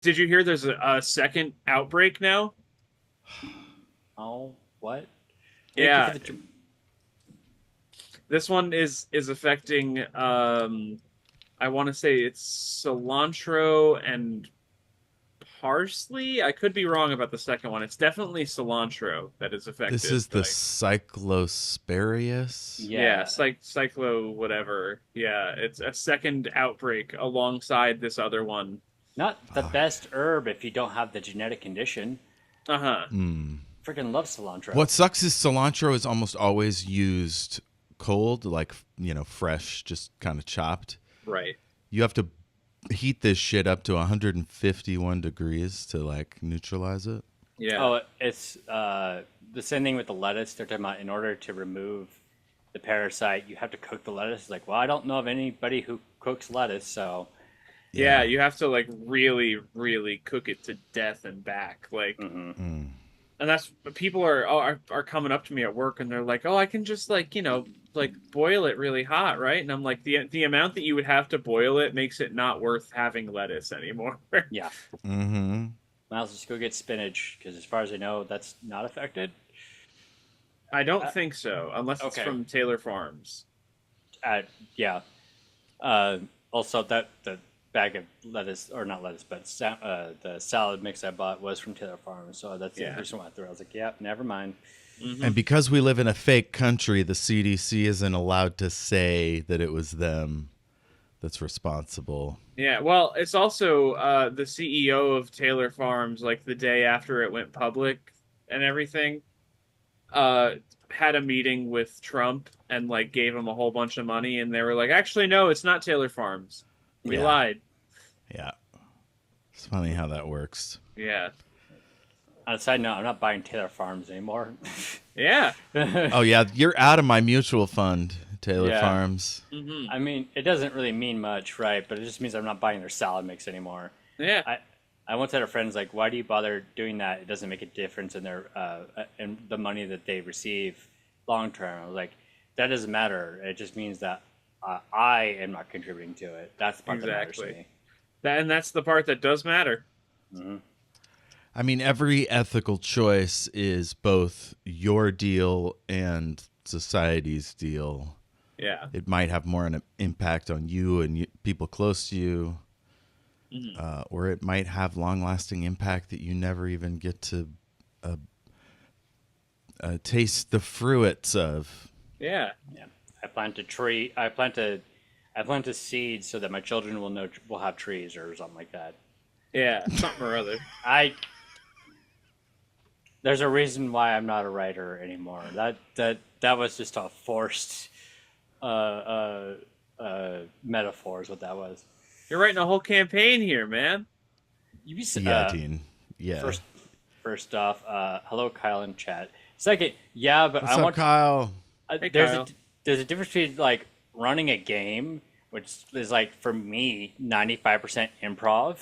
Did you hear there's a second outbreak now? Oh, what? Thank you for Yeah, the. this one is affecting I want to say it's cilantro and parsley. I could be wrong about the second one. It's definitely cilantro that is This affected. is the cyclosporius. Yeah, Yeah, cyclo whatever. Yeah, it's a second outbreak alongside this other one. not the Fuck. best herb if you don't have the genetic condition. Uh-huh. Freaking love cilantro. What sucks is cilantro is almost always used cold, like, fresh, just kind of chopped. Right. You have to heat this shit up to 151 degrees to like neutralize it. Yeah. Oh, it's the same thing with the lettuce. They're talking about in order to remove the parasite, you have to cook the lettuce. It's like, well, I don't know of anybody who cooks lettuce, so. Yeah, Yeah. you have to like really, really cook it to death and back. Like, Hmm. and that's people are coming up to me at work and they're like, "Oh, I can just like, like boil it really hot, right?" And I'm like, "The amount that you would have to boil it makes it not worth having lettuce anymore." Yeah. Mm-hmm. Might as well just go get spinach because, as far as I know, that's not affected. I don't Uh, think so, unless it's okay. from Taylor Farms. Uh, yeah. Uh, Also, that the bag of lettuce, or not lettuce, but the salad mix I bought was from Taylor Farms, so that's the Yeah. reason why I threw it. I was like, yeah, never mind. Hmm. And because we live in a fake country, the CDC isn't allowed to say that it was them that's responsible. Yeah, well, it's also the CEO of Taylor Farms, like the day after it went public and everything, uh, had a meeting with Trump and like gave him a whole bunch of money, and they were like, "Actually, no, it's not Taylor Farms. We Yeah. Yeah. lied." Yeah. It's funny how that works. Yeah, On a side note, I'm not buying Taylor Farms anymore. yeah. Oh, yeah. You're out of my mutual fund, Taylor Yeah. Farms. Hmm. I mean, it doesn't really mean much, right? But it just means I'm not buying their salad mix anymore. Yeah, I I once had a friend's like, why do you bother doing that? It doesn't make a difference in their in the money that they receive long term. I was like, that doesn't matter. It just means that I am not contributing to it. That's the part that matters to exactly. me. That's the part that does matter. Hmm. I mean, every ethical choice is both your deal and society's deal. Yeah. It might have more an impact on you and people close to you, Hmm. or it might have long-lasting impact that you never even get to uh, taste the fruits of. Yeah. Yeah, I plant a tree. I plant a seed so that my children will have trees or something like that. Yeah. Something or other. I There's a reason why I'm not a writer anymore. That was just a forced metaphor is what that was. You're writing a whole campaign here, man. You be, Yeah, Dean. Yeah. first first off, hello Kyle in chat. Second, yeah, but What's I up, want Kyle? Hey, there's a Kyle. there's a difference between like running a game, which is like for me 95% improv,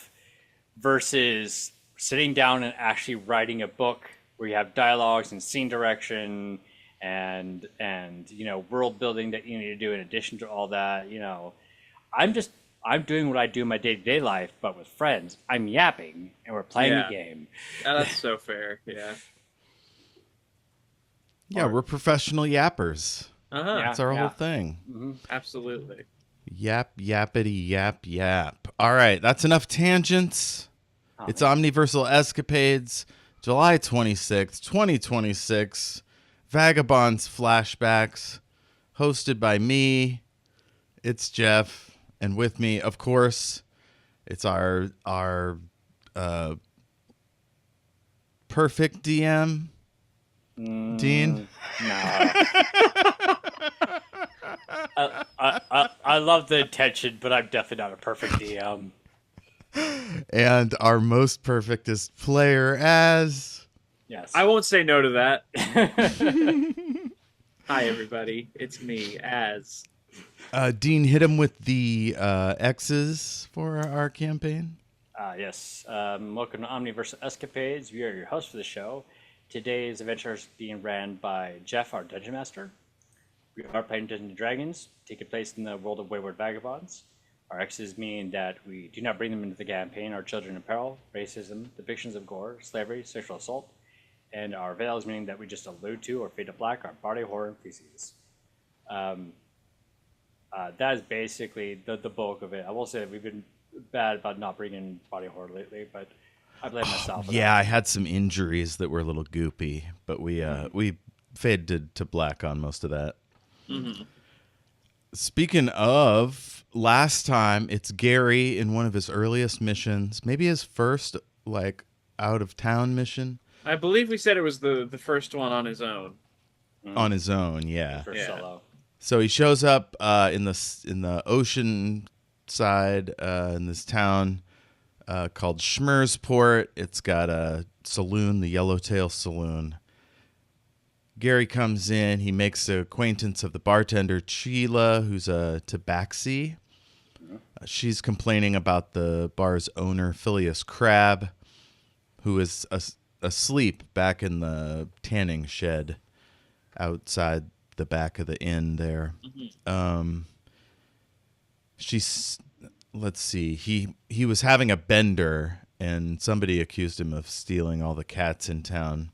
versus sitting down and actually writing a book where you have dialogues and scene direction and world building that you need to do in addition to all that. I'm just I'm doing what I do in my day-to-day life but with friends. I'm yapping and we're playing a Yeah. game. That's so fair. Yeah. Yeah, we're professional yappers. Uh huh. Yeah, That's our whole yeah. thing. Absolutely. Yap, yappity, yap, yap. All right, that's enough tangents. Oh, It's man. Omniversal Escapades, July 26th, 2026. Vagabonds Flashbacks, hosted by me. It's Jeff. And with me, of course, it's our uh, perfect DM, Dean. No. I love the intention, but I'm definitely not a perfect DM. And our most perfectest player as. Yes. I won't say no to that. Hi, everybody. It's me, Az. Dean, hit him with the X's for our campaign. Yes. Welcome to Omniversal Escapades. We are your hosts for the show. Today's adventure is being ran by Jeff, our Dungeonmaster. We are playing Dungeons and Dragons, taking place in the world of Wayward Vagabonds. Our X's mean that we do not bring them into the campaign. Our children in peril, racism, depictions of gore, slavery, sexual assault, and our veils meaning that we just allude to or fade to black our body horror and feces. That is basically the bulk of it. I will say that we've been bad about not bringing body horror lately, but I blame myself for Yeah, that. I had some injuries that were a little goopy, but we faded to black on most of that. Mm-hmm. Speaking of last time, it's Gary in one of his earliest missions, maybe his first like out of town mission I believe we said it was the first one on his own. on his own. Yeah. For Yeah. solo. So he shows up in the ocean side in this town called Schmersport. It's got a saloon, the Yellowtail Saloon. Gary comes in. He makes the acquaintance of the bartender, Sheila, who's a tabaxi. She's complaining about the bar's owner, Phileas Crab, who is asleep back in the tanning shed outside the back of the inn there. She's, let's see, he was having a bender, and somebody accused him of stealing all the cats in town.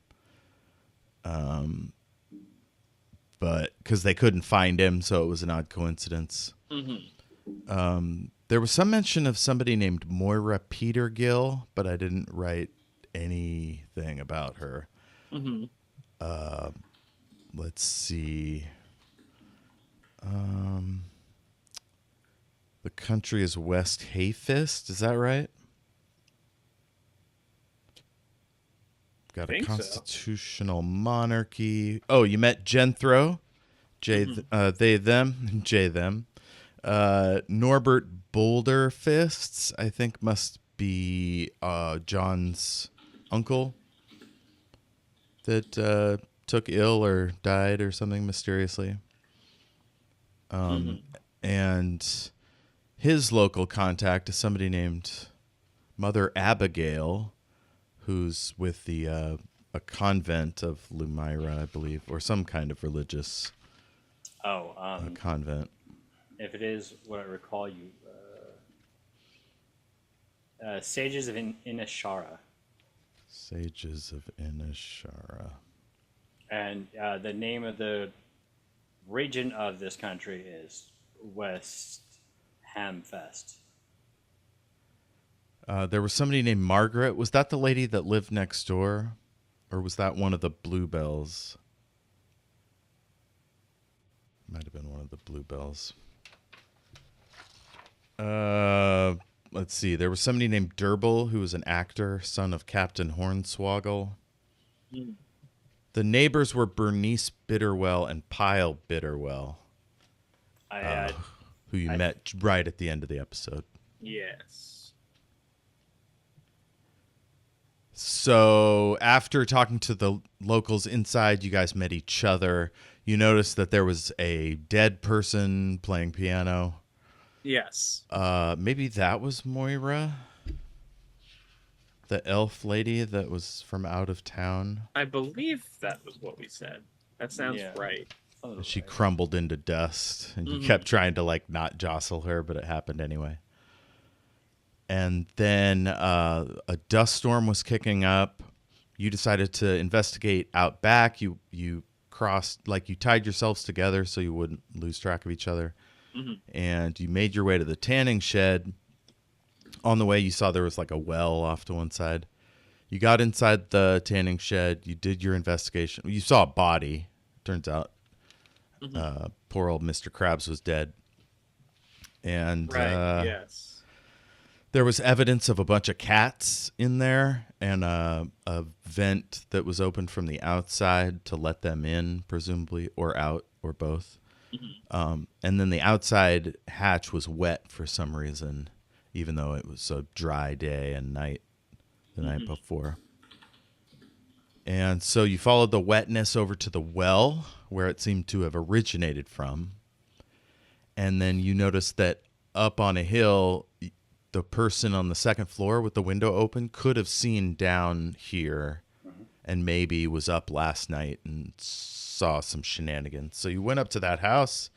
But because they couldn't find him, so it was an odd coincidence. There was some mention of somebody named Moira Petergill, but I didn't write anything about her. Let's see. The country is West Hayfist. Is that right? Got a Think so. constitutional monarchy. Oh, you met Genthro, they them, J them. Norbert Boulderfists, I think, must be John's uncle that took ill or died or something mysteriously. And his local contact is somebody named Mother Abigail, who's with the a convent of Lumira, I believe, or some kind of religious convent. If it is what I recall, Sages of Inishara. Sages of Inishara. And the name of the region of this country is West Hamfest. There was somebody named Margaret. Was that the lady that lived next door? Or was that one of the Bluebells? Might have been one of the Bluebells. Let's see. There was somebody named Durble who was an actor, son of Captain Hornswoggle. The neighbors were Bernice Bitterwell and Pyle Bitterwell, who you met right at the end of the episode. Yes. So after talking to the locals inside, you guys met each other. You noticed that there was a dead person playing piano. Yes. Maybe that was Moira, the elf lady that was from out of town. I believe that was what we said. That sounds right. She crumbled into dust, and you kept trying to like not jostle her, but it happened anyway. And then a dust storm was kicking up. You decided to investigate out back. You crossed, like you tied yourselves together so you wouldn't lose track of each other. And you made your way to the tanning shed. On the way, you saw there was like a well off to one side. You got inside the tanning shed. You did your investigation. You saw a body. Turns out poor old Mr. Krabs was dead. And yes. there was evidence of a bunch of cats in there and a vent that was opened from the outside to let them in, presumably, or out, or both. And then the outside hatch was wet for some reason, even though it was a dry day and night the night before. And so you followed the wetness over to the well where it seemed to have originated from. And then you noticed that up on a hill, the person on the second floor with the window open could have seen down here and maybe was up last night and saw some shenanigans. So you went up to that house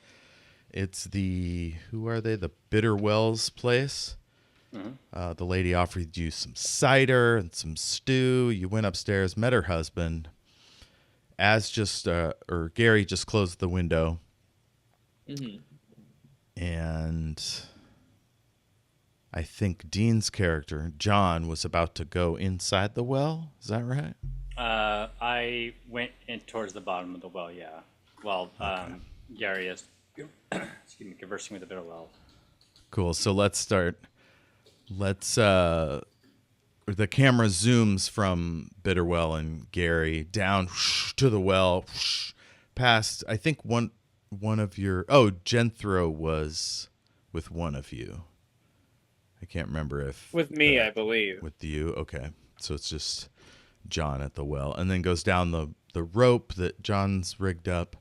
It's who are they? The Bitter Wells place. The lady offered you some cider and some stew. You went upstairs, met her husband. Gary just closed the window. Mm-hmm. And I think Dean's character, John, was about to go inside the well. Is that right? I went in towards the bottom of the well, yeah. Well, Gary is excuse me, conversing with a bitter well. Cool. So let's start. The camera zooms from Bitterwell and Gary down to the well, past. I think one of your. Oh, Genthro was with one of you. I can't remember if With me, I believe. with you. Okay, so it's just John at the well, and then goes down the rope that John's rigged up,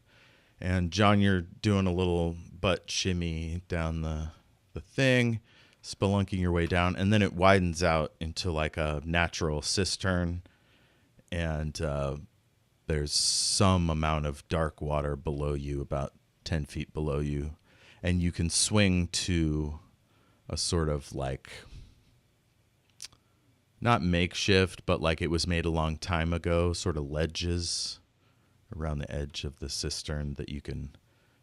and John, you're doing a little butt shimmy down the thing, spelunking your way down, and then it widens out into like a natural cistern, and there's some amount of dark water below you, about 10 feet below you, and you can swing to a sort of like, not makeshift, but like it was made a long time ago, sort of ledges around the edge of the cistern that you can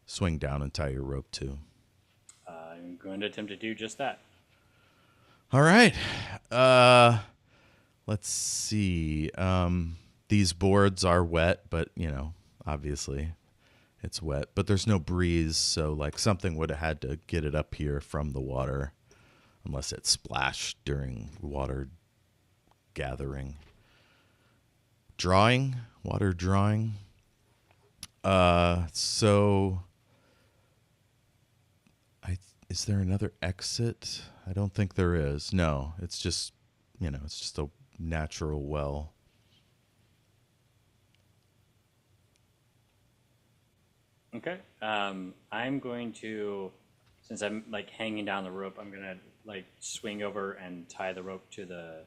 swing down and tie your rope to. I'm going to attempt to do just that. All right. Let's see. These boards are wet, but, obviously it's wet. But there's no breeze, so like something would have had to get it up here from the water, unless it splashed during water gathering. Water drawing. Is there another exit? I don't think there is. No, it's just, it's just a natural well. Okay. I'm going to, since I'm like hanging down the rope, I'm gonna like swing over and tie the rope to the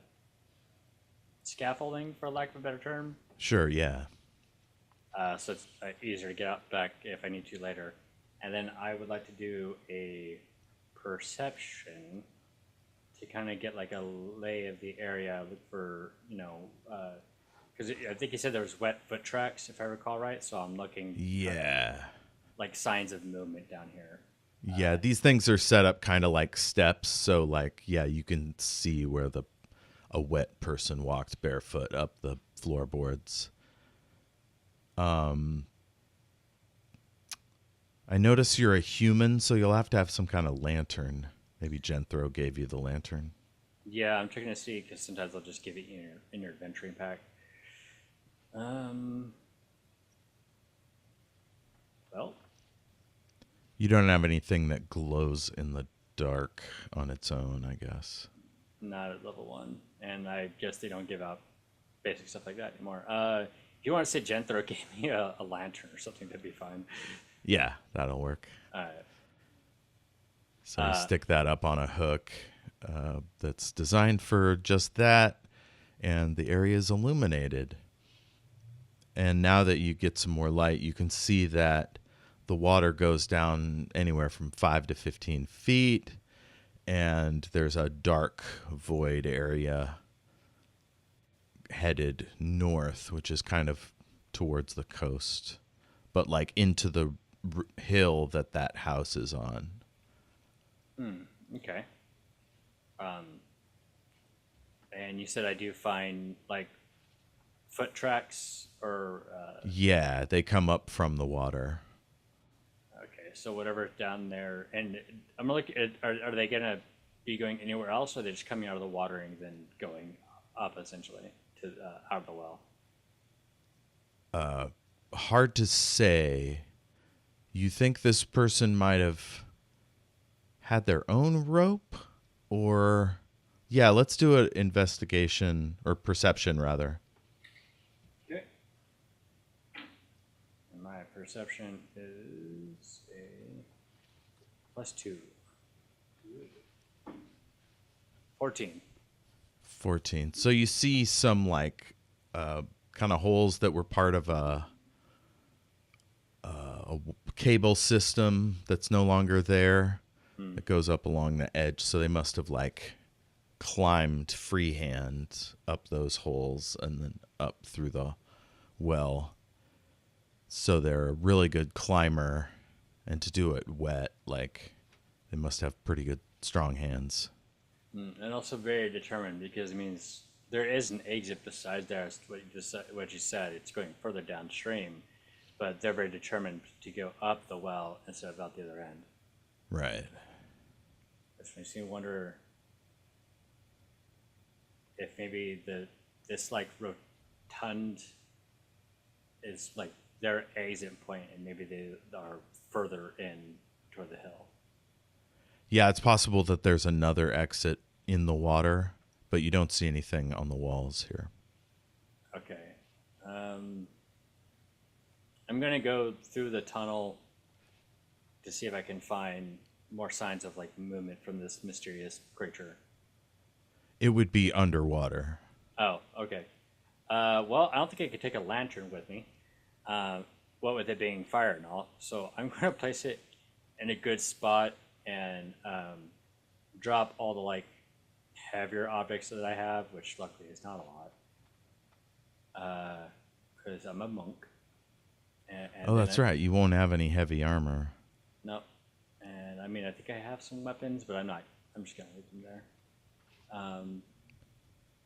scaffolding, for lack of a better term. Sure, yeah. So it's easier to get out back if I need to later. And then I would like to do a perception to kind of get like a lay of the area, look for, because I think you said there was wet foot tracks, if I recall right. So I'm looking Yeah. like signs of movement down here. Yeah, these things are set up kind of like steps, so like, yeah, you can see where a wet person walked barefoot up the floorboards. I notice you're a human, so you'll have to have some kind of lantern. Maybe Genthro gave you the lantern. Yeah, I'm checking to see because sometimes they'll just give it in your adventuring pack. Well, You don't have anything that glows in the dark on its own, I guess. not at level 1, and I guess they don't give out basic stuff like that anymore. If you want to say Genthro gave me a lantern or something, that'd be fine. Yeah, that'll work. All right. So you stick that up on a hook that's designed for just that, and the area is illuminated. And now that you get some more light, you can see that the water goes down anywhere from 5 to 15 feet, and there's a dark void area headed north, which is kind of towards the coast, but like into the hill that house is on. Okay. And you said I do find like foot tracks or Yeah, they come up from the water. okay, so whatever's down there, and I'm looking at, are they gonna be going anywhere else, or are they just coming out of the water and then going up essentially to out of the well? Hard to say. You think this person might have had their own rope, or yeah, let's do an investigation or perception rather. Okay. And my perception is a +2. 14. 14. So you see some like kind of holes that were part of a a cable system that's no longer there. Hmm. It goes up along the edge, so they must have like climbed freehand up those holes and then up through the well. So they're a really good climber, and to do it wet, like they must have pretty good strong hands. And also very determined because it means there is an exit besides there. What you said. It's going further downstream, but they're very determined to go up the well instead of out the other end. Right. Which makes me wonder if maybe this like rotund is like their exit point, and maybe they are further in toward the hill. Yeah, it's possible that there's another exit in the water, but you don't see anything on the walls here. Okay. I'm gonna go through the tunnel to see if I can find more signs of like movement from this mysterious creature. It would be underwater. Oh, okay. Well, I don't think I could take a lantern with me. What with it being fire and all, so I'm gonna place it in a good spot and drop all the like heavier objects that I have, which luckily is not a lot, because I'm a monk. And Oh, that's right. You won't have any heavy armor. No, and I mean I think I have some weapons, but I'm not. I'm just gonna leave them there.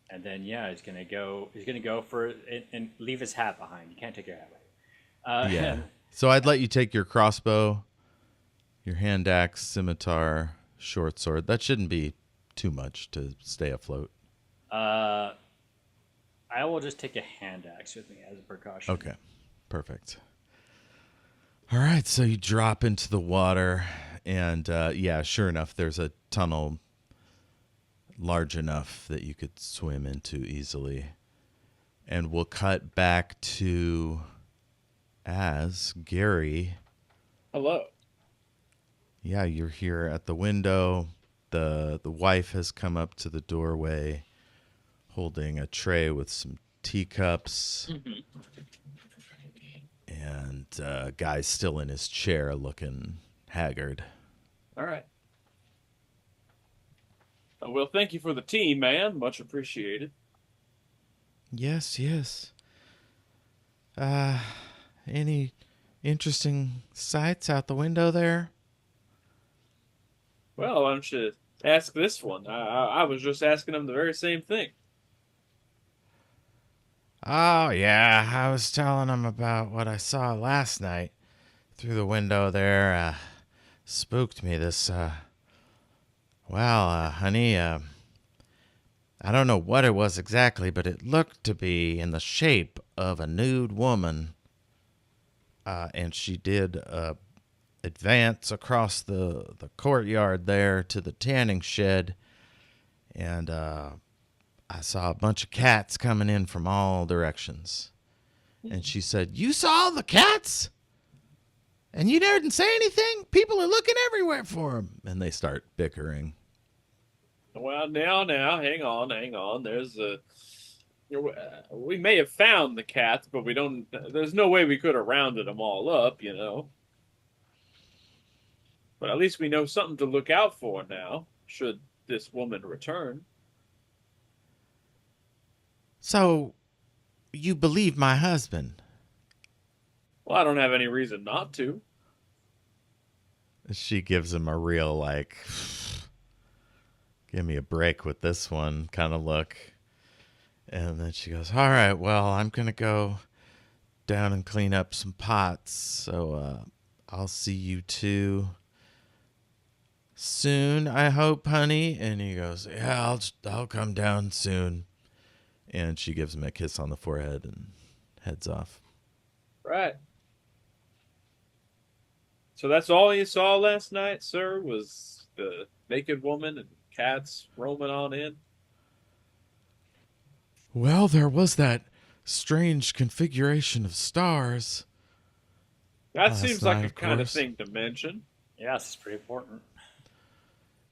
And then yeah, he's gonna go. He's gonna go for it and leave his hat behind. You can't take your hat away. Yeah. So I'd let you take your crossbow, your hand axe, scimitar, short sword. That shouldn't be too much to stay afloat. I will just take a hand axe with me as a precaution. Okay. Perfect. All right. So you drop into the water, and yeah, sure enough, there's a tunnel large enough that you could swim into easily. And we'll cut back to as Gary. Hello. Yeah, you're here at the window. The wife has come up to the doorway holding a tray with some teacups. And guy's still in his chair looking haggard. All right. Well, thank you for the tea, man. Much appreciated. Yes, yes. Any interesting sights out the window there? Well, why don't you ask this one? I was just asking him the very same thing. Oh, yeah. I was telling him about what I saw last night through the window there. Spooked me. Honey, I don't know what it was exactly, but it looked to be in the shape of a nude woman. And she did advance across the courtyard there to the tanning shed. And I saw a bunch of cats coming in from all directions. And she said, "You saw the cats? And you didn't say anything? People are looking everywhere for them." And they start bickering. Well, now, hang on. We may have found the cats, but we don't. There's no way we could have rounded them all up, you know. But at least we know something to look out for now, should this woman return. So, you believe my husband? Well, I don't have any reason not to. She gives him a real, like, give me a break with this one kind of look. And then she goes, "All right, well, I'm going to go down and clean up some pots. So I'll see you two soon, I hope, honey." And he goes, "Yeah, I'll come down soon." And she gives him a kiss on the forehead and heads off. Right. So that's all you saw last night, sir, was the naked woman and cats roaming on in? Well, there was that strange configuration of stars. That Last seems like night, a of kind of course. thing to mention. Yeah, this is pretty important.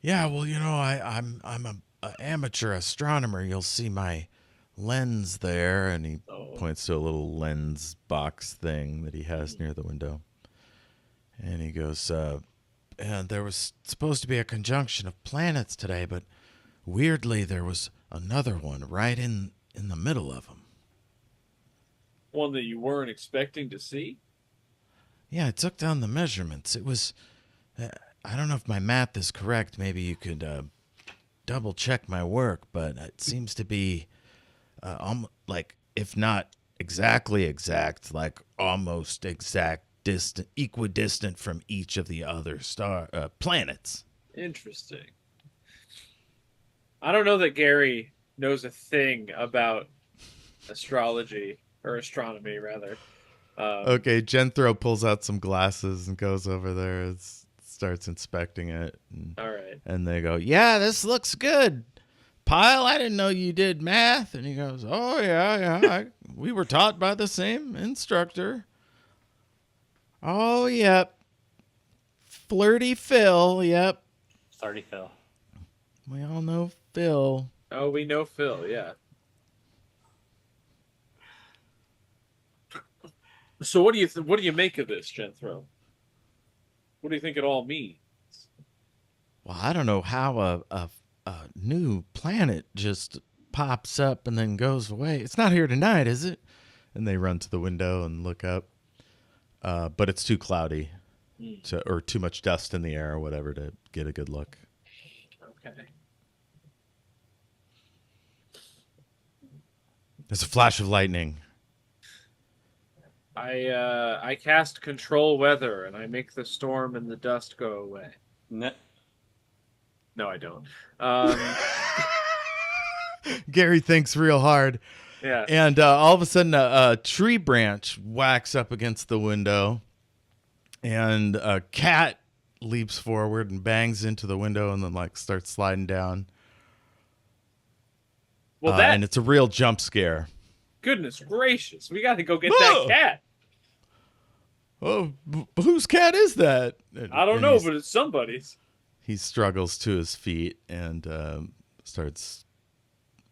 Yeah, well, I'm a amateur astronomer. You'll see my lens there, and he Oh. points to a little lens box thing that he has near the window. And he goes, and there was supposed to be a conjunction of planets today, but weirdly there was another one right in the middle of them. One that you weren't expecting to see? Yeah, I took down the measurements. It was, I don't know if my math is correct. Maybe you could double check my work, but it seems to be like, if not exactly exact, like almost exact, distant, equidistant from each of the other planets. Interesting. I don't know that Gary knows a thing about astrology, or astronomy, rather. Okay, Genthro pulls out some glasses and goes over there and starts inspecting it. All right. And they go, "Yeah, this looks good. Pyle, I didn't know you did math." And he goes, "Oh, yeah. We were taught by the same instructor." "Oh, yep. Flirty Phil, yep. Flirty Phil. We all know Phil." Oh, we know Phil, yeah. So what do you make of this, Genthro? What do you think it all means? Well, I don't know how a new planet just pops up and then goes away. It's not here tonight, is it? And they run to the window and look up. But it's too cloudy or too much dust in the air or whatever to get a good look. Okay. There's a flash of lightning. I cast control weather and I make the storm and the dust go away. No. No, I don't. Gary thinks real hard. Yeah. And all of a sudden, a tree branch whacks up against the window, and a cat leaps forward and bangs into the window, and then like starts sliding down. Well, and it's a real jump scare. Goodness gracious, we got to go get that cat. Oh, whose cat is that? I don't know, but it's somebody's. He struggles to his feet and starts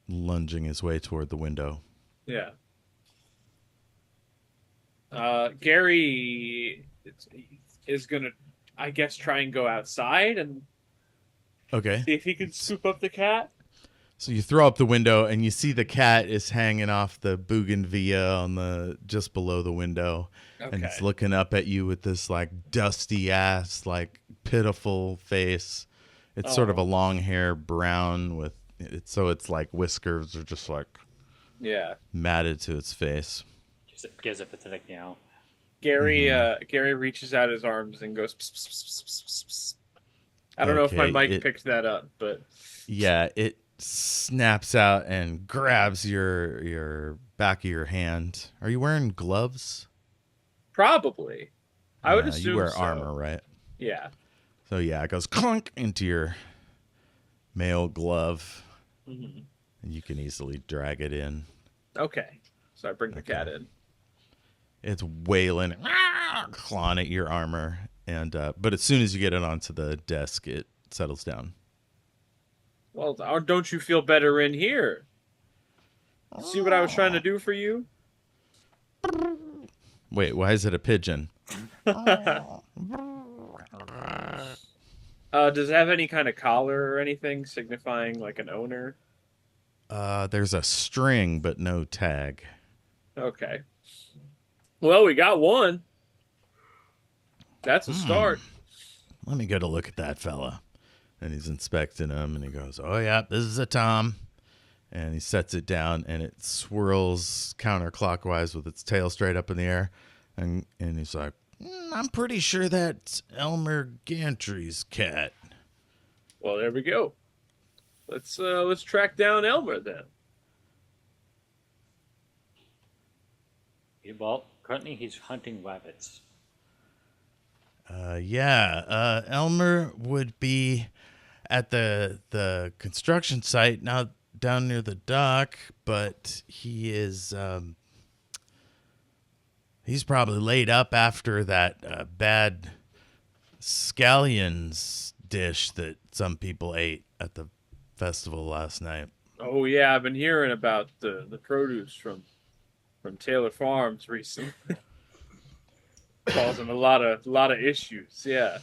lunging his way toward the window. Yeah. Gary is gonna, I guess, try and go outside and see if he can scoop up the cat. So you throw up the window and you see the cat is hanging off the bougainvillea on the just below the window, and it's looking up at you with this like dusty ass, like pitiful face. It's sort of a long hair brown with it, so it's like whiskers are just like matted to its face. Gives a pathetic meow. Gary reaches out his arms and goes. Pss, pss, pss, pss, pss, pss. I don't know if my mic picked that up, but yeah, it snaps out and grabs your back of your hand. Are you wearing gloves? Probably. I would assume you wear so. armor, right? Yeah. So yeah, it goes clunk into your male glove, and you can easily drag it in. Okay. So I bring the cat in. It's wailing, clawing at your armor, and but as soon as you get it onto the desk, it settles down. Well, don't you feel better in here? See what I was trying to do for you? Wait, why is it a pigeon? Does it have any kind of collar or anything signifying like an owner? There's a string, but no tag. Okay. Well, we got one. That's a start. Let me get a look at that fella. And he's inspecting him, and he goes, "Oh, yeah, this is a Tom." And he sets it down, and it swirls counterclockwise with its tail straight up in the air. And he's like, "I'm pretty sure that's Elmer Gantry's cat." Well, there we go. Let's track down Elmer then. Well, currently he's hunting rabbits. Elmer would be at the construction site now down near the dock, but he is he's probably laid up after that bad scallions dish that some people ate at the festival last night. Oh yeah, I've been hearing about the produce from Taylor Farms recently. causing a lot of issues. Yeah.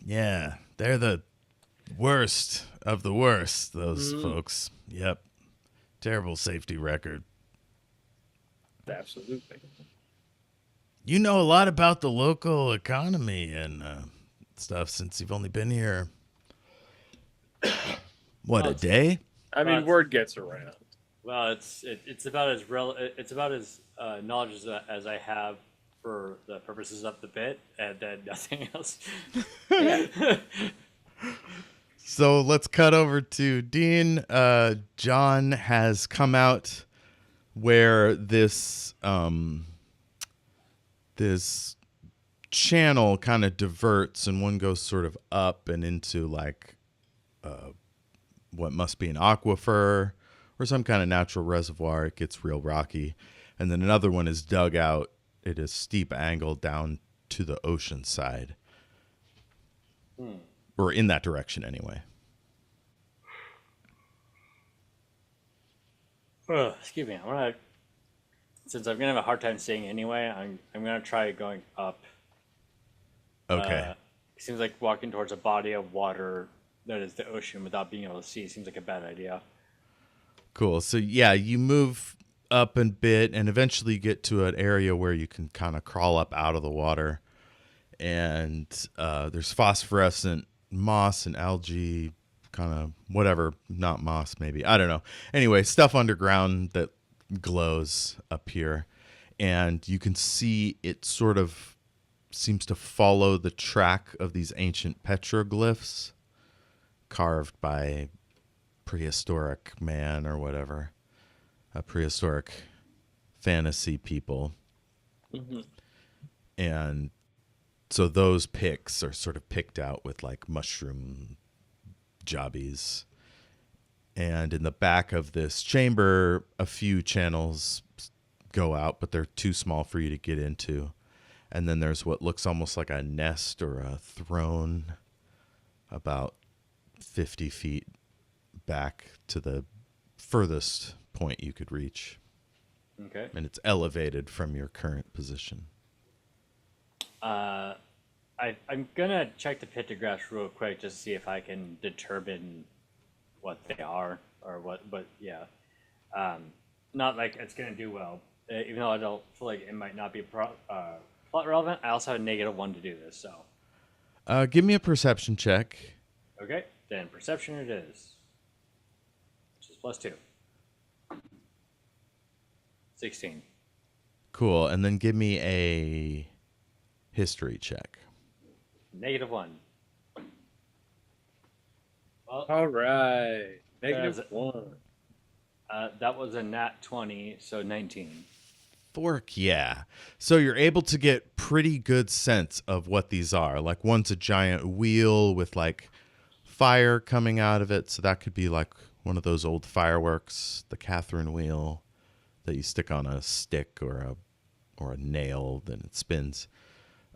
Yeah, they're the worst of the worst, those Mm, folks. Yep. Terrible safety record. absolutely. You know a lot about the local economy and stuff since you've only been here, what, Well, a day? I well, mean, it's, word gets around. it's about as it's about as knowledge as I have for the purposes of the bit, and then nothing else. Yeah. So let's cut over to Dean. John has come out where this channel kind of diverts, and one goes sort of up and into like what must be an aquifer or some kind of natural reservoir. It gets real rocky, and then another one is dug out at a steep angle down to the ocean side, or in that direction anyway. Excuse me. Since I'm gonna have a hard time staying anyway, I'm gonna try going up. Okay. It seems like walking towards a body of water that is the ocean without being able to see seems like a bad idea. Cool. So yeah, you move up a bit and eventually get to an area where you can kind of crawl up out of the water. And there's phosphorescent moss and algae, kind of whatever, not moss maybe. I don't know. Anyway, stuff underground that glows up here. And you can see it sort of seems to follow the track of these ancient petroglyphs carved by prehistoric man or whatever, a prehistoric fantasy people. Mm-hmm. And so those picks are sort of picked out with like mushroom jobbies. And in the back of this chamber, a few channels go out, but they're too small for you to get into. And then there's what looks almost like a nest or a throne about 50 feet back to the furthest point you could reach. Okay. And it's elevated from your current position. I'm gonna check the pictographs real quick just to see if I can determine what they are or what. But yeah, not like it's gonna do well. Even though I don't feel like it might not be plot relevant, I also have a -1 to do this. So Give me a perception check. okay, then perception it is, which is +2. 16. Cool. And then give me a history check. -1. Well, All right. There's- -1. that was a nat 20, so 19. Fork, yeah. So you're able to get pretty good sense of what these are. Like one's a giant wheel with like fire coming out of it. So that could be like one of those old fireworks, the Catherine wheel that you stick on a stick or a nail, then it spins.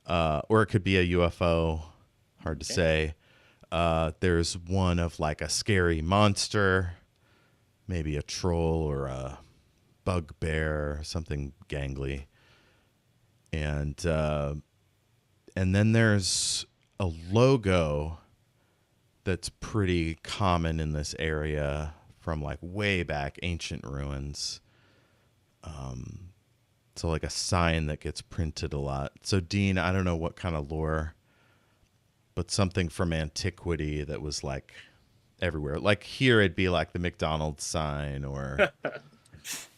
Or it could be a UFO. Hard to say. There's one of like a scary monster, maybe a troll or a bugbear, something gangly. And then there's a logo that's pretty common in this area from like way back, ancient ruins. So like a sign that gets printed a lot. So Dean, I don't know what kind of lore, but something from antiquity that was like everywhere. Like here it'd be like the McDonald's sign or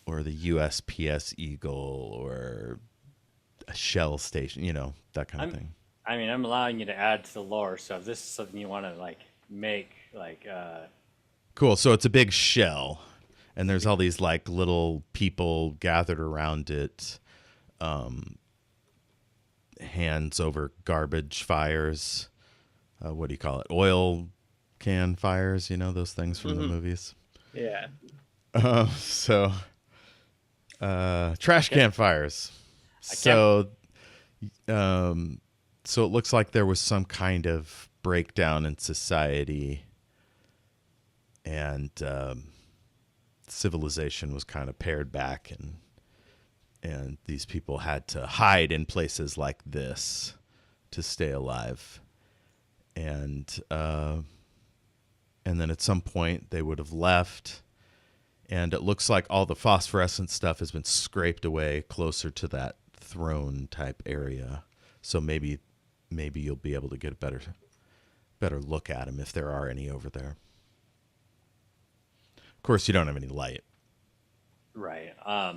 or the USPS Eagle or a Shell station, that kind of thing. I mean, I'm allowing you to add to the lore, so if this is something you want to like make, like, Cool. So it's a big shell, and there's all these like little people gathered around it, hands over garbage fires. What do you call it? Oil can fires. Those things from the movies. Yeah. So trash can fires. So it looks like there was some kind of breakdown in society, and civilization was kind of pared back, and and these people had to hide in places like this to stay alive. And then at some point they would have left, and it looks like all the phosphorescent stuff has been scraped away closer to that throne type area. So maybe you'll be able to get a better look at them if there are any over there. Of course, you don't have any light. Right. I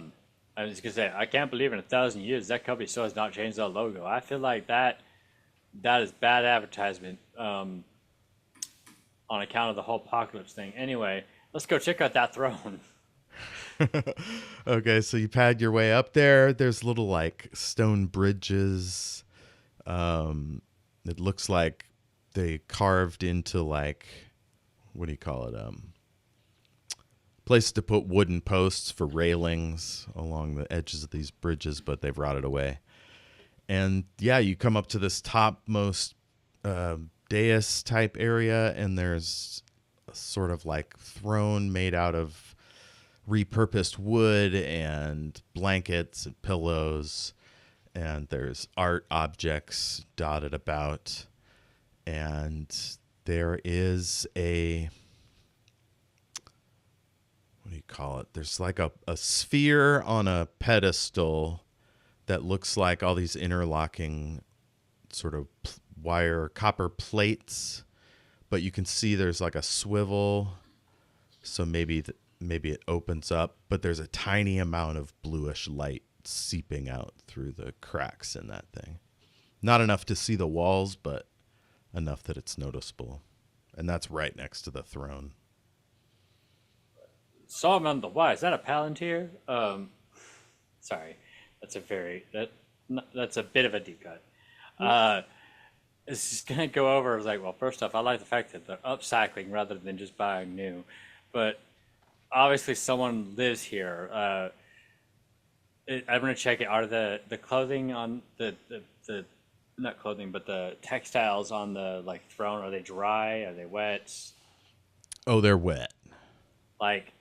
was gonna say I can't believe in 1,000 years that company still has not changed their logo. I feel like that is bad advertisement. On account of the whole apocalypse thing. Anyway, let's go check out that throne. Okay, so you pad your way up there. There's little like stone bridges. It looks like they carved into like, what do you call it? Place to put wooden posts for railings along the edges of these bridges, but they've rotted away. And yeah, you come up to this topmost dais type area, and there's a sort of like throne made out of repurposed wood and blankets and pillows, and there's art objects dotted about, and there is a, what do you call it? There's like a sphere on a pedestal that looks like all these interlocking sort of wire copper plates, but you can see there's like a swivel, so maybe it opens up, but there's a tiny amount of bluish light seeping out through the cracks in that thing. Not enough to see the walls, but enough that it's noticeable. And that's right next to the throne. Solomon the Wise. Is that a Palantir? Sorry, that's a bit of a deep cut. It's just gonna go over. It's like, well, first off, I like the fact that they're upcycling rather than just buying new, but obviously someone lives here. I'm gonna check it. Are the clothing on the not clothing, but the textiles on the like throne, are they dry? Are they wet? Oh, they're wet. Like,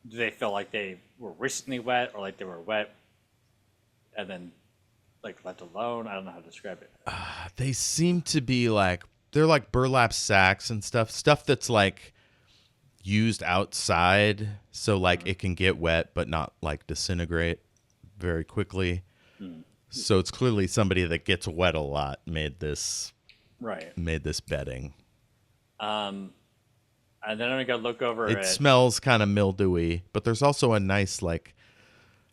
do they feel like they were recently wet, or like they were wet and then like left alone? I don't know how to describe it. They seem to be like, they're like burlap sacks and stuff that's like used outside, so like it can get wet but not like disintegrate very quickly. So it's clearly somebody that gets wet a lot made this bedding. And then I'm gonna look over it smells kind of mildewy, but there's also a nice like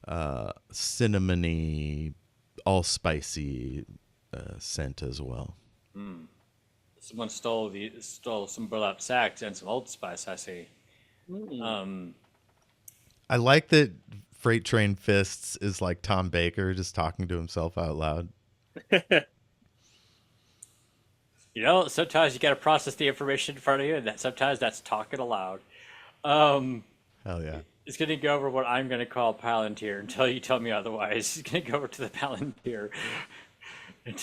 cinnamony, all spicy scent as well. Someone stole some burlap sacks and some Old Spice, I see. I like that Freight Train Fists is like Tom Baker just talking to himself out loud. You know, sometimes you got to process the information in front of you, and sometimes that's talking aloud. Hell yeah. It's going to go over what I'm going to call Palantir until you tell me otherwise. It's going to go over to the Palantir.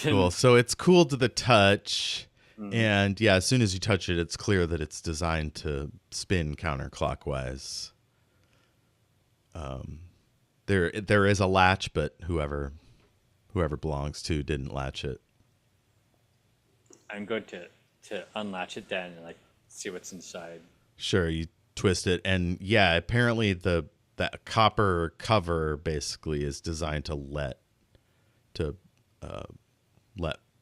Cool. So it's cool to the touch. And yeah, as soon as you touch it, it's clear that it's designed to spin counterclockwise. There is a latch, but whoever belongs to didn't latch it. I'm going to unlatch it then and like see what's inside. Sure, you twist it, and yeah, apparently that copper cover basically is designed to let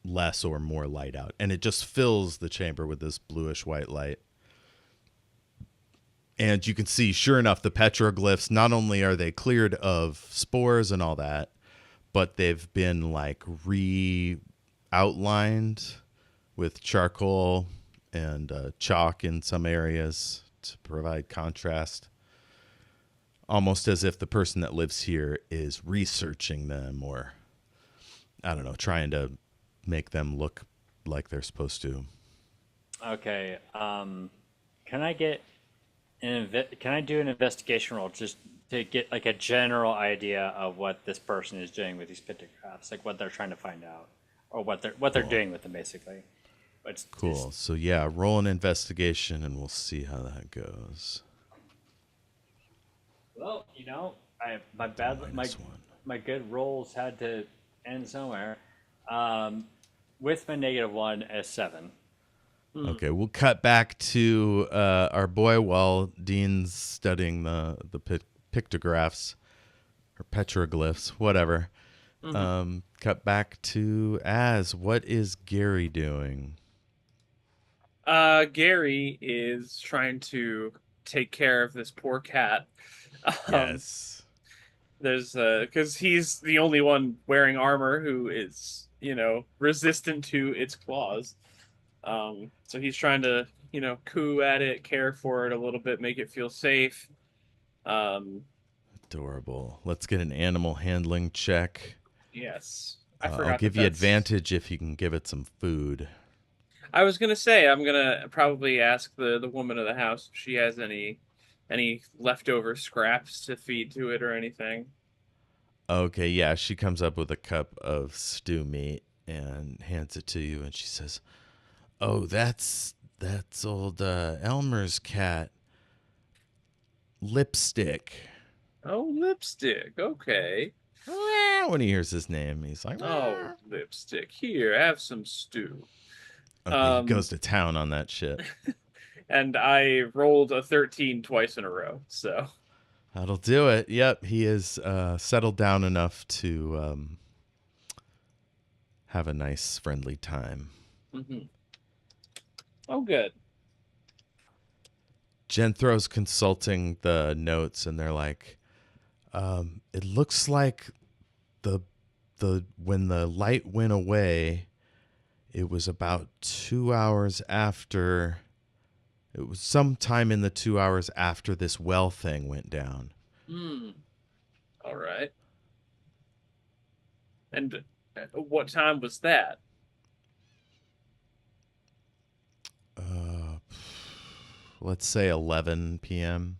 less or more light out, and it just fills the chamber with this bluish white light. And you can see, sure enough, the petroglyphs, not only are they cleared of spores and all that, but they've been like re-outlined with charcoal and chalk in some areas to provide contrast. Almost as if the person that lives here is researching them, or, I don't know, trying to make them look like they're supposed to. Okay. Can I get can I do an investigation roll just to get like a general idea of what this person is doing with these pictographs, like what they're trying to find out, or what they're doing with them, basically. Cool. So yeah, roll an investigation, and we'll see how that goes. Well, you know, My bad Minus one. my good rolls had to end somewhere. Um, with my -1 as 7. Hmm. Okay, we'll cut back to our boy while Dean's studying the pictographs or petroglyphs, whatever. Hmm. Cut back to what is Gary doing? Gary is trying to take care of this poor cat. Um, Yes. there's because he's the only one wearing armor who is, resistant to its claws. So he's trying to, coo at it, care for it a little bit, make it feel safe. Um, Adorable. Let's get an animal handling check. yes, I I'll forgot that give you that's. advantage if you can give it some food. I was gonna say I'm gonna probably ask the woman of the house if she has any leftover scraps to feed to it or anything. Okay, yeah, she comes up with a cup of stew meat and hands it to you, and she says, "Oh, that's old Elmer's cat, Lipstick." Oh, lipstick. Okay. When he hears his name, he's like, Oh, lipstick. Here, have some stew. okay, he Um, goes to town on that shit. and I rolled a 13 twice in a row. So, That'll do it. Yep, he is settled down enough to have a nice, friendly time. mhm. Oh, good. Genthro's consulting the notes, and they're like, "It looks like the when the light went away, it was about 2 hours after. It was sometime in the 2 hours after this well thing went down." Hmm. All right. And what time was that? Uh, let's say 11 p.m.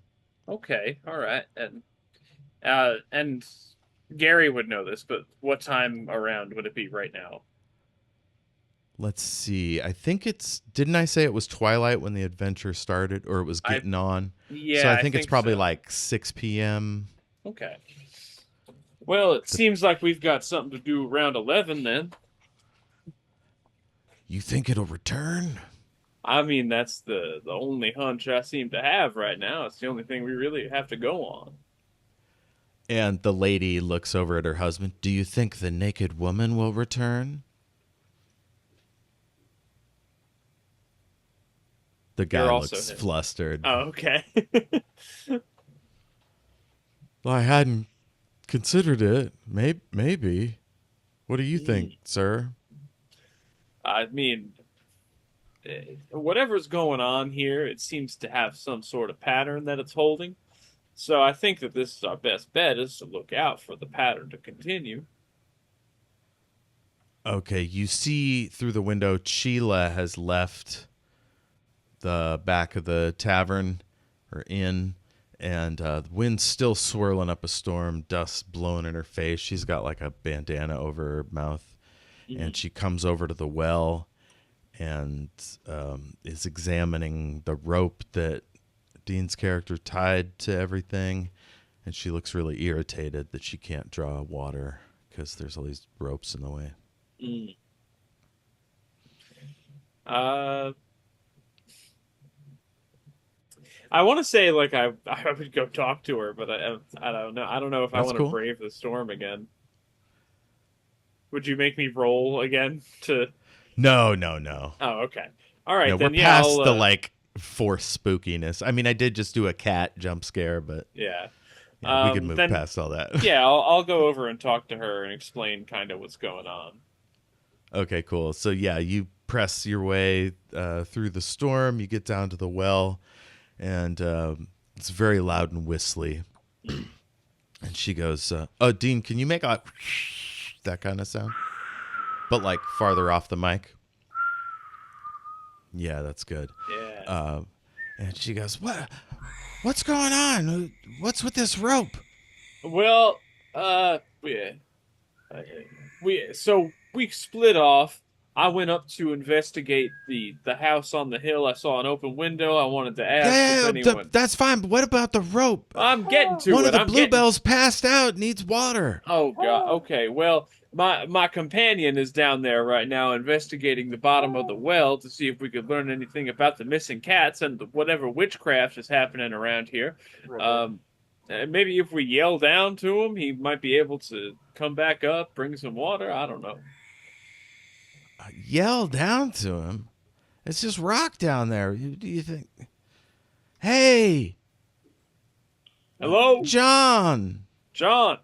Okay. All right. And Gary would know this, but what time around would it be right now? Let's see. I think it's. Didn't I say it was twilight when the adventure started, or it was I getting on? So Yeah, I I think it's think probably so. like 6 p.m. Okay. Well, it The, seems like we've got something to do around 11 then. you think it'll return? I mean, that's the only hunch I seem to have right now. It's the only thing we really have to go on. And the lady looks over at her husband. Do you think the naked woman will return? The guy You're also looks him. flustered. Oh, okay. Well, I hadn't considered it. Maybe. What do you think, Hmm. sir? I mean, whatever's going on here, it seems to have some sort of pattern that it's holding. So I think that this is our best bet is to look out for the pattern to continue. Okay, you see through the window, Sheila has left the back of the tavern or inn, and the wind's still swirling up a storm, dust blowing in her face. She's got like a bandana over her mouth, and Mhm. she comes over to the well and is examining the rope that Dean's character tied to everything, and she looks really irritated that she can't draw water because there's all these ropes in the way. Mm. Uh, I want to say like I would go talk to her, but I don't know. I don't know if I That's want to cool. brave the storm again. Would you make me roll again to? No, no, no. Oh, okay. All No, right we're then. Yeah, past the like force spookiness. I mean, I did just do a cat jump scare, but yeah. yeah, we could move Then past all that. yeah, I'll go over and talk to her and explain kind of what's going on. Okay, cool. So yeah, you press your way through the storm. You get down to the well, and it's very loud and whistly. Mm. And she goes, "Oh, Dean, can you make a that kind of sound, but like farther off the mic?" Yeah, that's good. Yeah. Uh, and she goes, What's going on? What's with this rope?" Well, we so we split off. I went up to investigate the house on the hill. I saw an open window. I wanted to Yeah, ask if yeah, yeah, anyone. that's fine. But what about the rope? I'm getting to One it. of the I'm getting. bluebells passed out, needs water. Oh God. Okay. Well, my companion is down there right now investigating the bottom of the well to see if we could learn anything about the missing cats and whatever witchcraft is happening around here. Um, maybe if we yell down to him, he might be able to come back up, bring some water. I don't know. Yell down to him. It's just rock down there. Do you think? Hey, Hello, John. John.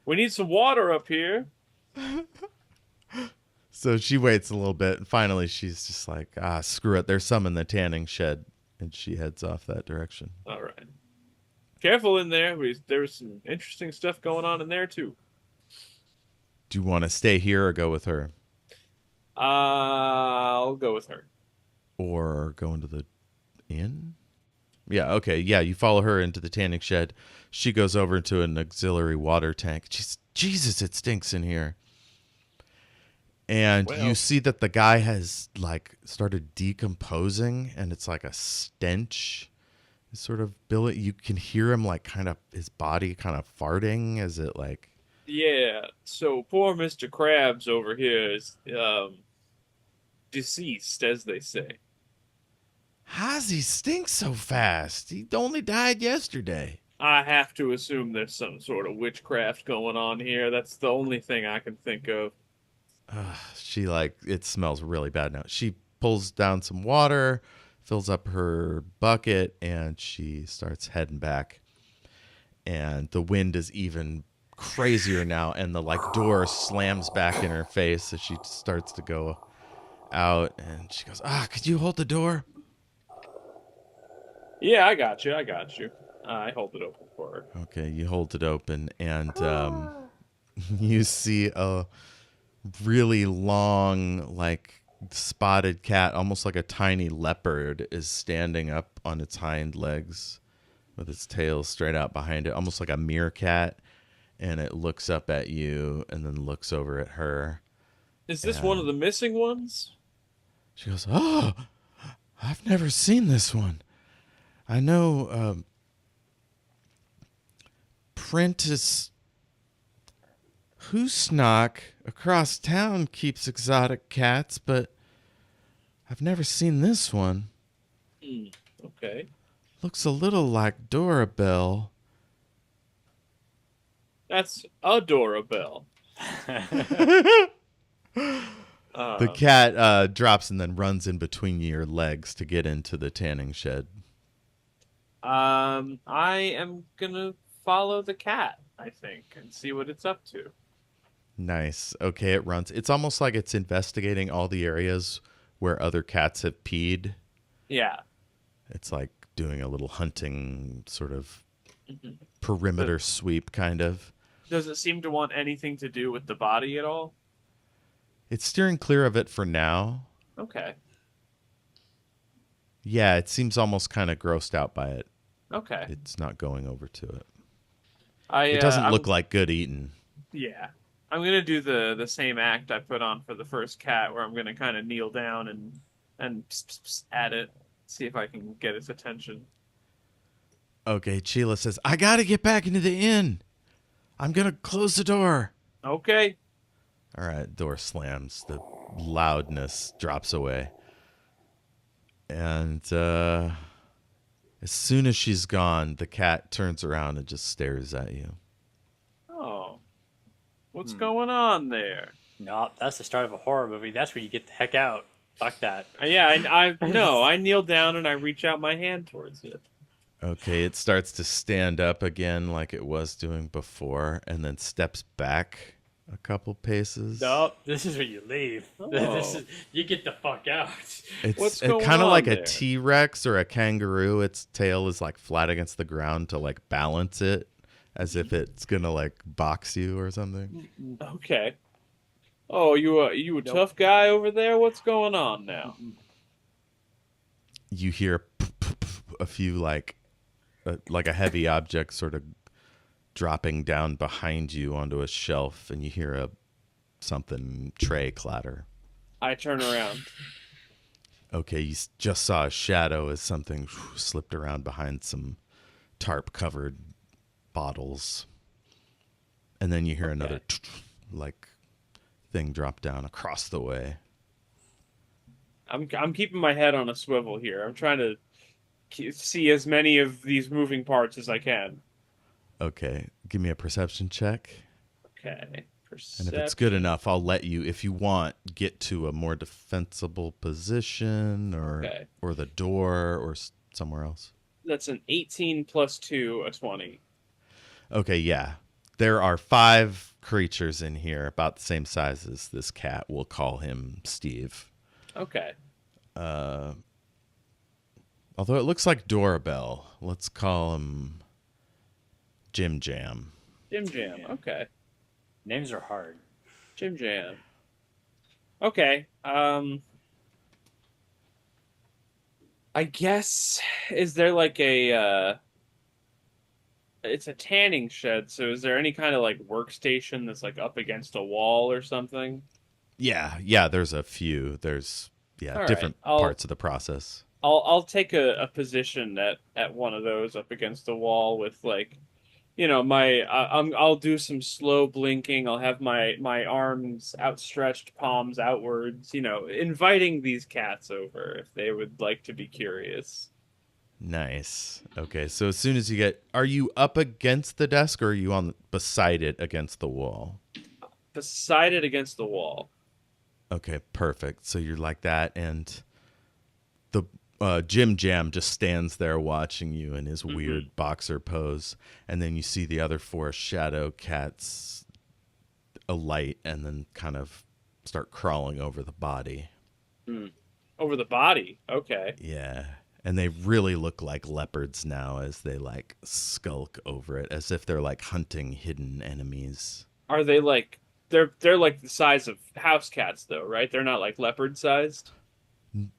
We need some water up here. So she waits a little bit, and finally she's just like, screw it. There's some in the tanning shed, and she heads off that direction. All right. Careful in there. There's some interesting stuff going on in there too. Do you want to stay here or go with her? I'll go with her. Or go into the inn? Yeah, okay. Yeah, you follow her into the tanning shed. She goes over into an auxiliary water tank. Jesus, it stinks in here. And you see that the guy has like started decomposing, and it's like a stench. It's sort of Billy. You can hear him like kind of his body kind of farting as it like. Yeah. So poor Mr. Krabs over here is deceased, as they say. How's he stink so fast? He only died yesterday. I have to assume there's some sort of witchcraft going on here. That's the only thing I can think of. She like it smells really bad now. She pulls down some water, fills up her bucket, and she starts heading back. And the wind is even crazier now, and the like door slams back in her face as she starts to go out. And she goes, could you hold the door? Yeah, I got you. I got you. I hold it open for her. Okay, you hold it open, and you see a really long, like spotted cat, almost like a tiny leopard, is standing up on its hind legs with its tail straight out behind it, almost like a meerkat. And it looks up at you and then looks over at her. Is this one of the missing ones? She goes, "Oh, I've never seen this one. I know Prentice Hoosnock across town keeps exotic cats, but I've never seen this one. Okay. Looks a little like Dorabelle." That's A-Dorabelle. The cat drops and then runs in between your legs to get into the tanning shed. I am gonna follow the cat, I think, and see what it's up to. Nice. Okay, it runs. It's almost like it's investigating all the areas where other cats have peed. Yeah. It's like doing a little hunting sort of perimeter sweep, kind of. Does it seem to want anything to do with the body at all? It's steering clear of it for now. Okay. Yeah, it seems almost kind of grossed out by it. Okay. It's not going over to it. It It doesn't look like good eating. Yeah. I'm gonna do the same act I put on for the first cat, where I'm gonna kind of kneel down and pss, pss, pss at it, see if I can get its attention. Okay, Sheila says, "I got to get back into the inn. I'm going to close the door." Okay. All right, door slams. The loudness drops away. And as soon as she's gone, the cat turns around and just stares at you. Oh. What's going on there? No, that's the start of a horror movie. That's where you get the heck out. Fuck that. Yeah, I kneel down and I reach out my hand towards it. Okay, it starts to stand up again like it was doing before, and then steps back a couple paces. Nope, this is where you leave. This is, you get the fuck out. What's It's going kind of on like there? a T-Rex or a kangaroo. Its tail is like flat against the ground to like balance it, as if it's gonna like box you or something. Okay. Oh, you a tough guy over there? What's going on now? You hear a few like a heavy object sort of dropping down behind you onto a shelf, and you hear something tray clatter. I turn around. Okay, you just saw a shadow as something slipped around behind some tarp covered bottles. And then you hear Okay. another like thing drop down across the way. I'm keeping my head on a swivel here. I'm trying to see as many of these moving parts as I can. Okay, give me a perception check. Okay. And if it's good Perception. enough, I'll let you, if you want, get to a more defensible position Okay. or the door or somewhere else. That's an 18 plus 2, a 20. Okay, yeah. There are 5 creatures in here about the same size as this cat. We'll call him Steve. Okay. Although it looks like Dorabelle. Let's call him Jim Jam. Jim Jim Jam. Jam. Okay. Names are hard. Jim Jam. Okay. I guess is there like a it's a tanning shed, so is there any kind of like workstation that's like up against a wall or something? Yeah, there's a few. There's All right. different parts of the process. I'll take a position at one of those up against the wall with like I'll do some slow blinking. I'll have my arms outstretched, palms outwards, inviting these cats over if they would like to be curious. Nice. Okay, so as soon as are you up against the desk or are you on beside it against the wall? Beside it against the wall. Okay, perfect. So you're like that, and the Jim Jam just stands there watching you in his Hmm. weird boxer pose, and then you see the other 4 shadow cats alight and then kind of start crawling over the body. Hmm. Over the body. Okay. Yeah. And they really look like leopards now as they like skulk over it, as if they're like hunting hidden enemies. Are they like they're like the size of house cats though, right? They're not like leopard sized.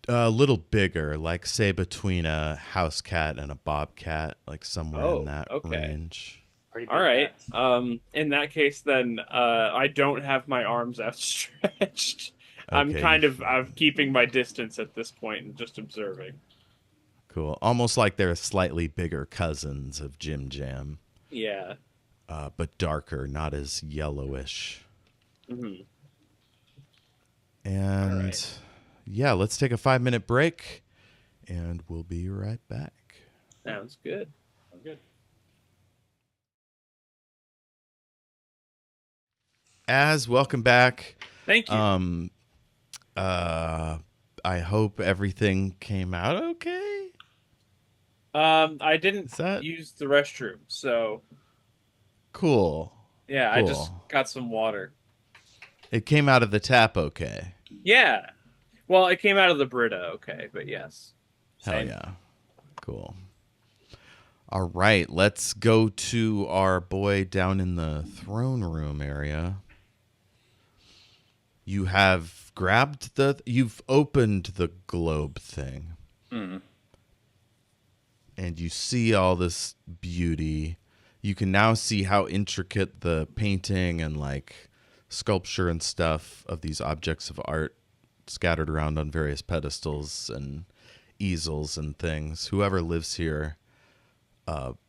A little bigger, like say between a house cat and a bobcat, like somewhere in Oh, that okay. range. Pretty All big right. cats. In that case, then I don't have my arms outstretched. I'm Okay, I'm keeping my distance at this point and just observing. cool. Almost like they're slightly bigger cousins of Jim Jam, Yeah. but darker, not as yellowish. Hmm. All And right. yeah, let's take a 5 minute break and we'll be right back. Sounds good. Oh, good. Welcome back. Thank you. Um, uh, I hope everything came out okay. I didn't Is that use the restroom, so cool? yeah, I just Cool. got some water. It came out of the tap okay. Yeah. Well, it came out of the Brita, okay, but yes. Hell Same. yeah. Cool. All right, let's go to our boy down in the throne room area. You've opened the globe thing Mm. and you see all this beauty. You can now see how intricate the painting and like sculpture and stuff of these objects of art scattered around on various pedestals and easels and things. Whoever lives here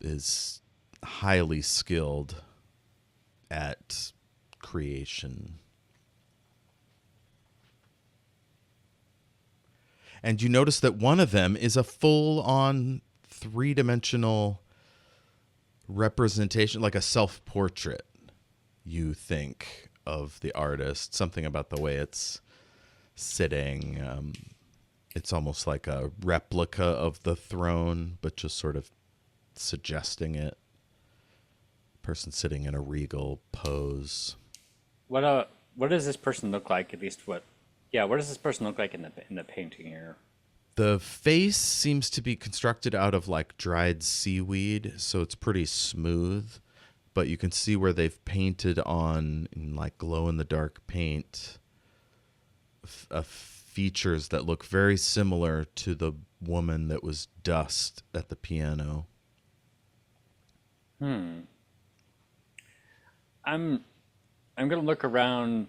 is highly skilled at creation. And you notice that one of them is a full on 3 dimensional representation, like a self portrait, you think, of the artist. Something about the way it's sitting. It's almost like a replica of the throne, but just sort of suggesting it. Person sitting in a regal pose. What does this person look like? At least what? Yeah. What does this person look like in the painting here? The face seems to be constructed out of like dried seaweed, so it's pretty smooth. But you can see where they've painted on in like glow in the dark paint features that look very similar to the woman that was dust at the piano. I'm I'm gonna look around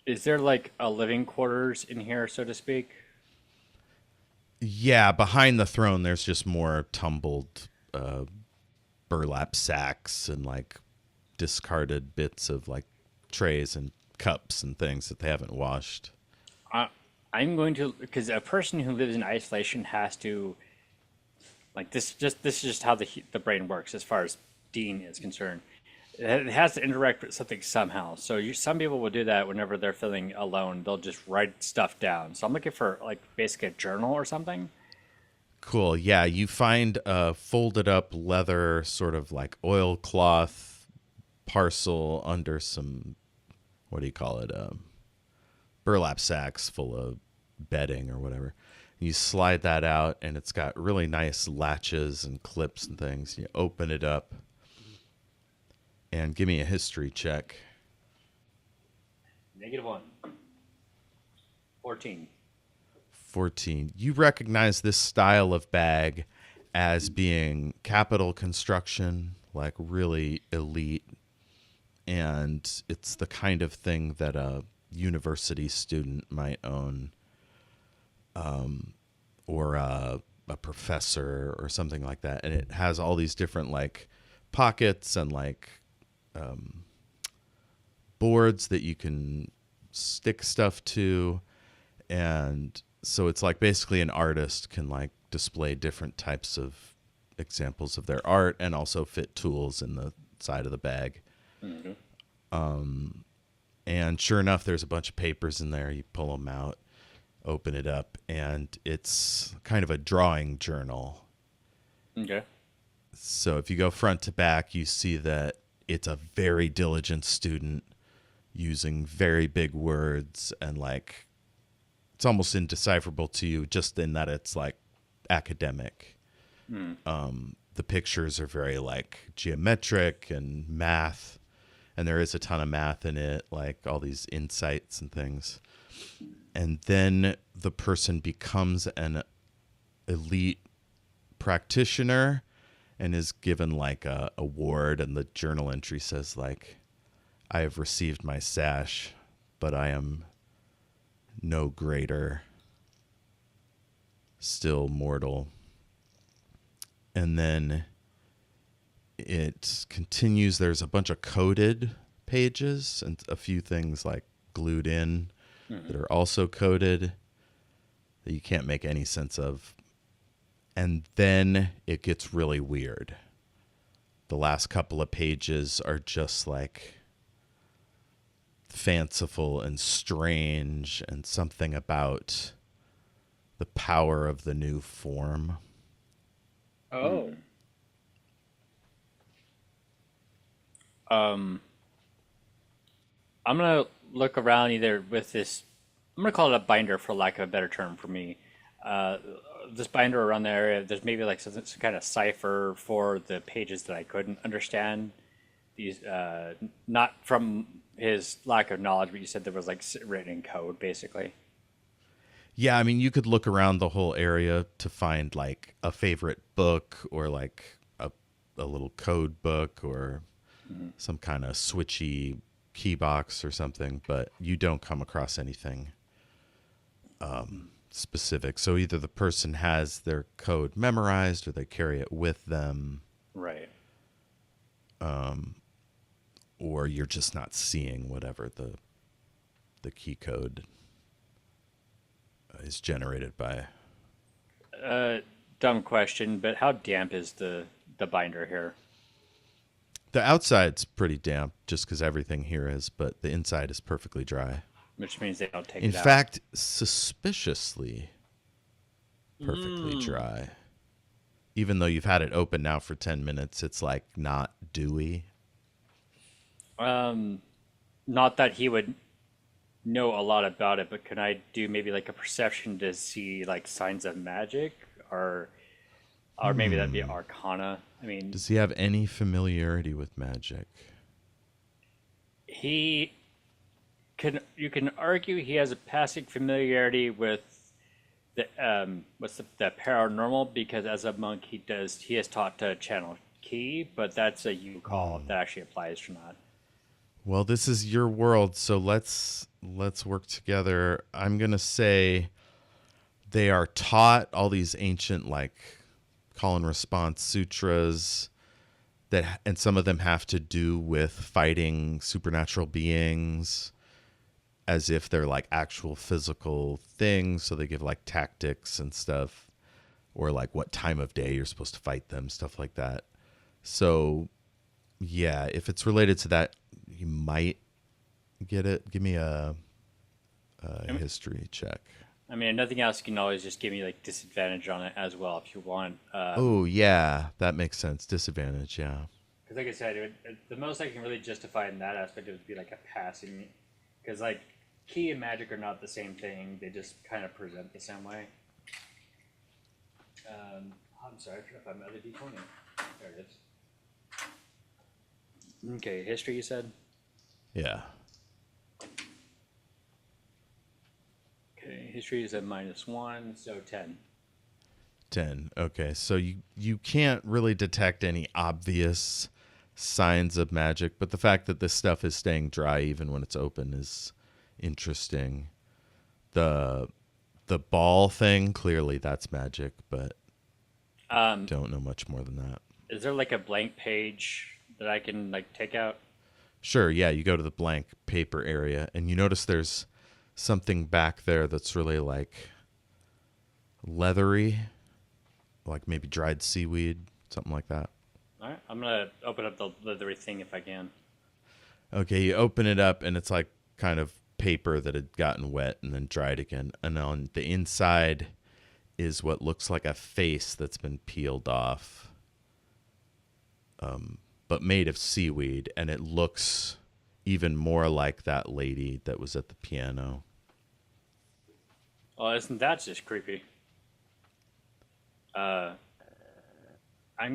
Is there like a living quarters in here, so to speak? Yeah, behind the throne, there's just more tumbled burlap sacks and like discarded bits of like trays and cups and things that they haven't washed. I, I'm going to, because a person who lives in isolation has to, like this is just how the brain works as far as Dean is concerned. It has to interact with something somehow. So some people will do that whenever they're feeling alone. They'll just write stuff down. So I'm looking for like basically a journal or something. Cool. Yeah, you find a folded up leather sort of like oilcloth parcel under some, what do you call it? Burlap sacks full of bedding or whatever. You slide that out, and it's got really nice latches and clips and things. You open it up, and give me a history check. -1. 14. 14. You recognize this style of bag as being capital construction, like really elite, and it's the kind of thing that a university student might own, or a professor or something like that. And it has all these different like pockets and like boards that you can stick stuff to, and so it's like basically an artist can like display different types of examples of their art and also fit tools in the side of the bag. Mm-hmm. And sure enough, there's a bunch of papers in there. You pull them out, open it up, and it's kind of a drawing journal. Okay. So if you go front to back, you see that it's a very diligent student using very big words, and like it's almost indecipherable to you just in that it's like academic. The pictures are very like geometric and math, and there is a ton of math in it, like all these insights and things. And then the person becomes an elite practitioner and is given like a award, and the journal entry says like, I have received my sash, but I am no greater, still mortal. And then it continues. There's a bunch of coded pages and a few things like glued in that are also coded that you can't make any sense of. And then it gets really weird. The last couple of pages are just like fanciful and strange, and something about the power of the new form. Oh. I'm gonna look around either with this. I'm gonna call it a binder for lack of a better term for me. Uh, this binder around the area. There's maybe like some kind of cipher for the pages that I couldn't understand. These not from his lack of knowledge, but you said there was like written in code, basically. Yeah, I mean, you could look around the whole area to find like a favorite book or like a little code book or some kind of switchy key box or something, but you don't come across anything specific. So either the person has their code memorized or they carry it with them, Right. or you're just not seeing whatever the key code is generated by. Dumb question, but how damp is the binder here? The outside's pretty damp just because everything here is, but the inside is perfectly dry. Which means they don't take In it out. fact, suspiciously perfectly dry. Even though you've had it open now for 10 minutes, it's like not dewy. Not that he would know a lot about it, but can I do maybe like a perception to see like signs of magic, or maybe that'd be Arcana. I mean, Does he have any familiarity with magic? he can. You can argue he has a passing familiarity with the the paranormal, because as a monk he is taught to channel ki, but that's a you call if that actually applies or not. Well, this is your world, so let's work together. I'm gonna say they are taught all these ancient like call and response sutras that, and some of them have to do with fighting supernatural beings as if they're like actual physical things. So they give like tactics and stuff, or like what time of day you're supposed to fight them, stuff like that. So yeah, if it's related to that, you might get it. Give me a history check. I mean, nothing else. You can always just give me like disadvantage on it as well if you want. Oh yeah, that makes sense. Disadvantage, yeah. Because like I said, the most I can really justify in that aspect would be like a passing. Because like key and magic are not the same thing. They just kind of present the same way. I'm sorry, I forgot if I'm at a D20. There it is. Okay, history you said? Yeah. Okay, history is at -1, so 10. 10. Okay. So you can't really detect any obvious signs of magic, but the fact that this stuff is staying dry even when it's open is interesting. The ball thing, clearly that's magic, but don't know much more than that. Is there like a blank page that I can like take out? Sure, yeah, you go to the blank paper area and you notice there's something back there that's really like leathery, like maybe dried seaweed, something like that. All right, I'm gonna open up the leathery thing if I can. Okay, you open it up and it's like kind of paper that had gotten wet and then dried again. And on the inside is what looks like a face that's been peeled off, but made of seaweed. And it looks even more like that lady that was at the piano. Oh, isn't that just creepy? I'm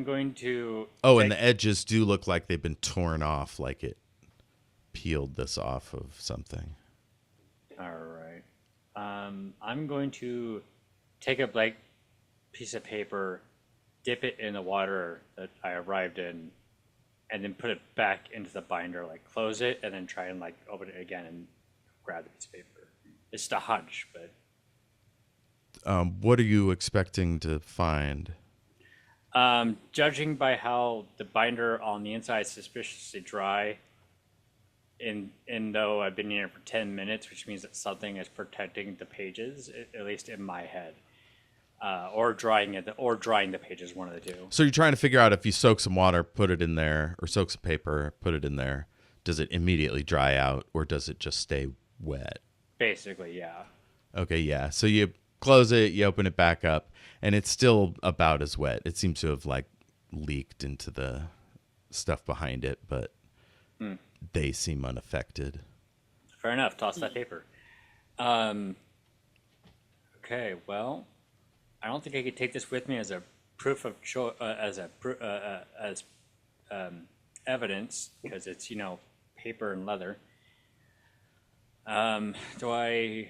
going to. Oh, and the edges do look like they've been torn off, like it peeled this off of something. All right. I'm going to take a blank piece of paper, dip it in the water that I arrived in, and then put it back into the binder, like close it, and then try and like open it again and grab the piece of paper. It's just a hunch, but What are you expecting to find? judging by how the binder on the inside is suspiciously dry, and though I've been in here for 10 minutes, which means that something is protecting the pages, at least in my head, or drying the pages, one of the two. So you're trying to figure out if you soak some water, put it in there, or soak some paper, put it in there, does it immediately dry out, or does it just stay wet? Basically, yeah. Okay, yeah. So you close it, you open it back up, and it's still about as wet. It seems to have like leaked into the stuff behind it, but they seem unaffected. Fair enough. Toss that paper. Okay. Well, I don't think I could take this with me as a proof of as evidence because it's paper and leather. Do I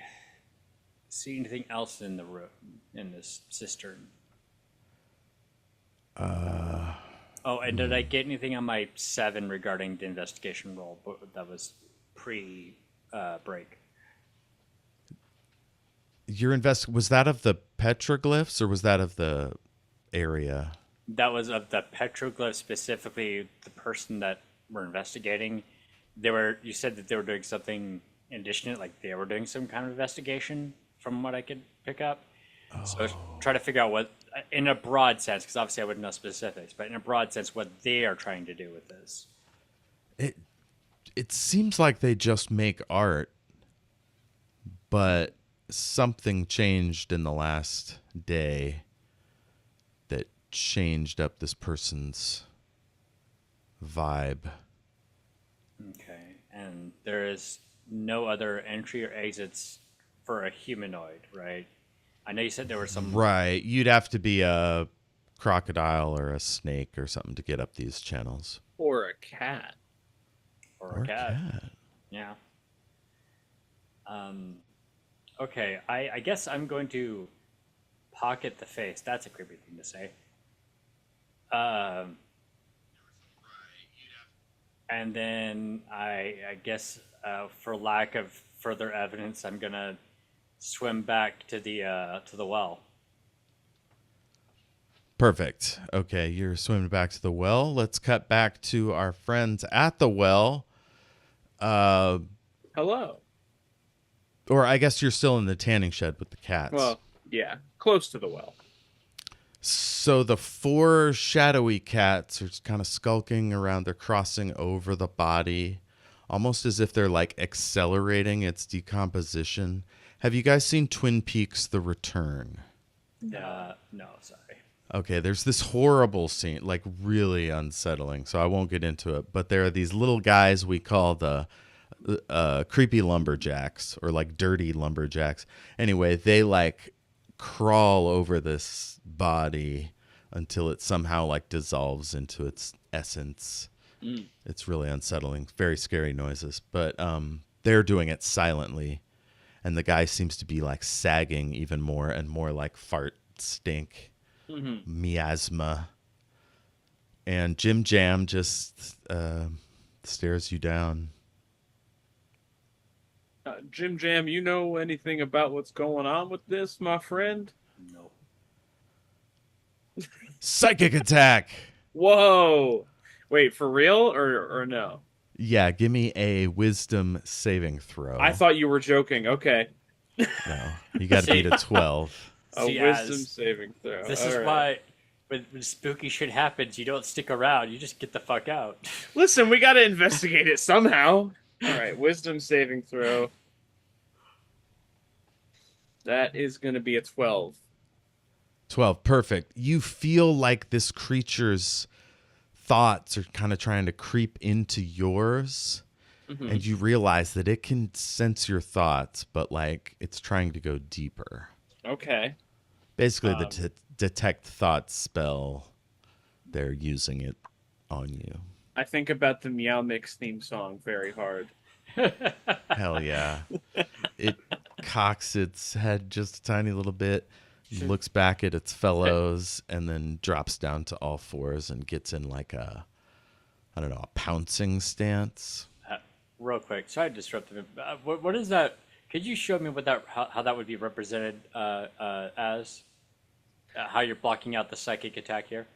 see anything else in the room in this cistern? Oh, and did I get anything on my 7 regarding the investigation roll that was pre-break? Your was that of the petroglyphs or was that of the area? That was of the petroglyph, specifically the person that we're investigating. You said that they were doing something in addition, like they were doing some kind of investigation from what I could pick up. Oh. So I was trying to figure out what, in a broad sense, because obviously I wouldn't know specifics, but in a broad sense, what they are trying to do with this. It seems like they just make art, but something changed in the last day that changed up this person's vibe. Okay, and there is no other entry or exits for a humanoid, right? I know you said there were some... Right, you'd have to be a crocodile or a snake or something to get up these channels. Or a cat. Or a cat. Yeah. Okay, I guess I'm going to pocket the face. That's a creepy thing to say. And then I guess for lack of further evidence, I'm gonna swim back to the well. Perfect. Okay, you're swimming back to the well. Let's cut back to our friends at the well. Uh, Hello. or I guess you're still in the tanning shed with the cats. Well, yeah, close to the well. So the four shadowy cats are kind of skulking around. They're crossing over the body, almost as if they're like accelerating its decomposition. Have you guys seen Twin Peaks: The Return? No, sorry. Okay, there's this horrible scene, like really unsettling, so I won't get into it. But there are these little guys we call the creepy lumberjacks, or like dirty lumberjacks. Anyway, they like crawl over this body until it somehow like dissolves into its essence. It's really unsettling, very scary noises. But they're doing it silently, and the guy seems to be like sagging even more and more, like fart stink. Miasma. And Jim Jam just stares you down. Jim Jam, you know anything about what's going on with this, my friend? No. Psychic attack. Whoa. Wait, for real or no? Yeah, give me a wisdom saving throw. I thought you were joking. Okay. No, you got to beat a 12. A See, wisdom as saving throw. this All is right. why when spooky shit happens, you don't stick around. You just get the fuck out. Listen, we got to investigate it somehow. All right, wisdom saving throw. That is going to be a 12. 12, perfect. You feel like this creature's thoughts are kind of trying to creep into yours. And you realize that it can sense your thoughts, but like it's trying to go deeper. Okay. Basically, the detect thoughts spell, they're using it on you. I think about the Meow Mix theme song very hard. Hell yeah. It cocks its head just a tiny little bit, looks back at its fellows, and then drops down to all fours and gets in like a, I don't know, a pouncing stance. Real quick, sorry to disrupt you. What is that? Could you show me what that how that would be represented as? How you're blocking out the psychic attack here?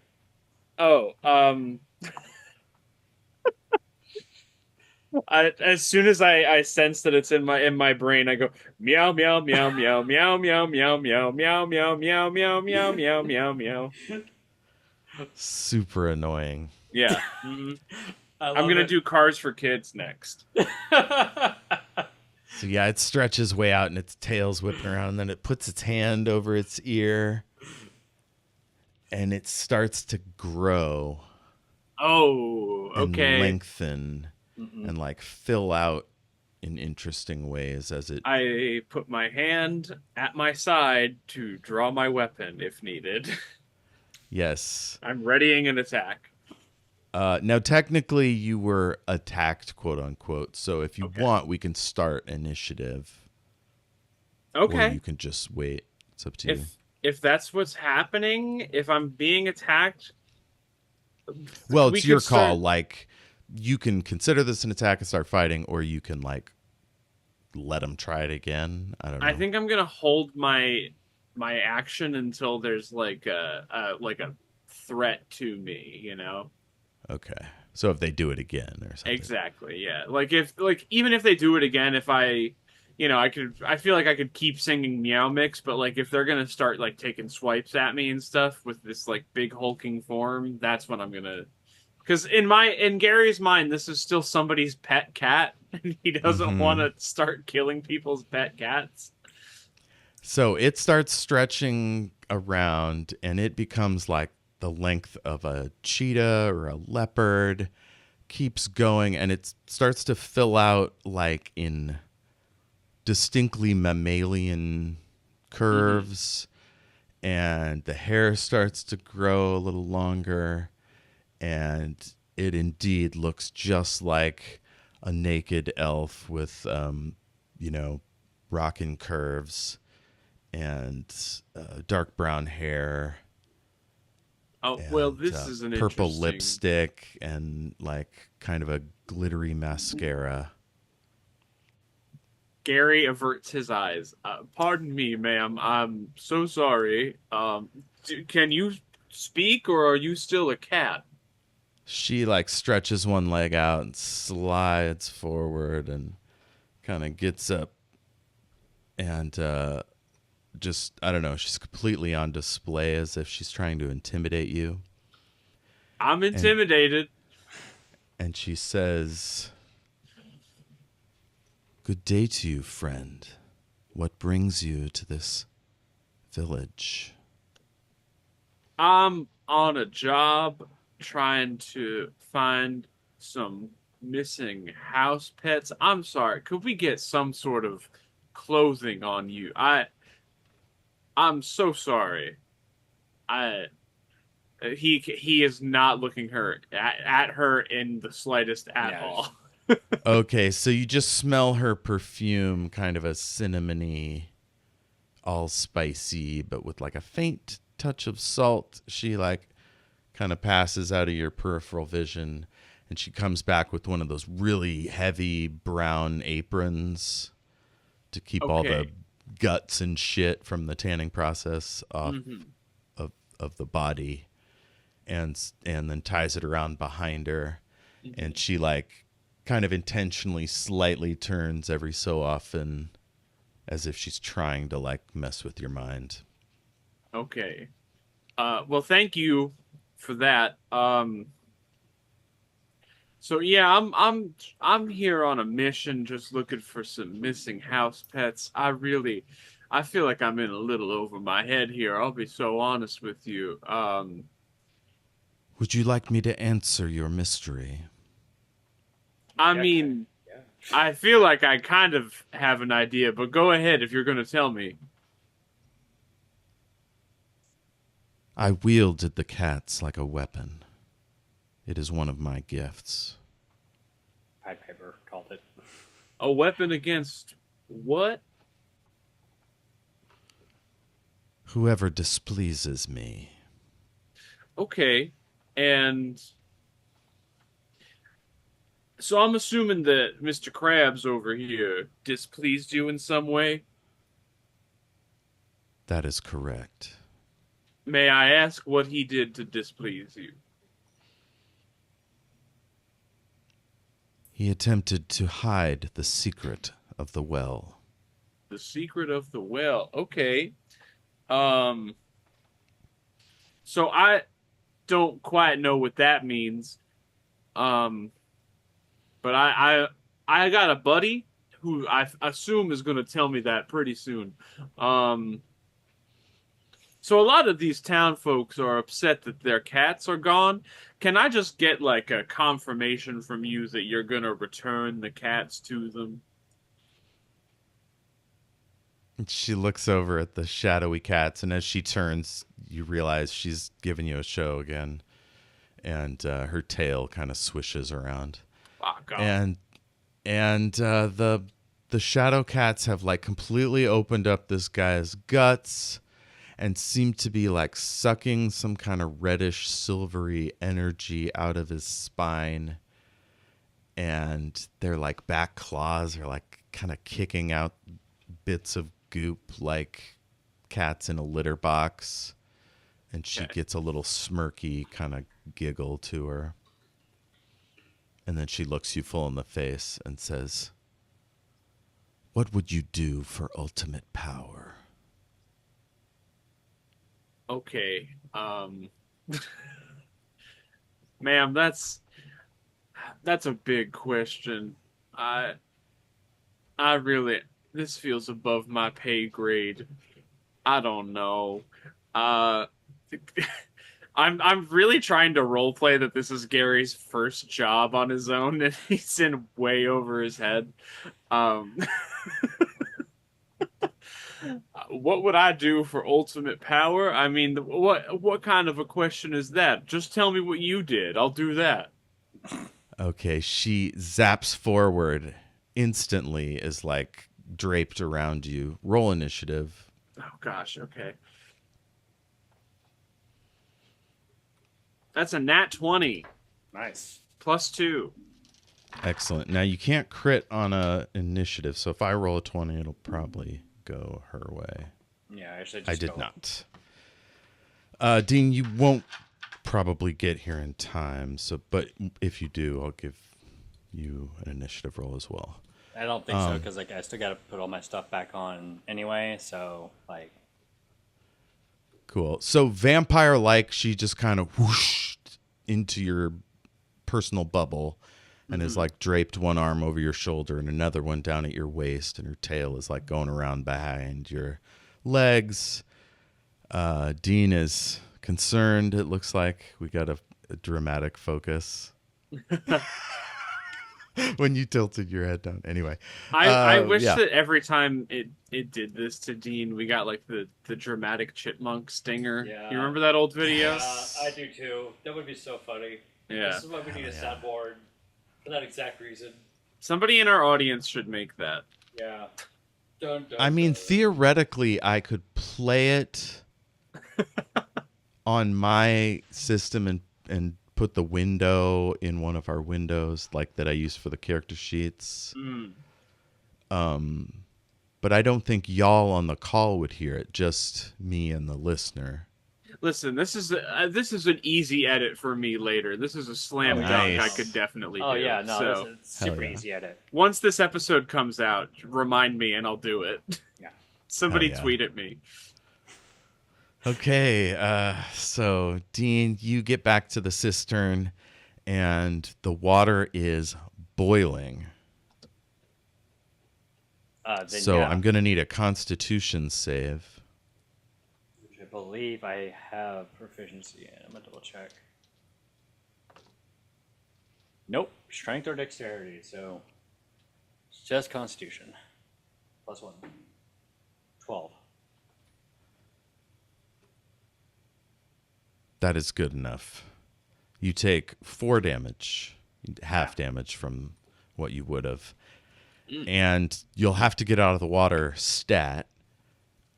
Oh, as soon as I sense that it's in my brain, I go meow meow meow meow meow meow meow meow meow meow meow meow meow meow meow meow. Super annoying. Yeah. I'm gonna do Cars for Kids next. So yeah, it stretches way out and its tail's whipping around, and then it puts its hand over its ear and it starts to grow. Oh, okay. And lengthen and like fill out in interesting ways as it. I put my hand at my side to draw my weapon if needed. Yes. I'm readying an attack. Now, technically, you were attacked, quote unquote. So if you want, we can start initiative. Okay. Or you can just wait. It's up to you. If that's what's happening, if I'm being attacked. Well, it's your call. Like, you can consider this an attack and start fighting, or you can, like, let them try it again. I don't know. I think I'm going to hold my action until there's, like a threat to me, you know? Okay. So if they do it again or something. Exactly, yeah. Even if they do it again, if I feel like I could keep singing Meow Mix, but like if they're gonna start like taking swipes at me and stuff with this like big hulking form, that's when I'm gonna. Because in Gary's mind, this is still somebody's pet cat, and he doesn't want to start killing people's pet cats. So it starts stretching around, and it becomes like the length of a cheetah or a leopard, keeps going, and it starts to fill out like in distinctly mammalian curves, and the hair starts to grow a little longer, and it indeed looks just like a naked elf with rockin' curves and dark brown hair. Oh, well, and this is an purple interesting. lipstick and like kind of a glittery mascara. Gary averts his eyes. Pardon me, ma'am. I'm so sorry. Can you speak, or are you still a cat? She like stretches one leg out and slides forward and kind of gets up and just, I don't know, she's completely on display as if she's trying to intimidate you. I'm And intimidated. she says, "Good day to you, friend. What brings you to this village?" I'm on a job trying to find some missing house pets. I'm sorry. Could we get some sort of clothing on you? I'm so sorry. I he is not looking at her in the slightest at Yeah, all. Okay, so you just smell her perfume, kind of a cinnamony, all spicy, but with like a faint touch of salt. She like kind of passes out of your peripheral vision, and she comes back with one of those really heavy brown aprons to keep all the Okay. guts and shit from the tanning process off Hmm. of the body, and then ties it around behind her, and Hmm. she like kind of intentionally slightly turns every so often as if she's trying to like mess with your mind. Okay. Well, thank you for that. So yeah, I'm here on a mission, just looking for some missing house pets. I feel like I'm in a little over my head here. I'll be so honest with you. Would you like me to answer your mystery? I yeah, mean, yeah. I feel like I kind of have an idea, but go ahead if you're going to tell me. I wielded the cats like a weapon. It is one of my gifts. Pied Piper called it. A weapon against what? Whoever displeases me. Okay, and so I'm assuming that Mr. Krabs over here displeased you in some way. That is correct. May I ask what he did to displease you? He attempted to hide the secret of the well. The secret of the well. Okay. Um, so I don't quite know what that means. Um, but I got a buddy who I assume is going to tell me that pretty soon. Um, so a lot of these town folks are upset that their cats are gone. Can I just get like a confirmation from you that you're going to return the cats to them? She looks over at the shadowy cats, and as she turns, you realize she's giving you a show again, and her tail kind of swishes around, Fuck off. and the shadow cats have like completely opened up this guy's guts and seem to be like sucking some kind of reddish silvery energy out of his spine, and their like back claws are like kind of kicking out bits of goop like cats in a litter box, and she Okay. gets a little smirky kind of giggle to her, and then she looks you full in the face and says, "What would you do for ultimate power?" Okay. Ma'am, that's a big question. I I really this feels above my pay grade. I don't know. Uh I'm really trying to roleplay that this is Gary's first job on his own and he's in way over his head. Um what would I do for ultimate power? I mean, what kind of a question is that? Just tell me what you did. I'll do that. Okay, she zaps forward instantly, is like draped around you. Roll initiative. Oh gosh, okay. That's a nat 20 Nice. +2. Excellent. Now you can't crit on a initiative, so if I roll a 20, it'll probably go her way. Yeah, I should I just did go. not. Dean, you won't probably get here in time. So, but if you do, I'll give you an initiative roll as well. I don't think so, because like I still got to put all my stuff back on anyway. So like, Cool. So vampire-like, she just kind of whooshed into your personal bubble and is like draped one arm over your shoulder and another one down at your waist, and her tail is like going around behind your legs. Dean is concerned. It looks like we got a dramatic focus when you tilted your head down. Anyway, I wish yeah. that every time it did this to Dean, we got like the dramatic chipmunk stinger. Yeah. You remember that old video? I do too. That would be so funny. Yeah. This is why we need a soundboard for that exact reason. Somebody in our audience should make that. Yeah. Dun, dun, I mean, dun. theoretically, I could play it on my system and put the window in one of our windows, like that I use for the character sheets. But I don't think y'all on the call would hear it, just me and the listener. Listen, this is an easy edit for me later. This is a slam dunk I could definitely do. Oh yeah, no, So that's a super yeah. easy edit. once this episode comes out, remind me and I'll do it. Yeah. Somebody Hell yeah. tweet at me. Okay, so Dean, you get back to the cistern, and the water is boiling. Then, So yeah, I'm going to need a Constitution save. which I believe I have proficiency in. I'm gonna double check. Nope, strength or dexterity. So it's just Constitution. +1. 12. That is good enough. You take 4 damage, half damage from what you would have. And you'll have to get out of the water stat.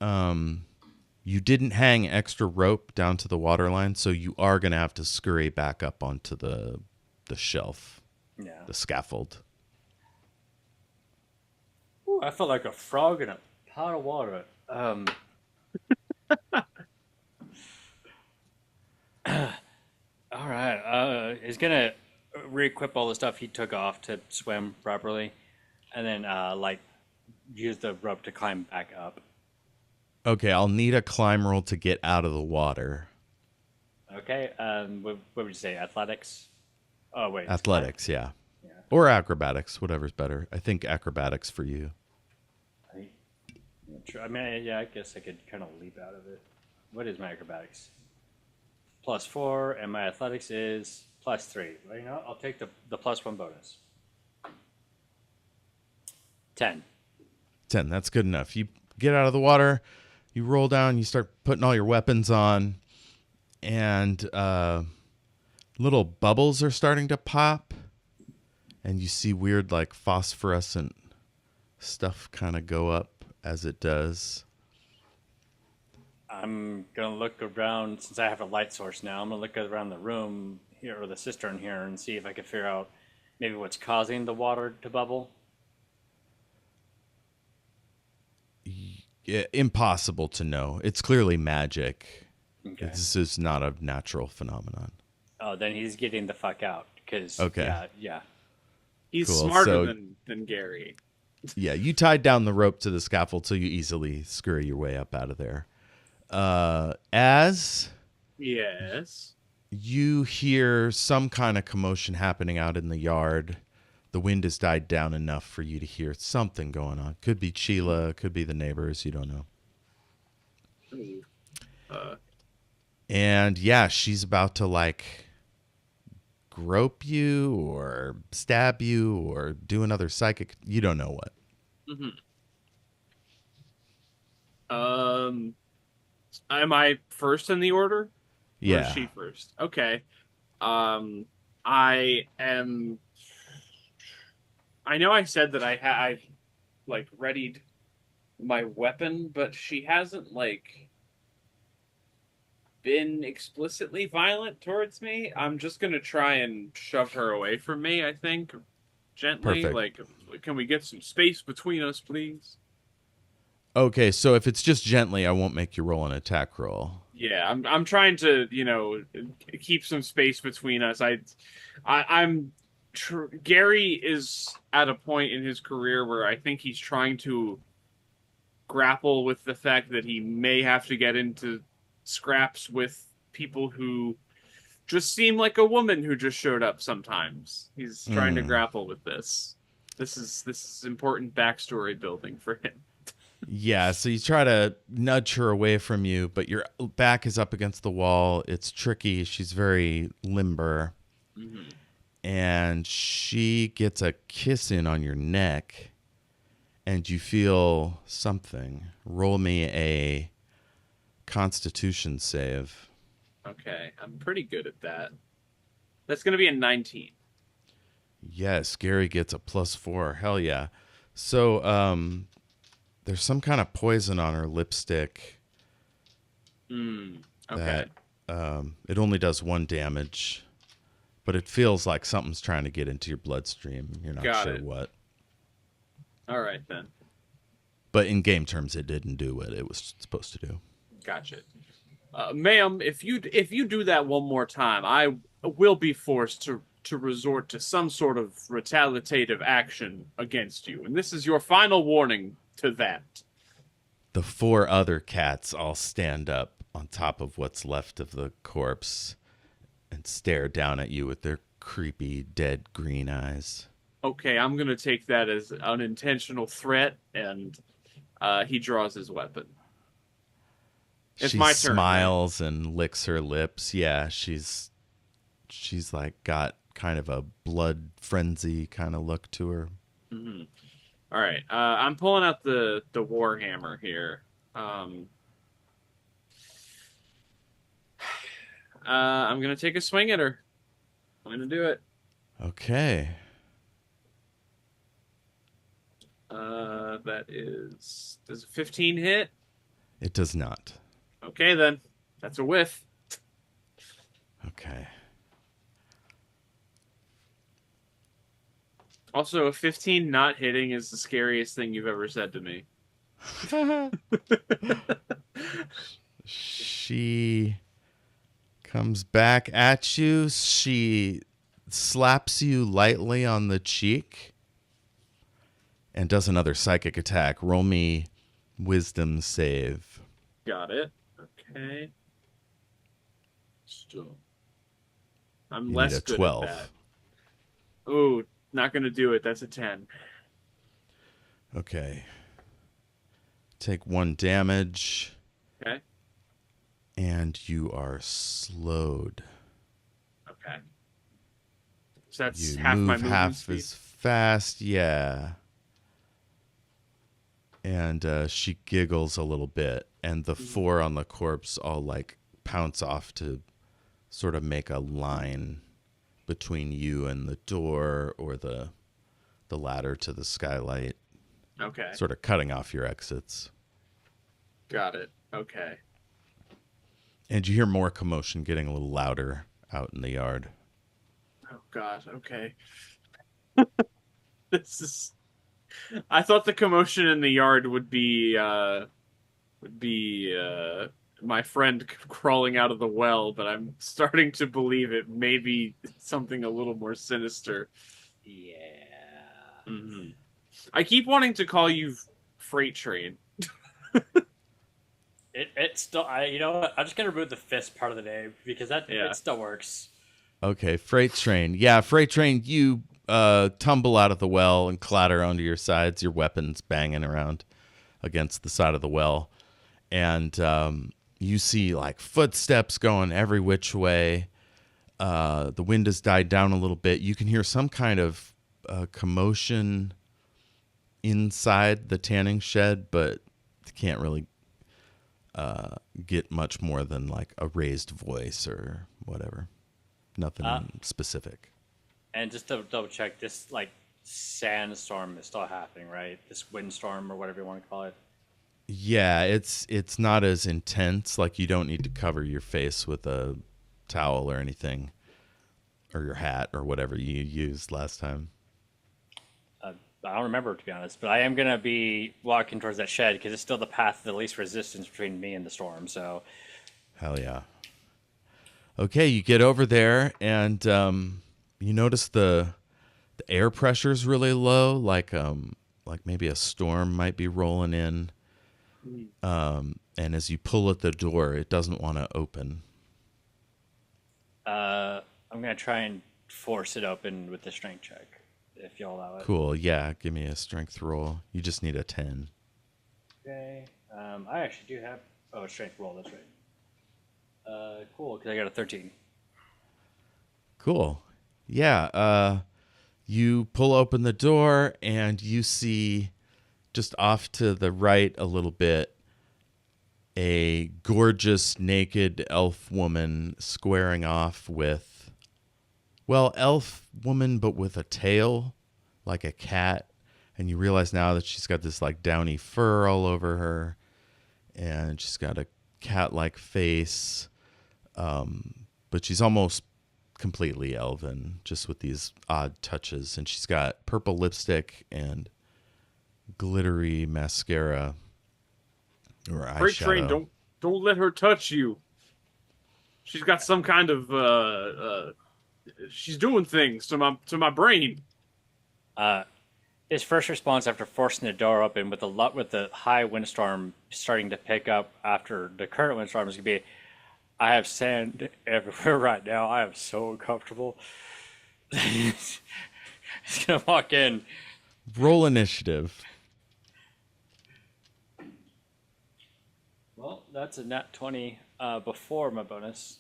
You didn't hang extra rope down to the water line, so you are going to have to scurry back up onto the shelf, Yeah. the scaffold. Ooh, I felt like a frog in a pot of water. All right. He's gonna re-equip all the stuff he took off to swim properly, and then like use the rope to climb back up. Okay, I'll need a climb roll to get out of the water. Okay. What would you say? Athletics? Oh wait. Athletics, yeah. Yeah. Or acrobatics, whatever's better. I think acrobatics for you. I mean, yeah. I guess I could kind of leap out of it. What is my acrobatics? +4, and my athletics is +3. Well, you know, I'll take the +1 bonus. 10. 10, that's good enough. You get out of the water, you roll down, you start putting all your weapons on, and little bubbles are starting to pop, and you see weird, like, phosphorescent stuff kind of go up as it does. I'm gonna look around since I have a light source now. I'm gonna look around the room here or the cistern here and see if I can figure out maybe what's causing the water to bubble. Yeah, impossible to know. It's clearly magic. Okay. This is not a natural phenomenon. Oh, then he's getting the fuck out because Okay. yeah. He's Cool, smarter so- than Gary. Yeah, you tied down the rope to the scaffold so you easily scurry your way up out of there. As Yes. you hear some kind of commotion happening out in the yard, the wind has died down enough for you to hear something going on. Could be Sheila, could be the neighbors, you don't know. And yeah, she's about to like grope you or stab you or do another psychic. You don't know what. Am I first in the order? Or Yeah. is she first? Okay. I am. I know I said that I've like readied my weapon, but she hasn't like been explicitly violent towards me. I'm just gonna try and shove her away from me, I think, gently. Perfect. Like, can we get some space between us, please? Okay, so if it's just gently, I won't make you roll an attack roll. Yeah, I'm trying to, keep some space between us. I'm Gary is at a point in his career where I think he's trying to grapple with the fact that he may have to get into scraps with people who just seem like a woman who just showed up sometimes. He's trying to Mm. grapple with this. This is important backstory building for him. Yeah, so you try to nudge her away from you, but your back is up against the wall. It's tricky. She's very limber. Mm-hmm. And she gets a kiss in on your neck, and you feel something. Roll me a constitution save. Okay, I'm pretty good at that. That's going to be a 19. Yes, Gary gets a +4. Hell yeah. So, there's some kind of poison on her lipstick Okay, that it only does 1 damage, but it feels like something's trying to get into your bloodstream. You're not got sure it. what. All right then. But in game terms, it didn't do what it was supposed to do. Gotcha. Ma'am, if you do that one more time, I will be forced to resort to some sort of retaliative action against you, and this is your final warning to that. The 4 other cats all stand up on top of what's left of the corpse and stare down at you with their creepy, dead green eyes. Okay, I'm gonna take that as an unintentional threat, and he draws his weapon. It's She my turn, right? smiles and licks her lips. Yeah, she's like got kind of a blood frenzy kind of look to her. Hmm. All right. I'm pulling out the warhammer here. Um, I'm gonna take a swing at her. I'm gonna do it. Okay. That is does a 15 hit? It does not. Okay, then that's a whiff. Okay. Also, a 15 not hitting is the scariest thing you've ever said to me. She comes back at you. She slaps you lightly on the cheek and does another psychic attack. Roll me wisdom save. Got it. Okay. Still, I'm You need less a good at 12. that. Ooh, not gonna do it. That's a 10. Okay. Take 1 damage Okay. and you are slowed. Okay. So that's You half my move movement half speed. as fast. Yeah. And she giggles a little bit, and the 4 on the corpse all like pounce off to sort of make a line between you and the door or the ladder to the skylight, Okay. sort of cutting off your exits. Got it. Okay. And you hear more commotion getting a little louder out in the yard. Oh God. Okay. This is. I thought the commotion in the yard would be my friend crawling out of the well, but I'm starting to believe it may be something a little more sinister. Yeah. Hmm. I keep wanting to call you Freight Train. It still you know what? I'm just gonna remove the fist part of the name because that Yeah. it still works. Okay, freight train. Yeah, freight train, you tumble out of the well and clatter onto your sides, your weapons banging around against the side of the well. And you see like footsteps going every which way. The wind has died down a little bit. You can hear some kind of commotion inside the tanning shed, but can't really get much more than like a raised voice or whatever. Nothing Uh, specific. and just to double check, this like sandstorm is still happening, right? This windstorm or whatever you want to call it. Yeah, it's not as intense. Like you don't need to cover your face with a towel or anything, or your hat or whatever you used last time. I don't remember, to be honest, but I am gonna be walking towards that shed because it's still the path of the least resistance between me and the storm. So, Hell yeah. Okay, you get over there and you notice the air pressure's really low, like maybe a storm might be rolling in. And as you pull at the door, it doesn't want to open. I'm gonna try and force it open with the strength check, if you'll allow it. Cool. Yeah, give me a strength roll. You just need a 10. Okay. I actually do have. Oh, strength roll. That's right. Cool, because I got a 13. Cool. Yeah, you pull open the door and you see just off to the right a little bit a gorgeous naked elf woman squaring off with, well, elf woman but with a tail like a cat, and you realize now that she's got this like downy fur all over her and she's got a cat-like face, but she's almost completely elven, just with these odd touches. And she's got purple lipstick and glittery mascara or Freight train, eyeshadow. don't let her touch you. She's got some kind of she's doing things to my brain. His first response after forcing the door open with the high windstorm starting to pick up after the current windstorm is gonna be, I have sand everywhere right now. I am so uncomfortable. He's gonna walk in. Roll initiative. Well, that's a nat 20 before my bonus.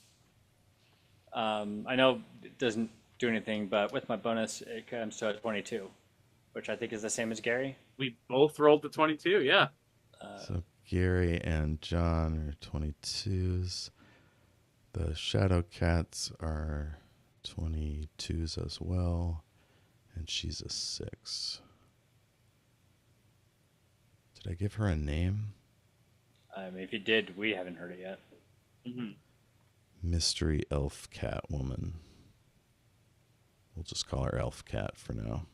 I know it doesn't do anything, but with my bonus, it comes to a 22, which I think is the same as Gary. We both rolled the 22. Yeah. So Gary and John are 22s. The Shadow Cats are 22s as well. And she's a 6. Did I give her a name? If you did, we haven't heard it yet. Mm-hmm. Mystery Elf Cat Woman. We'll just call her Elf Cat for now.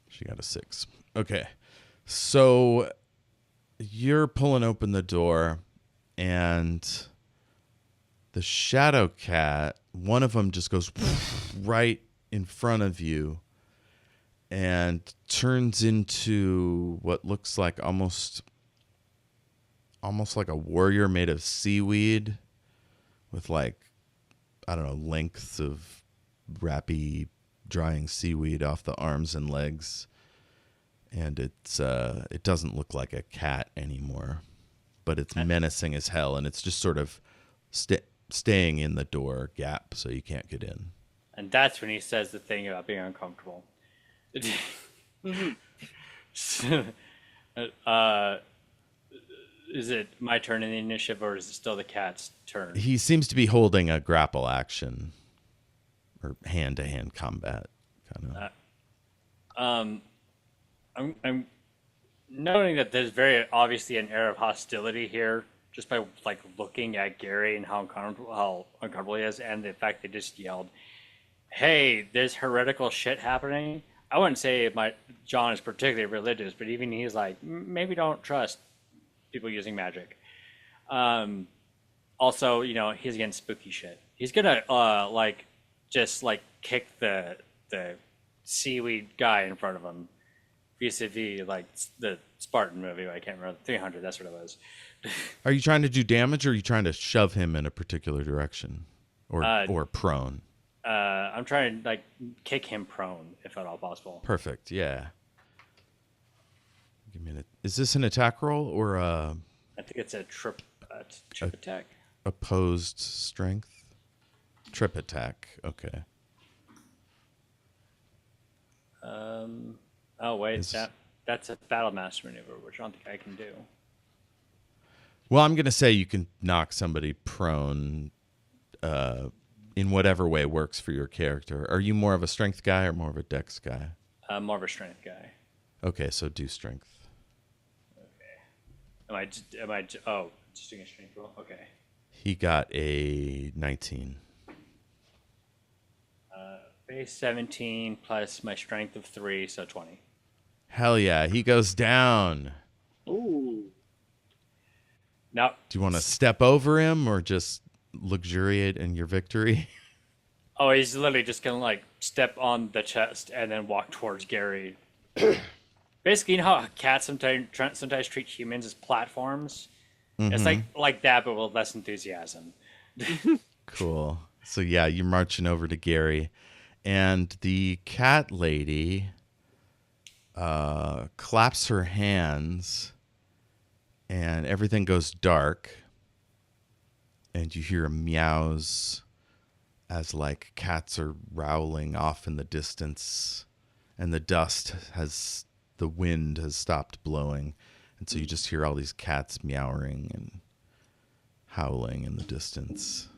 She got a 6. Okay. So you're pulling open the door, and the Shadow Cat, one of them just goes right in front of you and turns into what looks like almost like a warrior made of seaweed with, like, I don't know, lengths of wrappy drying seaweed off the arms and legs. And it doesn't look like a cat anymore, but it's menacing as hell, and it's just sort of staying in the door gap so you can't get in. And that's when he says the thing about being uncomfortable. Is it my turn in the initiative, or is it still the cat's turn? He seems to be holding a grapple action or hand-to-hand combat kind of. I'm noting that there's very obviously an air of hostility here, just by like looking at Gary and how uncomfortable he is, and the fact they just yelled, "Hey, there's heretical shit happening." I wouldn't say John is particularly religious, but even he's like, maybe don't trust people using magic. Also, he's against spooky shit. He's gonna just kick the seaweed guy in front of him, vis-a-vis like the Spartan movie. I can't remember, 300. That's what it was. Are you trying to do damage, or are you trying to shove him in a particular direction, or prone? I'm trying to kick him prone, if at all possible. Perfect. Yeah. Give me is this an attack roll or a? I think it's a trip attack. Opposed strength. Trip attack. Okay. Oh wait, that's a battle master maneuver, which I don't think I can do. Well, I'm gonna say you can knock somebody prone, in whatever way works for your character. Are you more of a strength guy or more of a dex guy? More of a strength guy. Okay, so do strength. Oh, just doing a strength roll. Okay. He got a 19. Base 17 plus my strength of 3, so 20. Hell yeah, he goes down. Ooh. Now, Do you want to step over him or just luxuriate in your victory? oh, he's literally just gonna like step on the chest and then walk towards Gary. Basically, you know how cats sometimes treat humans as platforms? It's like that, but with less enthusiasm. Cool. So yeah, you're marching over to Gary, and the cat lady claps her hands, and everything goes dark, and you hear meows as like cats are rowling off in the distance, and the wind has stopped blowing, and so you just hear all these cats meowing and howling in the distance.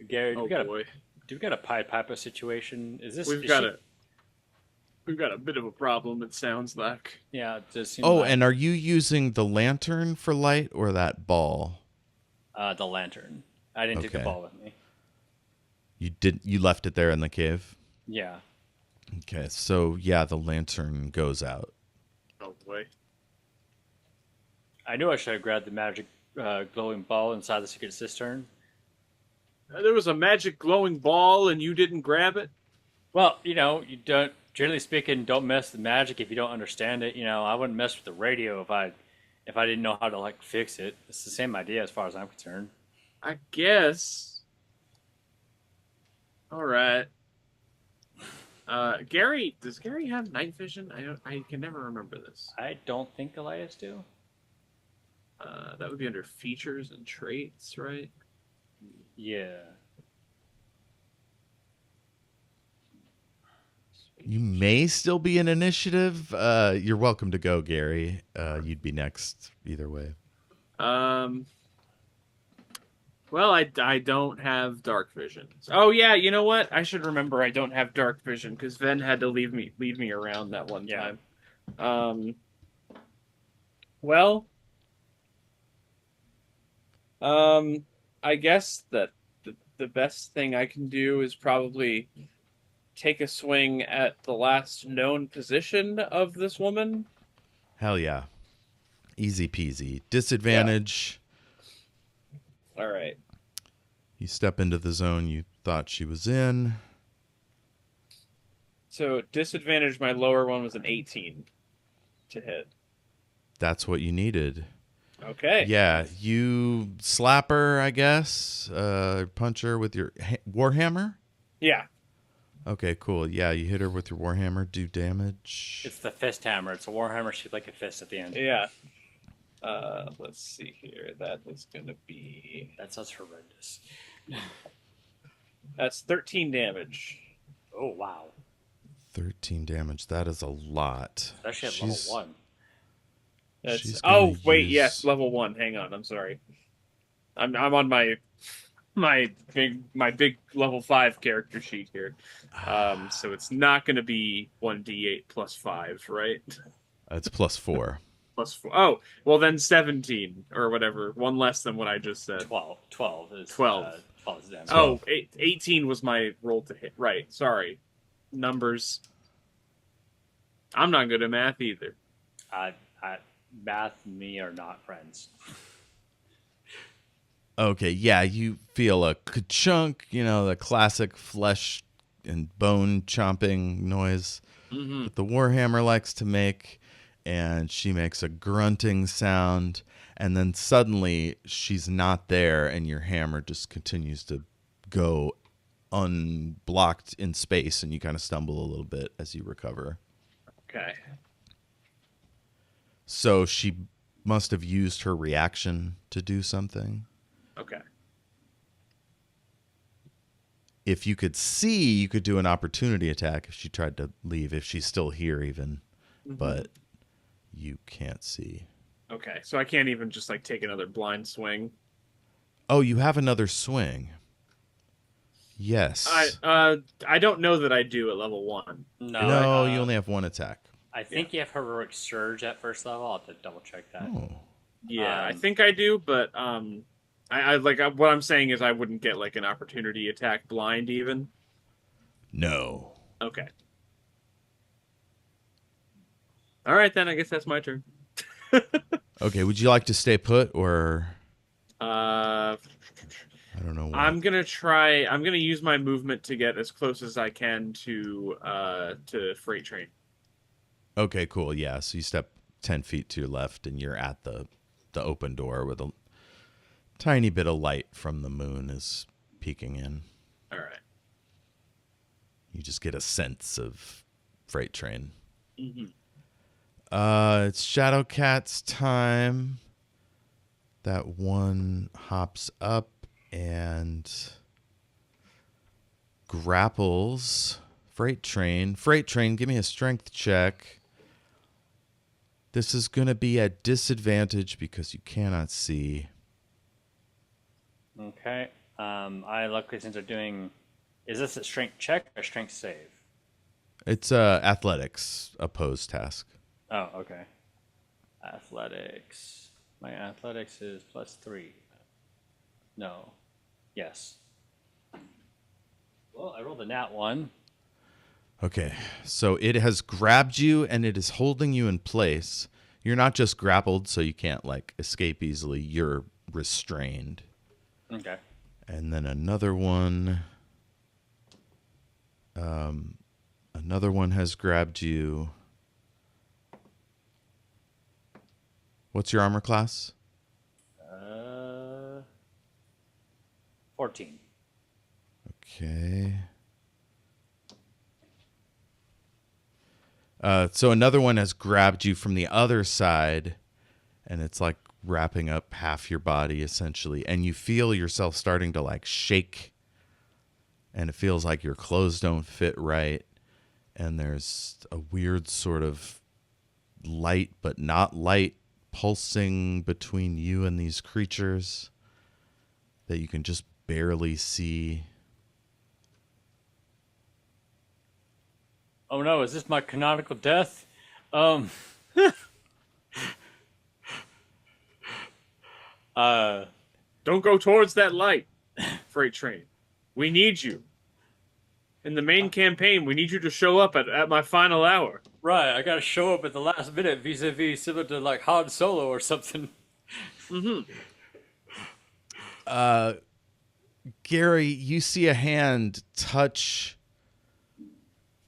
Gary, Oh boy. do we got a Pied Piper situation? We've got a bit of a problem, it sounds like. Yeah, it does seem Oh, like and are you using the lantern for light or that ball? the lantern. I didn't take the Okay. ball with me. You left it there in the cave? Yeah. Okay, so yeah, the lantern goes out. Oh boy. I knew I should have grabbed the magic glowing ball inside the secret cistern. There was a magic glowing ball and you didn't grab it? Well, you know, you don't. Generally speaking, don't mess with magic if you don't understand it. You know, I wouldn't mess with the radio if I didn't know how to like fix it. It's the same idea as far as I'm concerned. I guess. All right. Does Gary have night vision? I can never remember this. I don't think Elias do. That would be under features and traits, right? Yeah. You may still be in initiative. You're welcome to go, Gary. You'd be next either way. Well, I don't have dark vision. Oh yeah, you know what? I should remember I don't have dark vision because Ven had to leave me around that one Yeah. time. Well, I guess that the best thing I can do is probably take a swing at the last known position of this woman. Hell yeah. Easy peasy. Disadvantage. All right. You step into the zone you thought she was in. So disadvantage, my lower one was an 18 to hit. That's what you needed. Okay. Yeah, you slap her, I guess. Punch her with your warhammer. Yeah. Okay, cool. Yeah, you hit her with your warhammer. Do damage. It's the fist hammer. It's a warhammer shaped like a fist at the end. Yeah. Let's see here. That is going to be... That sounds horrendous. That's 13 damage. Oh, wow. 13 damage. That is a lot. Especially at level 1. That's... She's Oh, gonna wait, use- yes, level 1. Hang on, I'm sorry. I'm on my big level 5 character sheet here. So it's not going to be 1d8 plus 5, right? It's +4. Plus 4. Oh, well then 17 or whatever. One less than what I just said. 12. 12 is 12. 12 is damage. Oh, 18 was my roll to hit. Right, sorry. Numbers. I'm not good at math either. Math and me are not friends. Okay, yeah, you feel a ka-chunk, the classic flesh and bone chomping noise that the warhammer likes to make, and she makes a grunting sound, and then suddenly she's not there, and your hammer just continues to go unblocked in space, and you kind of stumble a little bit as you recover. Okay. So she must have used her reaction to do something. Okay. If you could see, you could do an opportunity attack if she tried to leave, if she's still here even. But you can't see. Okay, so I can't even just like take another blind swing. Oh, you have another swing. Yes. I don't know that I do at level 1. No, you only have one attack. I think you have heroic surge at first level. I'll have to double check that. Oh, Yeah, I Um, think I do, but what I'm saying is I wouldn't get like an opportunity attack blind even. No. Okay. All right then, I guess that's my turn. Okay, would you like to stay put or Uh, I don't know what? I'm gonna use my movement to get as close as I can to freight train. Okay, cool. Yeah, so you step 10 feet to your left and you're at the open door with a tiny bit of light from the moon is peeking in. All right. You just get a sense of freight train. Mm-hmm. It's Shadowcat's time. That one hops up and grapples Freight Train. Freight Train, give me a strength check. This is going to be at disadvantage because you cannot see. okay. I luckily since they're doing. Is this a strength check or strength save? It's athletics opposed task. Oh, okay. Athletics. My athletics is +3. No. Yes. Well, I rolled a nat 1. Okay, so it has grabbed you and it is holding you in place. You're not just grappled, so you can't like escape easily. You're restrained. Okay. And then another one. Another one has grabbed you. What's your armor class? 14. Okay. So another one has grabbed you from the other side, and it's like wrapping up half your body essentially, and you feel yourself starting to like shake, and it feels like your clothes don't fit right, and there's a weird sort of light but not light pulsing between you and these creatures that you can just barely see. Oh no, is this my canonical death? Um, uh, Don't go towards that light, freight train. We need you. In the main campaign, we need you to show up at my final hour. right, I gotta show up at the last minute vis-a-vis similar to like Han Solo or something. Mm-hmm. Gary, you see a hand touch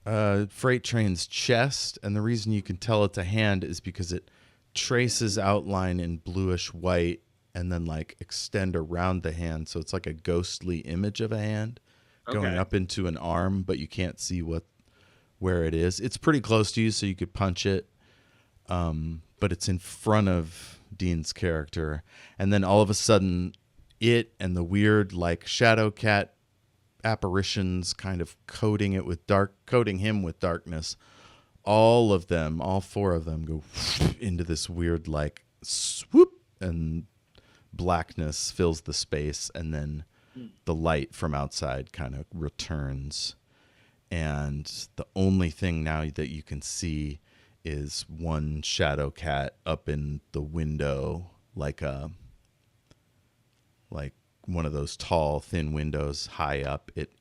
Freight Train's chest, and the reason you can tell it's a hand is because it traces outline in bluish white and then like extend around the hand, so it's like a ghostly image of a hand going Okay. up into an arm, but you can't see where it is. It's pretty close to you, so you could punch it, but it's in front of Dean's character, and then all of a sudden, it and the weird like shadow cat apparitions kind of coating him with darkness. All of them, all four of them go into this weird like swoop, and blackness fills the space, and then the light from outside kind of returns, and the only thing now that you can see is one shadow cat up in the window, like one of those tall, thin windows high up. It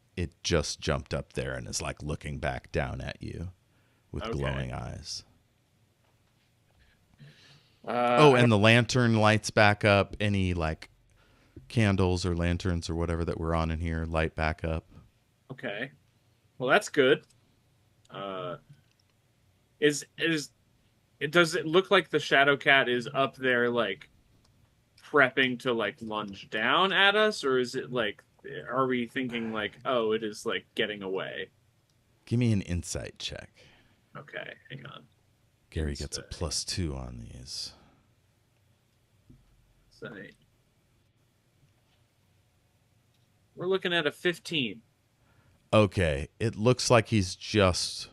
just jumped up there and is like looking back down at you with Okay. glowing eyes. Oh, I don't. and the lantern lights back up. Any like candles or lanterns or whatever that were on in here light back up. Okay. Well, that's good. Uh, is it? Does it look like the shadow cat is up there, like prepping to like lunge down at us, or is it like? Are we thinking like, oh, it is like getting away? Give me an insight check. Okay, hang on. Gary gets a Insight. +2 on these. Insight. We're looking at a 15. Okay, it looks like he's just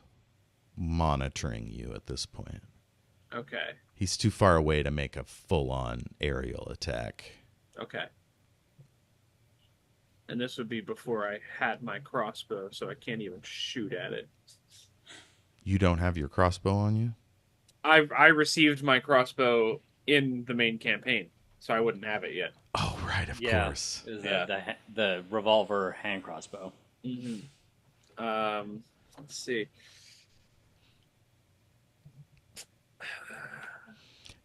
monitoring you at this point. Okay. He's too far away to make a full-on aerial attack. Okay. And this would be before I had my crossbow, so I can't even shoot at it. You don't have your crossbow on you? I received my crossbow in the main campaign, so I wouldn't have it yet. Oh, right, of Yeah, course. is Yeah. the revolver hand crossbow. Let's see.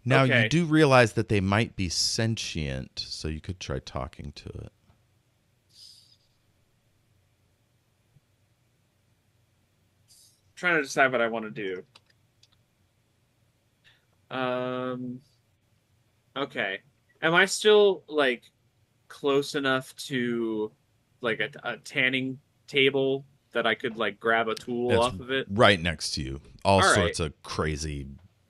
Now, you Okay. do realize that they might be sentient, so you could try talking to it. Trying to decide what I want to do. Um. Okay. Am I still like close enough to like a tanning table that I could like grab a tool It's off of it? right next to you. All All right. sorts of crazy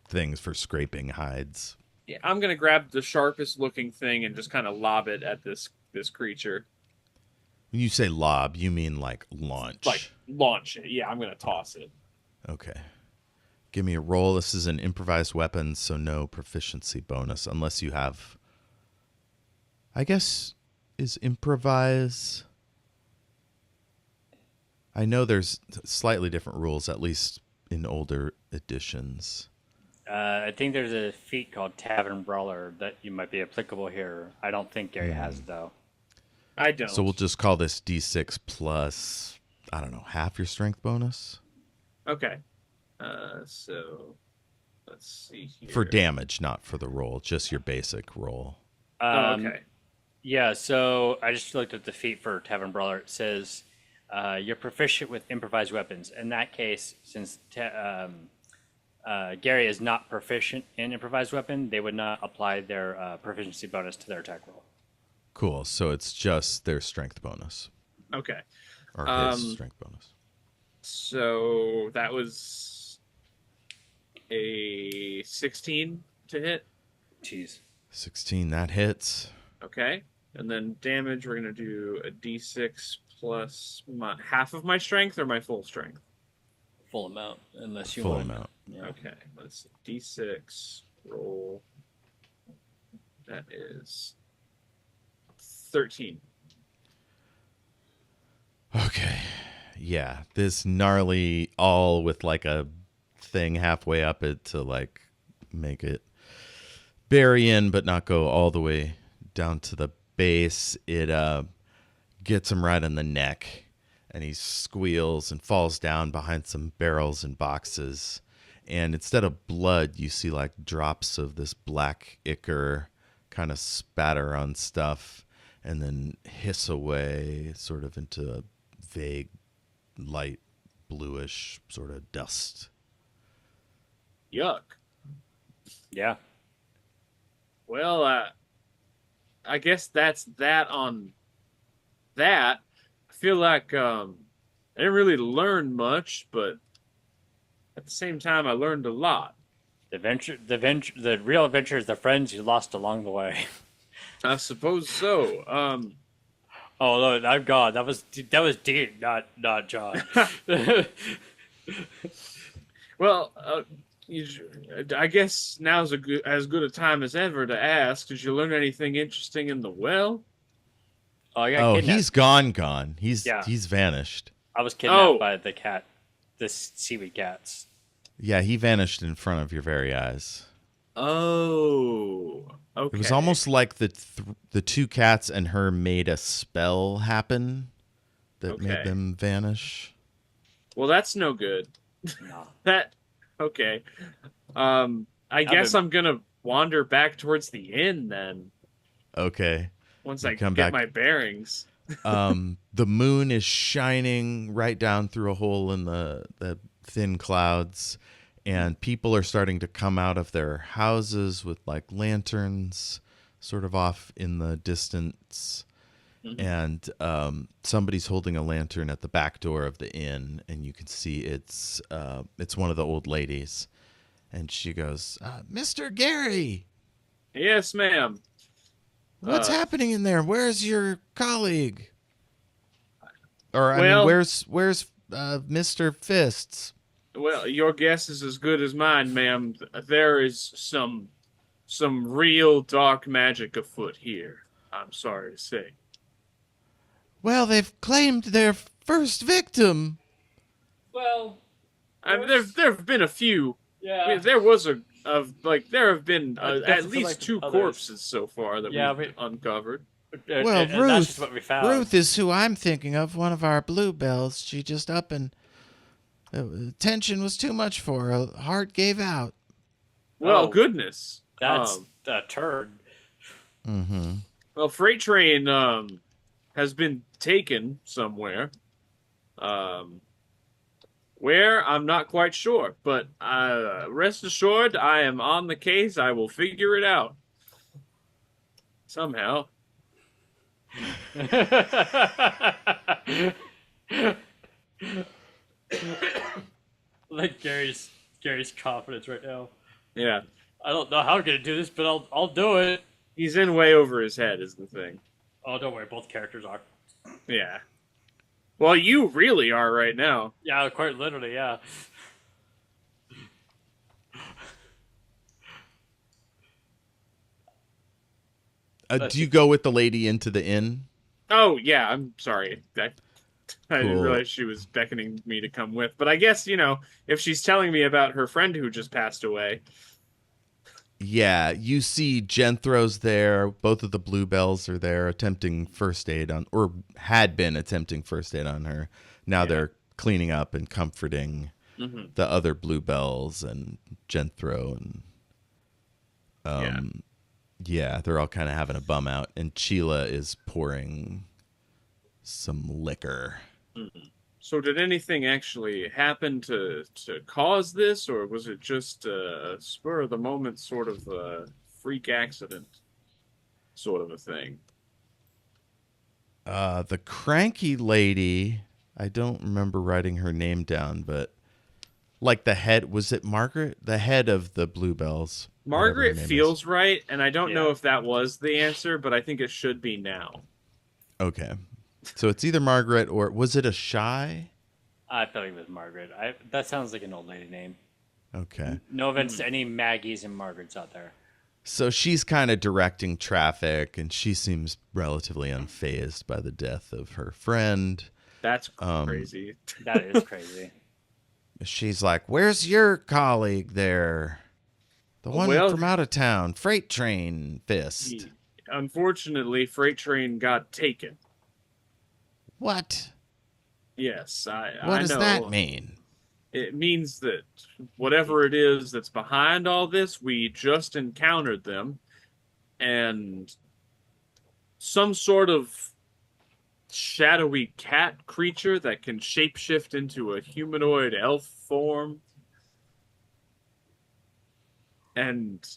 things for scraping hides. Yeah, I'm gonna grab the sharpest looking thing and just kind of lob it at this creature. When you say lob, you mean like launch. Like launch it. Yeah, I'm gonna toss it. Okay. Give me a roll. This is an improvised weapon, so no proficiency bonus unless you have. I guess is improvise. I know there's slightly different rules, at least in older editions. I think there's a feat called Tavern Brawler that you might be applicable here. I don't think Gary has it, though. I don't. So we'll just call this D6 plus, I don't know, half your strength bonus? Okay. So let's see here. For damage, not for the roll, just your basic roll. Okay. Yeah, so I just looked at the feat for Tavern Brawler. It says you're proficient with improvised weapons. In that case, since Gary is not proficient in improvised weapon, they would not apply their proficiency bonus to their attack roll. Cool. So it's just their strength bonus. Okay. Or his strength bonus. So that was a 16 to hit. Jeez. 16, that hits. Okay. And then damage, we're going to do a d6 plus half of my strength or my full strength? Full amount, unless you Full want. amount. Yeah. Okay. Let's see. D6 roll. That is 13. Okay. Yeah. This gnarly, all with like a thing halfway up it to like make it bury in but not go all the way down to the base. It gets him right in the neck and he squeals and falls down behind some barrels and boxes. And instead of blood, you see like drops of this black ichor kind of spatter on stuff and then hiss away sort of into a vague light bluish sort of dust. Yuck. Yeah. Well, I guess that's that on that. I feel like I didn't really learn much, but at the same time, I learned a lot. The real adventure is the friends you lost along the way. I suppose so. Oh, look, I'm gone. That was Dean, not John. Well, I guess now's as good a time as ever to ask. Did you learn anything interesting in the well? Oh, I got Oh, kidnapped. he's gone. He's Yeah. he's vanished. I was kidnapped by the seaweed cats. Yeah, he vanished in front of your very eyes. Oh, okay. It was almost like the two cats and her made a spell happen that made them vanish. Well, that's no good. No. Okay. I guess I'm gonna wander back towards the inn then. Okay. Once You I come get back. my bearings. The moon is shining right down through a hole in the thin clouds, and people are starting to come out of their houses with like lanterns sort of off in the distance. And somebody's holding a lantern at the back door of the inn, and you can see it's one of the old ladies, and she goes, "Mr. Gary, Yes, ma'am. what's happening in there? Where's your colleague? Or I Well- mean, where's Mr. Fists?" Well, your guess is as good as mine, ma'am. There is some real dark magic afoot here. I'm sorry to say. Well, they've claimed their first victim. Well, I mean, there have been a few. yeah. There was of like there have been at Different from least like two others. corpses so far that Yeah, we've uncovered. Well, and that's just Ruth. what we found. Ruth is who I'm thinking of, one of our bluebells. She just up and tension was too much for her. Heart gave out. Well, Oh, goodness. that's a turd. Mm-hmm. Well, freight train has been taken somewhere. Um, where I'm not quite sure, but rest assured, I am on the case. I will figure it out somehow. Like Gary's confidence right now. Yeah, I don't know how I'm gonna do this, but I'll do it. he's in way over his head, is the thing. Oh, don't worry, both characters are. Yeah. Well, you really are right now. Yeah, quite literally, yeah. Do you go with the lady into the inn? Oh, yeah, I'm sorry. I didn't Cool. realize she was beckoning me to come with. But I guess, if she's telling me about her friend who just passed away. Yeah, you see Jenthro's there. Both of the bluebells are there attempting first aid on, or had been attempting first aid on her. Now they're cleaning up and comforting the other bluebells and Jenthro. And yeah, they're all kind of having a bum out. And Sheila is pouring some liquor. So did anything actually happen to cause this, or was it just a spur of the moment sort of a freak accident sort of a thing? The cranky lady, I don't remember writing her name down, but like the head, was it Margaret? The head of the bluebells. Whatever her Margaret name feels right, and I don't know Yeah. if that was the answer, but I think it should be now. Okay. So it's either Margaret or was it a shy? I feel like it was Margaret. That sounds like an old lady name. Okay. No offense to any Maggies and Margarets out there. So she's kind of directing traffic and she seems relatively unfazed by the death of her friend. That's crazy. That is crazy. She's like, "Where's your colleague there? The one Well, from out of town, Freight Train Fist." Unfortunately, Freight Train got taken. What? Yes, I What does know. that mean? It means that whatever it is that's behind all this, we just encountered them, and some sort of shadowy cat creature that can shapeshift into a humanoid elf form and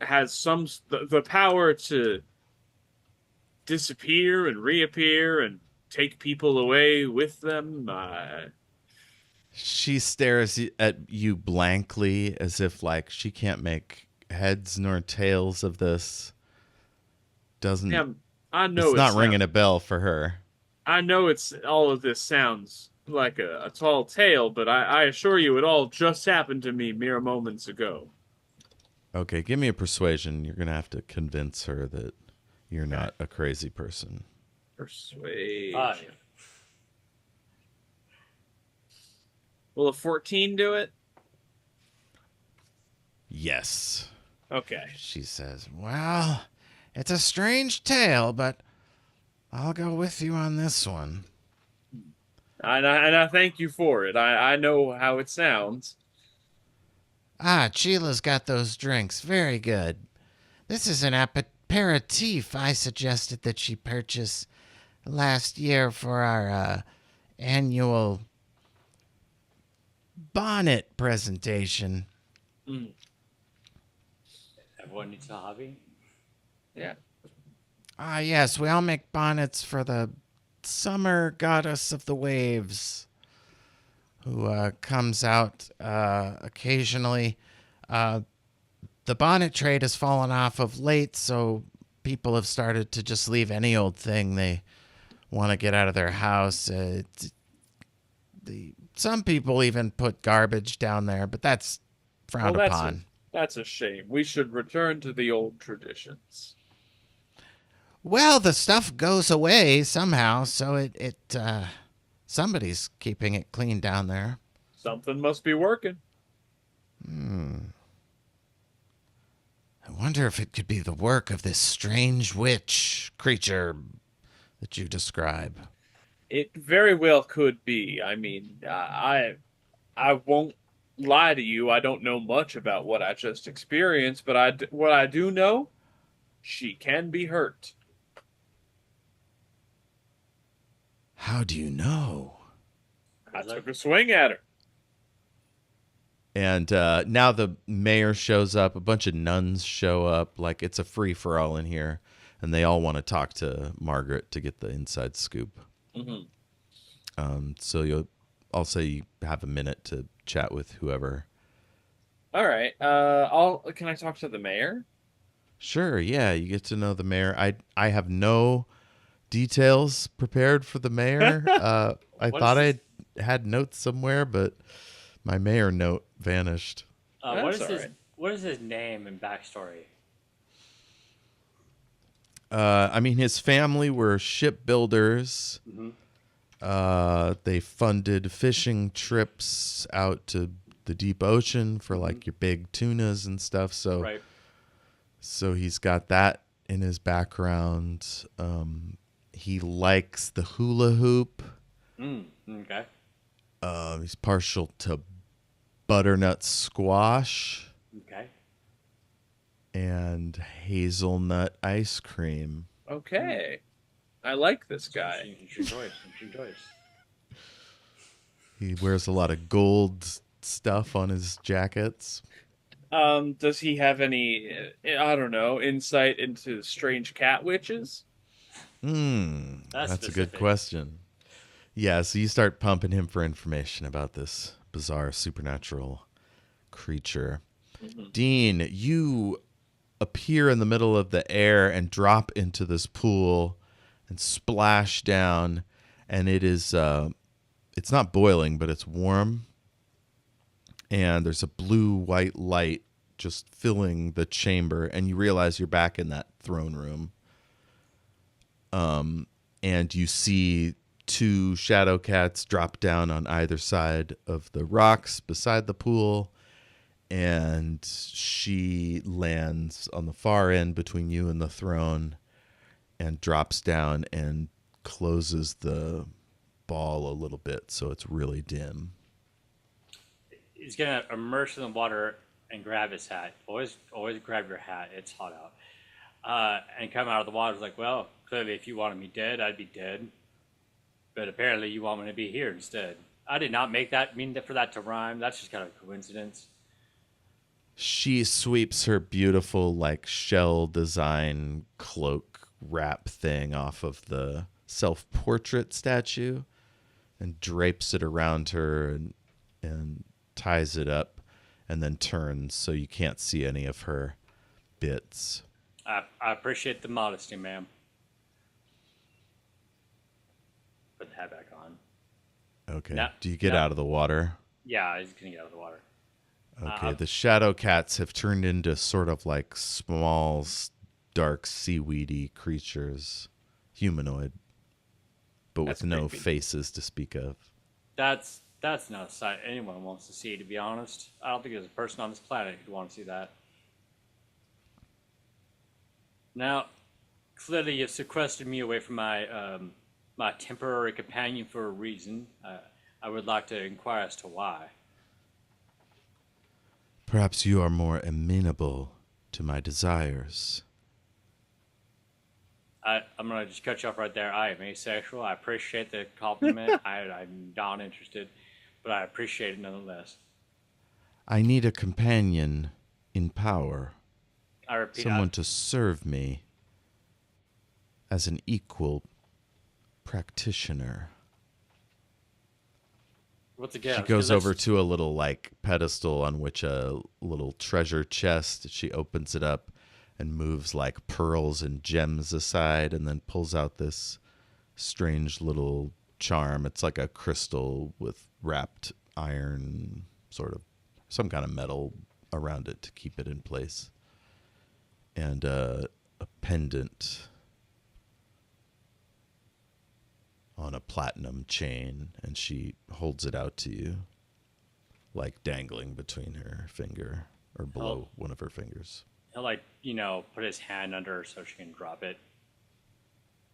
has the power to disappear and reappear and take people away with them. She stares at you blankly as if like she can't make heads nor tails of this. Doesn't Yeah, I know It's not ringing a bell for her. I know it's all of this sounds like a tall tale, but I assure you it all just happened to me mere moments ago. Okay, give me a persuasion. You're going to have to convince her that you're not a crazy person. Persuade. 5. Will a 14 do it? Yes. Okay. She says, "Well, it's a strange tale, but I'll go with you on this one." And I thank you for it. I know how it sounds. "Ah, Chila's got those drinks. Very good. This is an aperitif I suggested that she purchase last year for our annual bonnet presentation." Everyone needs a hobby. Yeah. "Ah, yes, we all make bonnets for the summer goddess of the waves, who comes out occasionally. The bonnet trade has fallen off of late, so people have started to just leave any old thing they want to get out of their house. Some people even put garbage down there, but that's frowned upon." That's a shame. We should return to the old traditions. "Well, the stuff goes away somehow, so somebody's keeping it clean down there." Something must be working. I wonder if it could be the work of this strange witch creature that you describe. It very well could be. I mean, I won't lie to you. I don't know much about what I just experienced, but what I do know, she can be hurt. How do you know? I took a swing at her. And now the mayor shows up. A bunch of nuns show up. Like it's a free for all in here, and they all want to talk to Margaret to get the inside scoop. Hmm. So I'll say you have a minute to chat with whoever. All right. Can I talk to the mayor? Sure, yeah, you get to know the mayor. I have no details prepared for the mayor. I What is thought this? I had notes somewhere, but my mayor note vanished. What That's is all his right. What is his name and backstory? I mean, his family were shipbuilders. Mm-hmm. They funded fishing trips out to the deep ocean for like your big tunas and stuff. Right. So he's got that in his background. He likes the hula hoop. Okay. He's partial to butternut squash Okay. and hazelnut ice cream. Okay. I like this guy. Interesting choice. Interesting choice. He wears a lot of gold stuff on his jackets. Does he have any, I don't know, insight into strange cat witches? That's a good specific. question. Yeah, so you start pumping him for information about this bizarre supernatural creature. Mhm. Dean, you appear in the middle of the air and drop into this pool and splash down, and it's not boiling, but it's warm, and there's a blue white light just filling the chamber, and you realize you're back in that throne room. And you see two shadow cats drop down on either side of the rocks beside the pool, and she lands on the far end between you and the throne and drops down and closes the ball a little bit so it's really dim. He's gonna immerse in the water and grab his hat. Always grab your hat. It's hot out. And come out of the water. It's like, well, clearly, if you wanted me dead, I'd be dead. But apparently, you want me to be here instead. I did not mean for that to rhyme. That's just kind of a coincidence. She sweeps her beautiful like shell design cloak wrap thing off of the self-portrait statue and drapes it around her and ties it up and then turns so you can't see any of her bits. I appreciate the modesty, ma'am. Put the hat back on. Okay. No, Do you get no. out of the water? Yeah, he's gonna get out of the water. Okay. The shadow cats have turned into sort of like small, dark, seaweedy creatures, humanoid, but That's with no creepy. faces to speak of. That's not a sight anyone wants to see. To be honest, I don't think there's a person on this planet who'd want to see that. Now, clearly, you've sequestered me away from my temporary companion for a reason. I would like to inquire as to why. Perhaps you are more amenable to my desires. I'm gonna just cut you off right there. I am asexual. I appreciate the compliment. I'm not interested, but I appreciate it nonetheless. I need a companion in power, I repeat, someone to serve me as an equal practitioner. once again, She let's goes get- over let's- to a little like pedestal on which a little treasure chest. She opens it up and moves like pearls and gems aside and then pulls out this strange little charm. It's like a crystal with wrapped iron, sort of some kind of metal around it to keep it in place. And a pendant on a platinum chain, and she holds it out to you, like dangling between her finger or below one of her fingers. he'll like put his hand under her so she can drop it.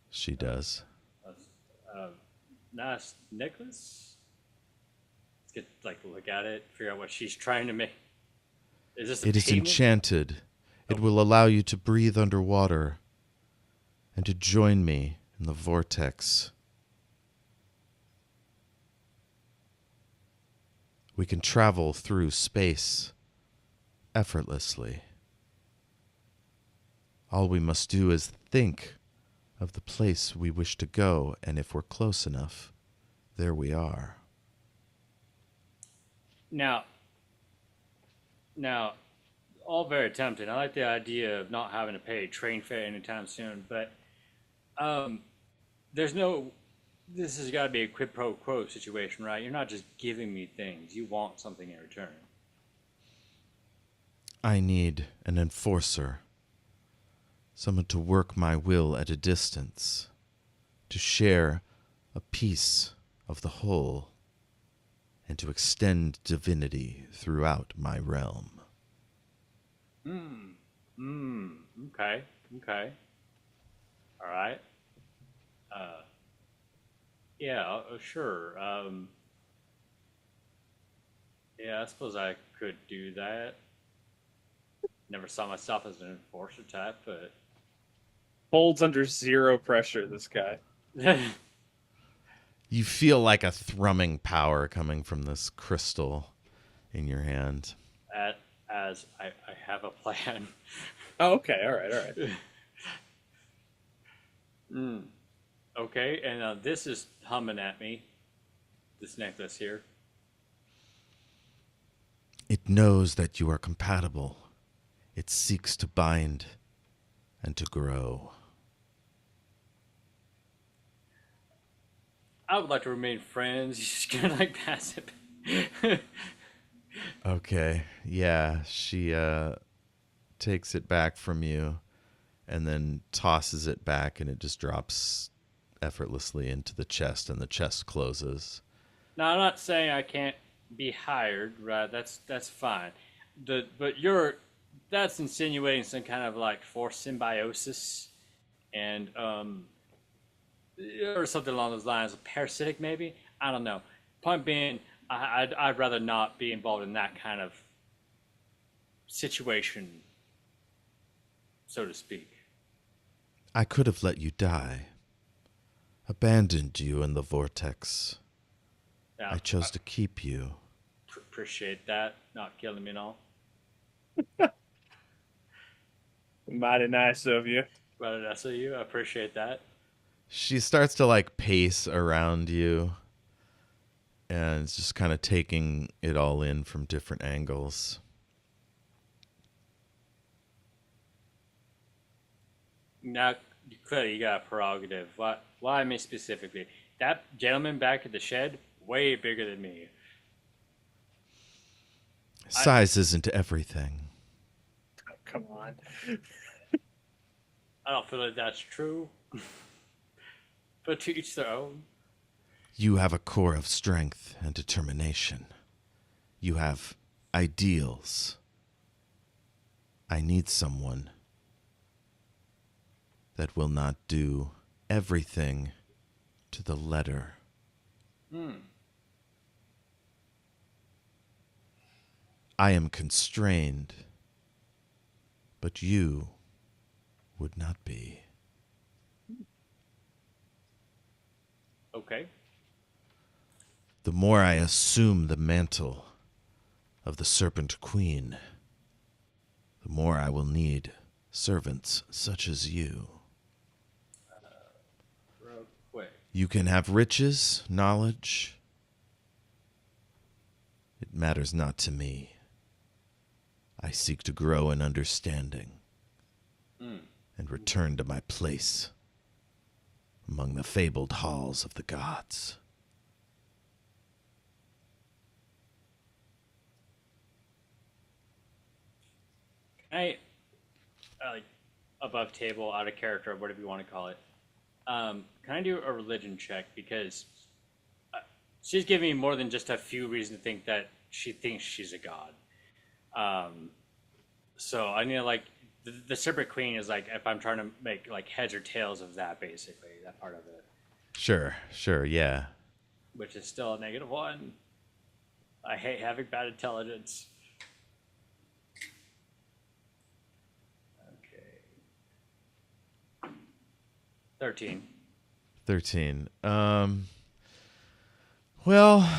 She does. Uh, nice necklace. Let's get like a look at it, figure out what she's trying to make. Is this a It is payment? enchanted. It will allow you to breathe underwater and to join me in the vortex. We can travel through space effortlessly. All we must do is think of the place we wish to go, and if we're close enough, there we are. Now, all very tempting. I like the idea of not having to pay a train fare anytime soon, but there's no. This has got to be a quid pro quo situation, right? You're not just giving me things; you want something in return. I need an enforcer, someone to work my will at a distance, to share a piece of the whole, and to extend divinity throughout my realm. Okay. Okay. All right. Yeah. Sure. Yeah. I suppose I could do that. Never saw myself as an enforcer type, but Holds under zero pressure, this guy. You feel like a thrumming power coming from this crystal in your hand. as I have a plan. Oh, okay. All right. All right. Okay, and this is humming at me. This necklace here. It knows that you are compatible. It seeks to bind and to grow. I would like to remain friends. He's just gonna like pass it. Okay, yeah, she takes it back from you and then tosses it back, and it just drops effortlessly into the chest, and the chest closes. Now I'm not saying I can't be hired, right? That's fine. But that's insinuating some kind of like forced symbiosis, and or something along those lines. Parasitic, maybe. I don't know. Point being, I'd rather not be involved in that kind of situation, so to speak. I could have let you die, abandoned you in the vortex. Now, I chose to keep you. Appreciate that. Not killing me and all. Mighty nice of you. What did I say you? I appreciate that. She starts to like pace around you and is just kind of taking it all in from different angles. Now, clearly, you got a prerogative. Why me specifically? That gentleman back at the shed, way bigger than me. Size isn't everything. Oh, come on. I don't feel like that's true. But to each their own. You have a core of strength and determination. You have ideals. I need someone that will not do everything to the letter. I am constrained, but you would not be. Okay. The more I assume the mantle of the Serpent Queen, the more I will need servants such as you. Real quick. You can have riches, knowledge. It matters not to me. I seek to grow in understanding and return to my place among the fabled halls of the gods. Can I, like, above table, out of character, whatever you want to call it, can I do a religion check? Because she's giving me more than just a few reasons to think that she thinks she's a god. So I need to, like, The separate queen is like if I'm trying to make like heads or tails of that, basically that part of it, Sure, yeah. which is still a -1. I hate having bad intelligence. Okay. 13. 13. Well,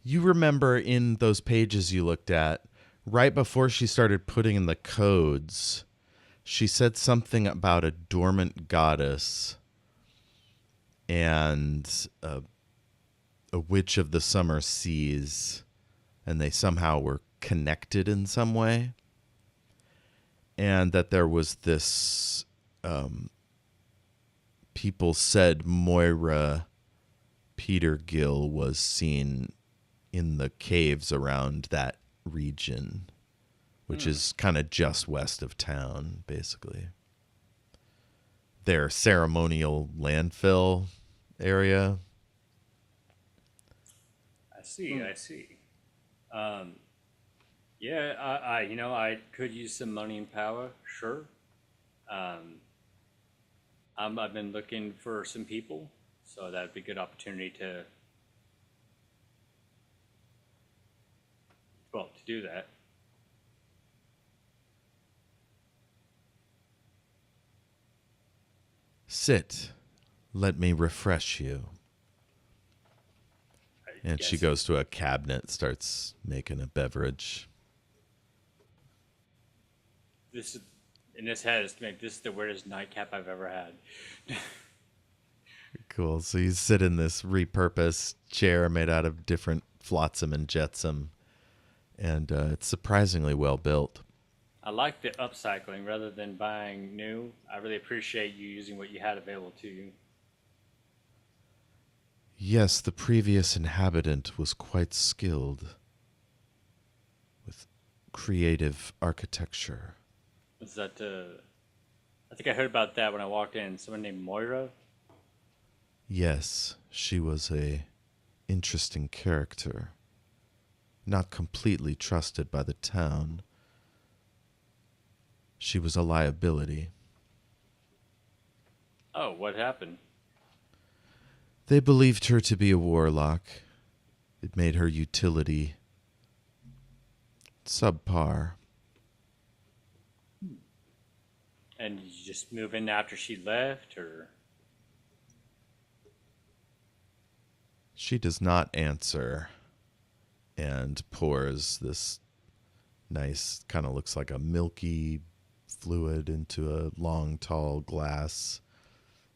you remember in those pages you looked at, right before she started putting in the codes, she said something about a dormant goddess and a witch of the summer seas, and they somehow were connected in some way. And that there was this, people said Moira Petergill was seen in the caves around that region, which is kind of just west of town, basically. Their ceremonial landfill area. I see. Yeah, I could use some money and power, sure. I've been looking for some people, so that'd be a good opportunity to do that. Sit. Let me refresh you. And she goes to a cabinet, starts making a beverage. This is, in this head, this is the weirdest nightcap I've ever had. Cool. So you sit in this repurposed chair made out of different flotsam and jetsam, and it's surprisingly well built. I like the upcycling rather than buying new. I really appreciate you using what you had available to you. Yes, the previous inhabitant was quite skilled with creative architecture. Was that, I think I heard about that when I walked in. Someone named Moira? Yes, she was a interesting character. Not completely trusted by the town. She was a liability. Oh, what happened? They believed her to be a warlock. It made her utility subpar. And you just move in after she left, or? She does not answer and pours this nice, kind of looks like a milky fluid into a long, tall glass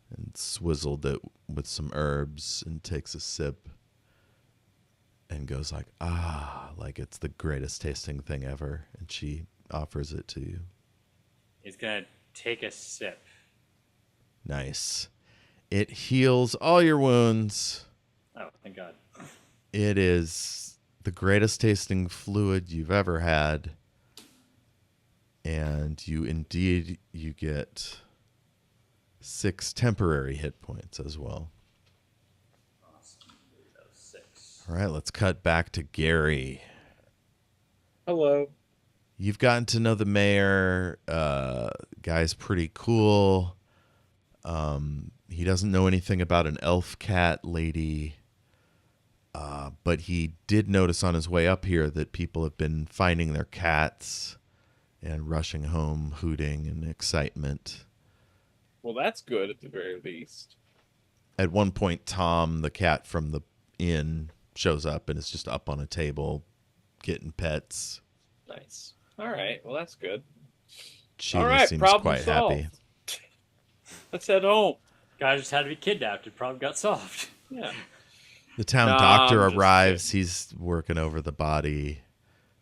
and swizzled it with some herbs and takes a sip and goes like, like it's the greatest tasting thing ever. And she offers it to you. He's going to take a sip. Nice. It heals all your wounds. Oh, thank God. It is the greatest tasting fluid you've ever had. And you get 6 temporary hit points as well. Awesome. 6. All right, let's cut back to Gary. Hello. You've gotten to know the mayor. Guy's pretty cool. He doesn't know anything about an elf cat lady. But he did notice on his way up here that people have been finding their cats and rushing home, hooting in excitement. Well, that's good at the very least. At one point, Tom, the cat from the inn, shows up and is just up on a table getting pets. Nice. All right. Well, that's good. Sheila all right, seems problem quite solved. happy. Let's head home. Guy just had to be kidnapped. The problem got solved. Yeah. The town doctor arrives. He's working over the body.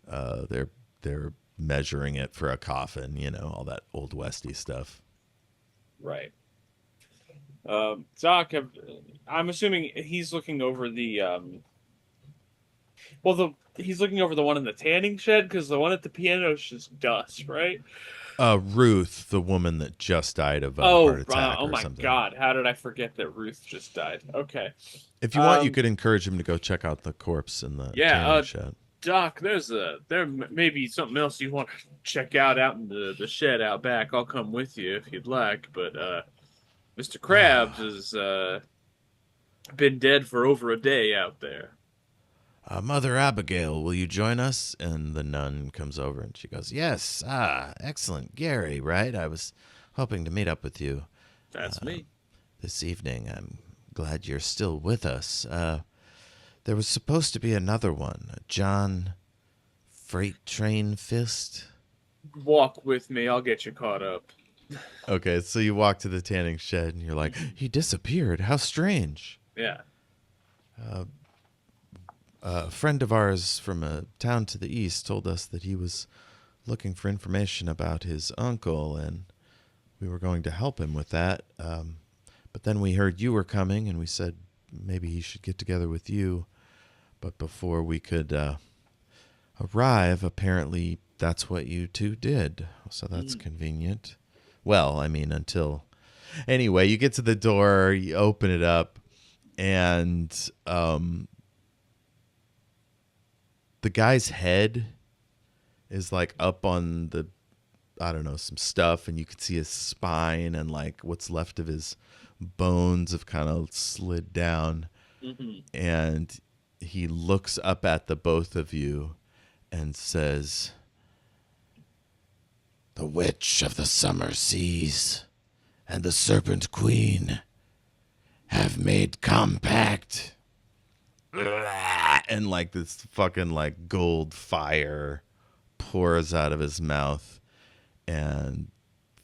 They're measuring it for a coffin. You know, all that old westy stuff. Right. Doc, I'm assuming he's looking over the he's looking over the one in the tanning shed, because the one at the piano is just dust, right? Ruth, the woman that just died of a heart attack oh or my something. God, how did I forget that Ruth just died? Okay. If you want, you could encourage him to go check out the corpse in the tanning shed. Doc, there may be something else you want to check out in the shed out back. I'll come with you if you'd like, but Mr. Krabs has been dead for over a day out there. Mother Abigail, will you join us? And the nun comes over and she goes, yes, excellent. Gary, right? I was hoping to meet up with you That's me. this evening. I'm glad you're still with us. There was supposed to be another one, a John Freight Train Fist. Walk with me. I'll get you caught up. Okay, so you walk to the tanning shed and you're like, he disappeared. How strange. Yeah. A friend of ours from a town to the east told us that he was looking for information about his uncle, and we were going to help him with that. But then we heard you were coming, and we said maybe he should get together with you. But before we could arrive, apparently that's what you two did. So that's convenient. Well, I mean, until... Anyway, you get to the door, you open it up, and the guy's head is like up on the, I don't know, some stuff, and you can see his spine and like what's left of his bones have kind of slid down. And he looks up at the both of you and says, the witch of the summer seas and the serpent queen have made compact. And like this fucking like gold fire pours out of his mouth, and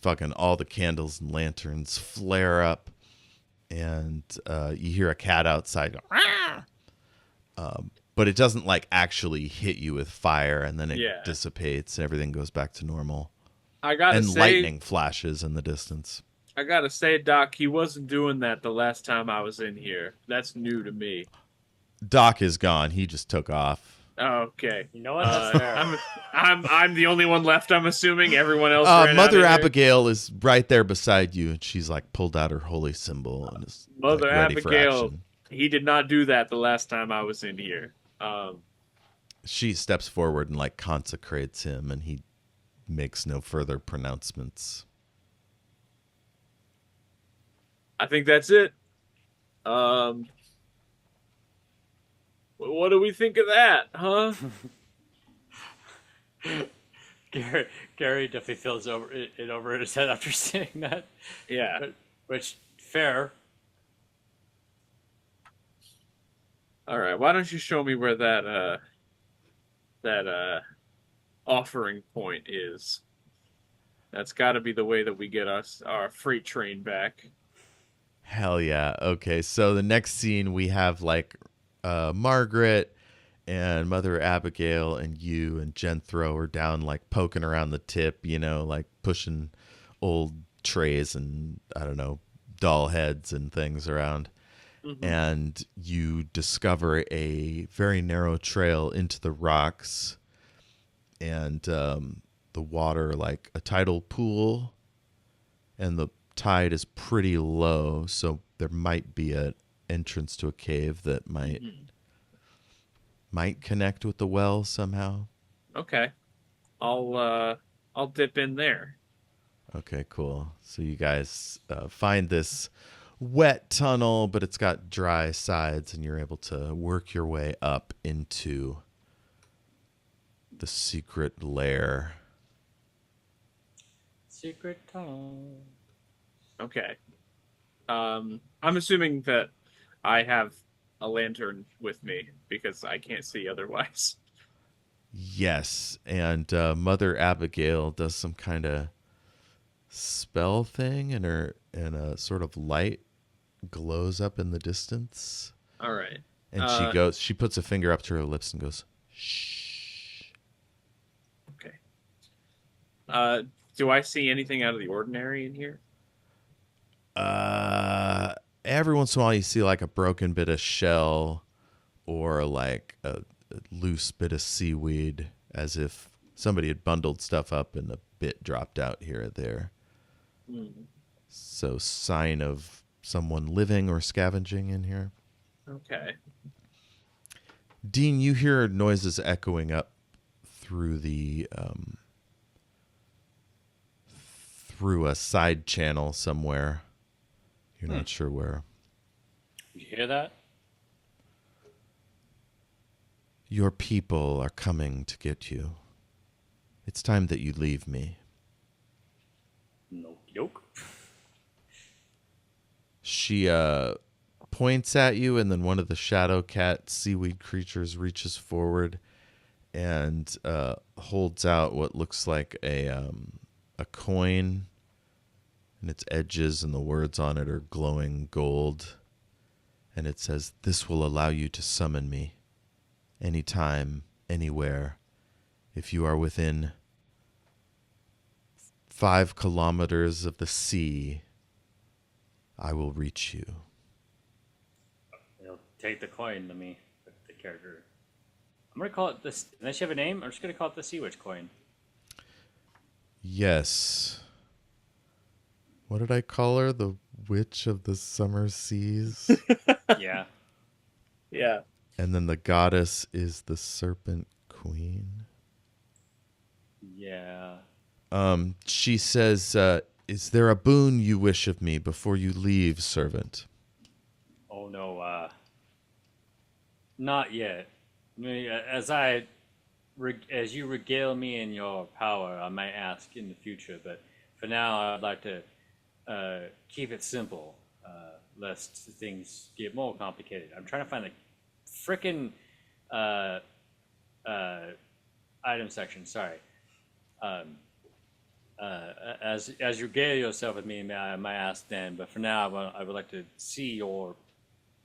fucking all the candles and lanterns flare up, and you hear a cat outside go, but it doesn't like actually hit you with fire, and then it dissipates and everything goes back to normal. And lightning flashes in the distance. I gotta say, Doc, he wasn't doing that the last time I was in here. That's new to me. Doc is gone. He just took off. Okay. You know what? That's fair. I'm the only one left, I'm assuming. Everyone else ran Mother out of Abigail here. Is right there beside you, and she's like pulled out her holy symbol and is Mother like, ready Abigail, for action. he did not do that the last time I was in here. She steps forward and like consecrates him, and he makes no further pronouncements. I think that's it. What do we think of that, huh? Gary definitely feels it over his head after saying that. Yeah. Which, fair. All right. Why don't you show me where that offering point is? That's got to be the way that we get our freight train back. Hell yeah. Okay, so the next scene we have like Margaret and Mother Abigail and you and Jenthro are down like poking around the tip, you know, like pushing old trays and I don't know, doll heads and things around. And you discover a very narrow trail into the rocks, and the water like a tidal pool, and the tide is pretty low, so there might be an entrance to a cave that might connect with the well somehow. Okay. I'll dip in there. Okay, cool. So you guys find this wet tunnel, but it's got dry sides, and you're able to work your way up into the secret lair. Secret tunnel. Okay. I'm assuming that I have a lantern with me because I can't see otherwise. Yes, and Mother Abigail does some kind of spell thing, and a sort of light glows up in the distance. All right. And she puts a finger up to her lips and goes, shh. Okay. Do I see anything out of the ordinary in here? Every once in a while you see like a broken bit of shell or like a loose bit of seaweed, as if somebody had bundled stuff up and a bit dropped out here or there. So sign of someone living or scavenging in here. Okay. Dean, you hear noises echoing up through through a side channel somewhere. You're not sure where. You hear that? Your people are coming to get you. It's time that you leave me. No, yoke. She points at you, and then one of the shadow cat seaweed creatures reaches forward and holds out what looks like a coin, and its edges and the words on it are glowing gold. And it says, "This will allow you to summon me anytime, anywhere. If you are within 5 kilometers of the sea, I will reach you." He'll take the coin. Let me put the character. I'm gonna call it this. Unless you have a name, I'm just gonna call it the Sea Witch coin. Yes. What did I call her? The Witch of the Summer Seas? Yeah. Yeah. And then the goddess is the Serpent Queen. Yeah. She says, "Is there a boon you wish of me before you leave, servant?" Oh no. Not yet. I mean, as you regale me in your power, I might ask in the future. But for now, I'd like to keep it simple, lest things get more complicated. I'm trying to find the frickin' item section. Sorry. As you regale yourself with me, I might ask then. But for now, I would like to see your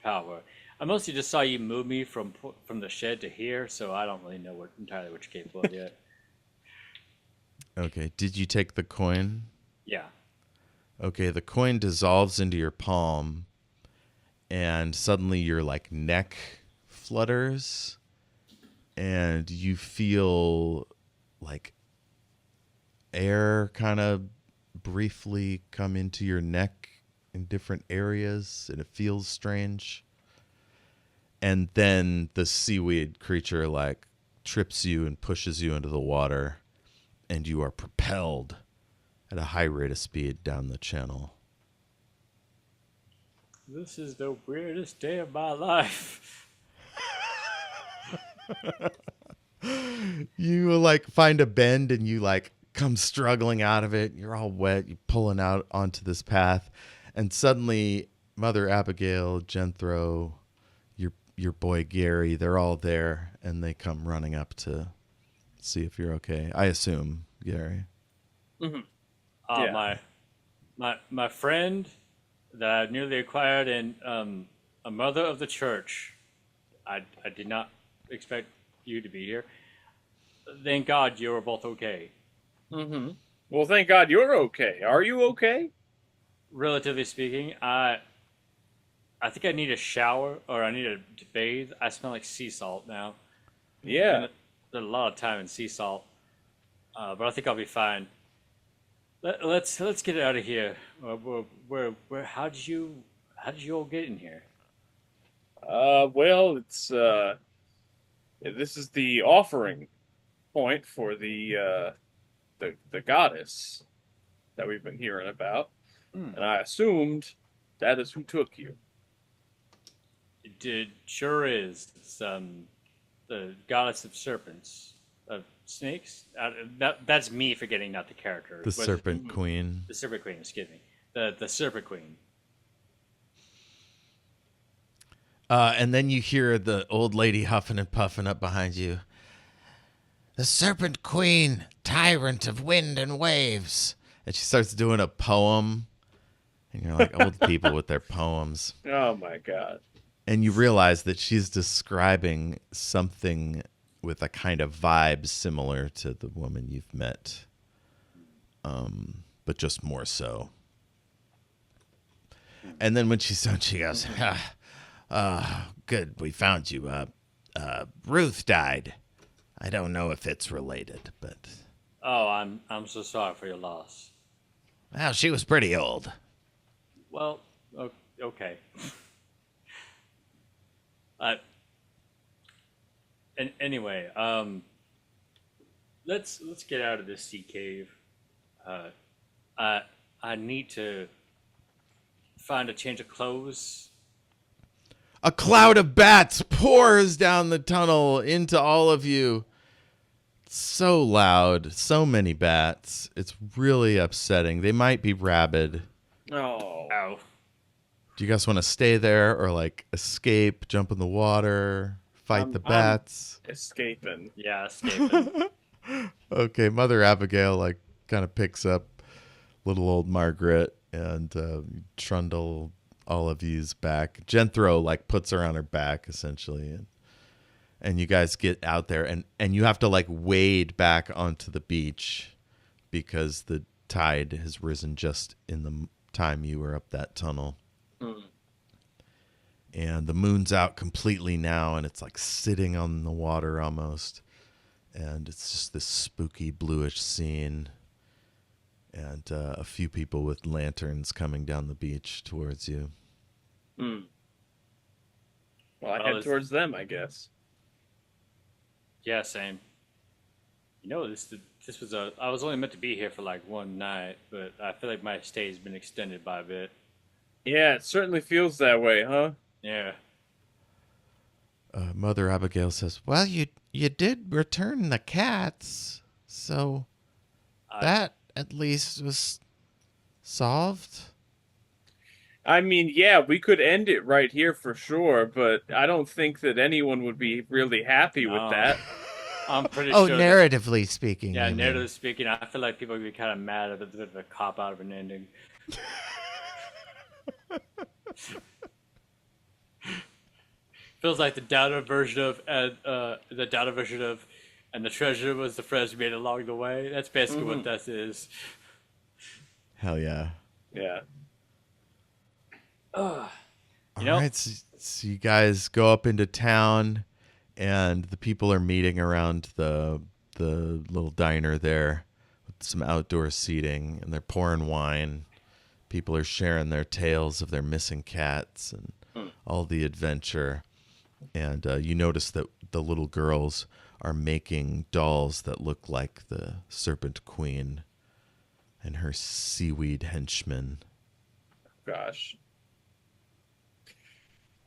power. I mostly just saw you move me from the shed to here, so I don't really know entirely what you're capable of yet. Okay. Did you take the coin? Yeah. Okay. The coin dissolves into your palm, and suddenly your neck flutters, and you feel like air kind of briefly come into your neck in different areas, and it feels strange. And then the seaweed creature trips you and pushes you into the water, and you are propelled at a high rate of speed down the channel. This is the weirdest day of my life. You find a bend, and you come struggling out of it. You're all wet. You're pulling out onto this path, and suddenly Mother Abigail, Genthro, your boy Gary, they're all there, and they come running up to see if you're okay. I assume, Gary. Mm-hmm. Yeah. My friend that I newly acquired, and a mother of the church. I did not expect you to be here. Thank God you were both okay. Mm-hmm. Well, thank God you're okay. Are you okay? Relatively speaking, I think I need a shower, or I need to bathe. I smell like sea salt now. Yeah. Spent a lot of time in sea salt, but I think I'll be fine. Let's get out of here. Where? How did you all get in here? Well, it's this is the offering point for the goddess that we've been hearing about, and I assumed that is who took you. It sure is. It's the goddess of serpents, of snakes. That's me forgetting not the character. The Serpent Queen. The Serpent Queen. Excuse me. The Serpent Queen. And then you hear the old lady huffing and puffing up behind you. "The Serpent Queen, tyrant of wind and waves." And she starts doing a poem. And you're like, old people with their poems. Oh my God. And you realize that she's describing something with a kind of vibe similar to the woman you've met, but just more so. And then when she's done, she goes, "Good, we found you. Ruth died. I don't know if it's related, but..." Oh, I'm so sorry for your loss. "Well, she was pretty old." Well, okay. Anyway, let's get out of this sea cave. Uh, I need to find a change of clothes. A cloud of bats pours down the tunnel into all of you. So loud, so many bats. It's really upsetting. They might be rabid. Oh. Ow. Do you guys want to stay there or like escape, jump in the water, fight the bats? I'm escaping. Yeah, escaping. Okay, Mother Abigail like kind of picks up little old Margaret and trundle all of you's back. Jenthro like puts her on her back essentially, and you guys get out there and you have to like wade back onto the beach because the tide has risen just in the time you were up that tunnel. Mm. And the moon's out completely now, and it's like sitting on the water almost. And it's just this spooky bluish scene. And a few people with lanterns coming down the beach towards you. Mm. Well, I head towards them, I guess. Yeah, same. You know, this was I was only meant to be here for like one night, but I feel like my stay's been extended by a bit. Yeah, it certainly feels that way, huh? Yeah. Mother Abigail says, "Well, you did return the cats, so that at least was solved." I mean, yeah, we could end it right here for sure, but I don't think that anyone would be really happy with that. I'm pretty Oh, sure. narratively speaking. Yeah, you mean. narratively speaking, I feel like people would be kind of mad at a bit of a cop out of an ending. Feels like the downer version of and the treasure was the friends we made along the way. That's basically what this is. Hell yeah. Yeah. All right, so you guys go up into town, and the people are meeting around the little diner there with some outdoor seating, and they're pouring wine. People are sharing their tales of their missing cats and all the adventure. And you notice that the little girls are making dolls that look like the Serpent Queen and her seaweed henchmen. Gosh.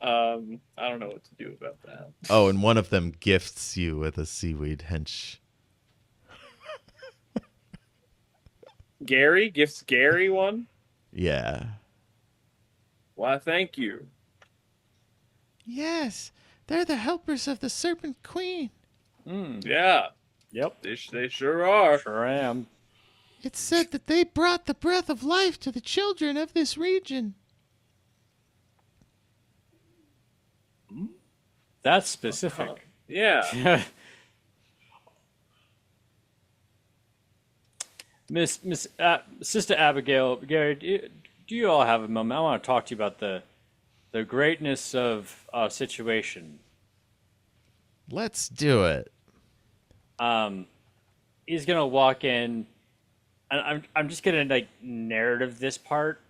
I don't know what to do about that. Oh, and one of them gifts you with a seaweed hench. Gary gifts Gary one? Yeah. Why, thank you. Yes, they're the helpers of the Serpent Queen. Yeah. Yep. They sure are. Sure am. It's said that they brought the breath of life to the children of this region. That's specific. Yeah. Sister Abigail, Gary, do you all have a moment? I want to talk to you about the greatness of our situation. Let's do it. He's gonna walk in, and I'm just gonna like narrative this part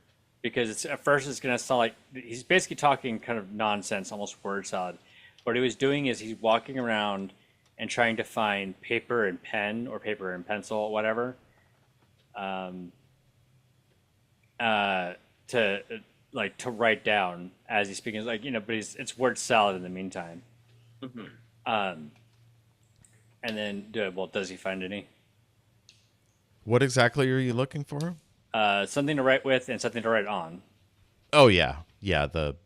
because it's at first it's gonna sound like he's basically talking kind of nonsense, almost word salad. What he was doing is he's walking around and trying to find paper and pen or paper and pencil, whatever, to write down as he's speaking. Like, but it's word salad in the meantime. And then, does he find any? What exactly are you looking for? Something to write with and something to write on. Oh yeah, the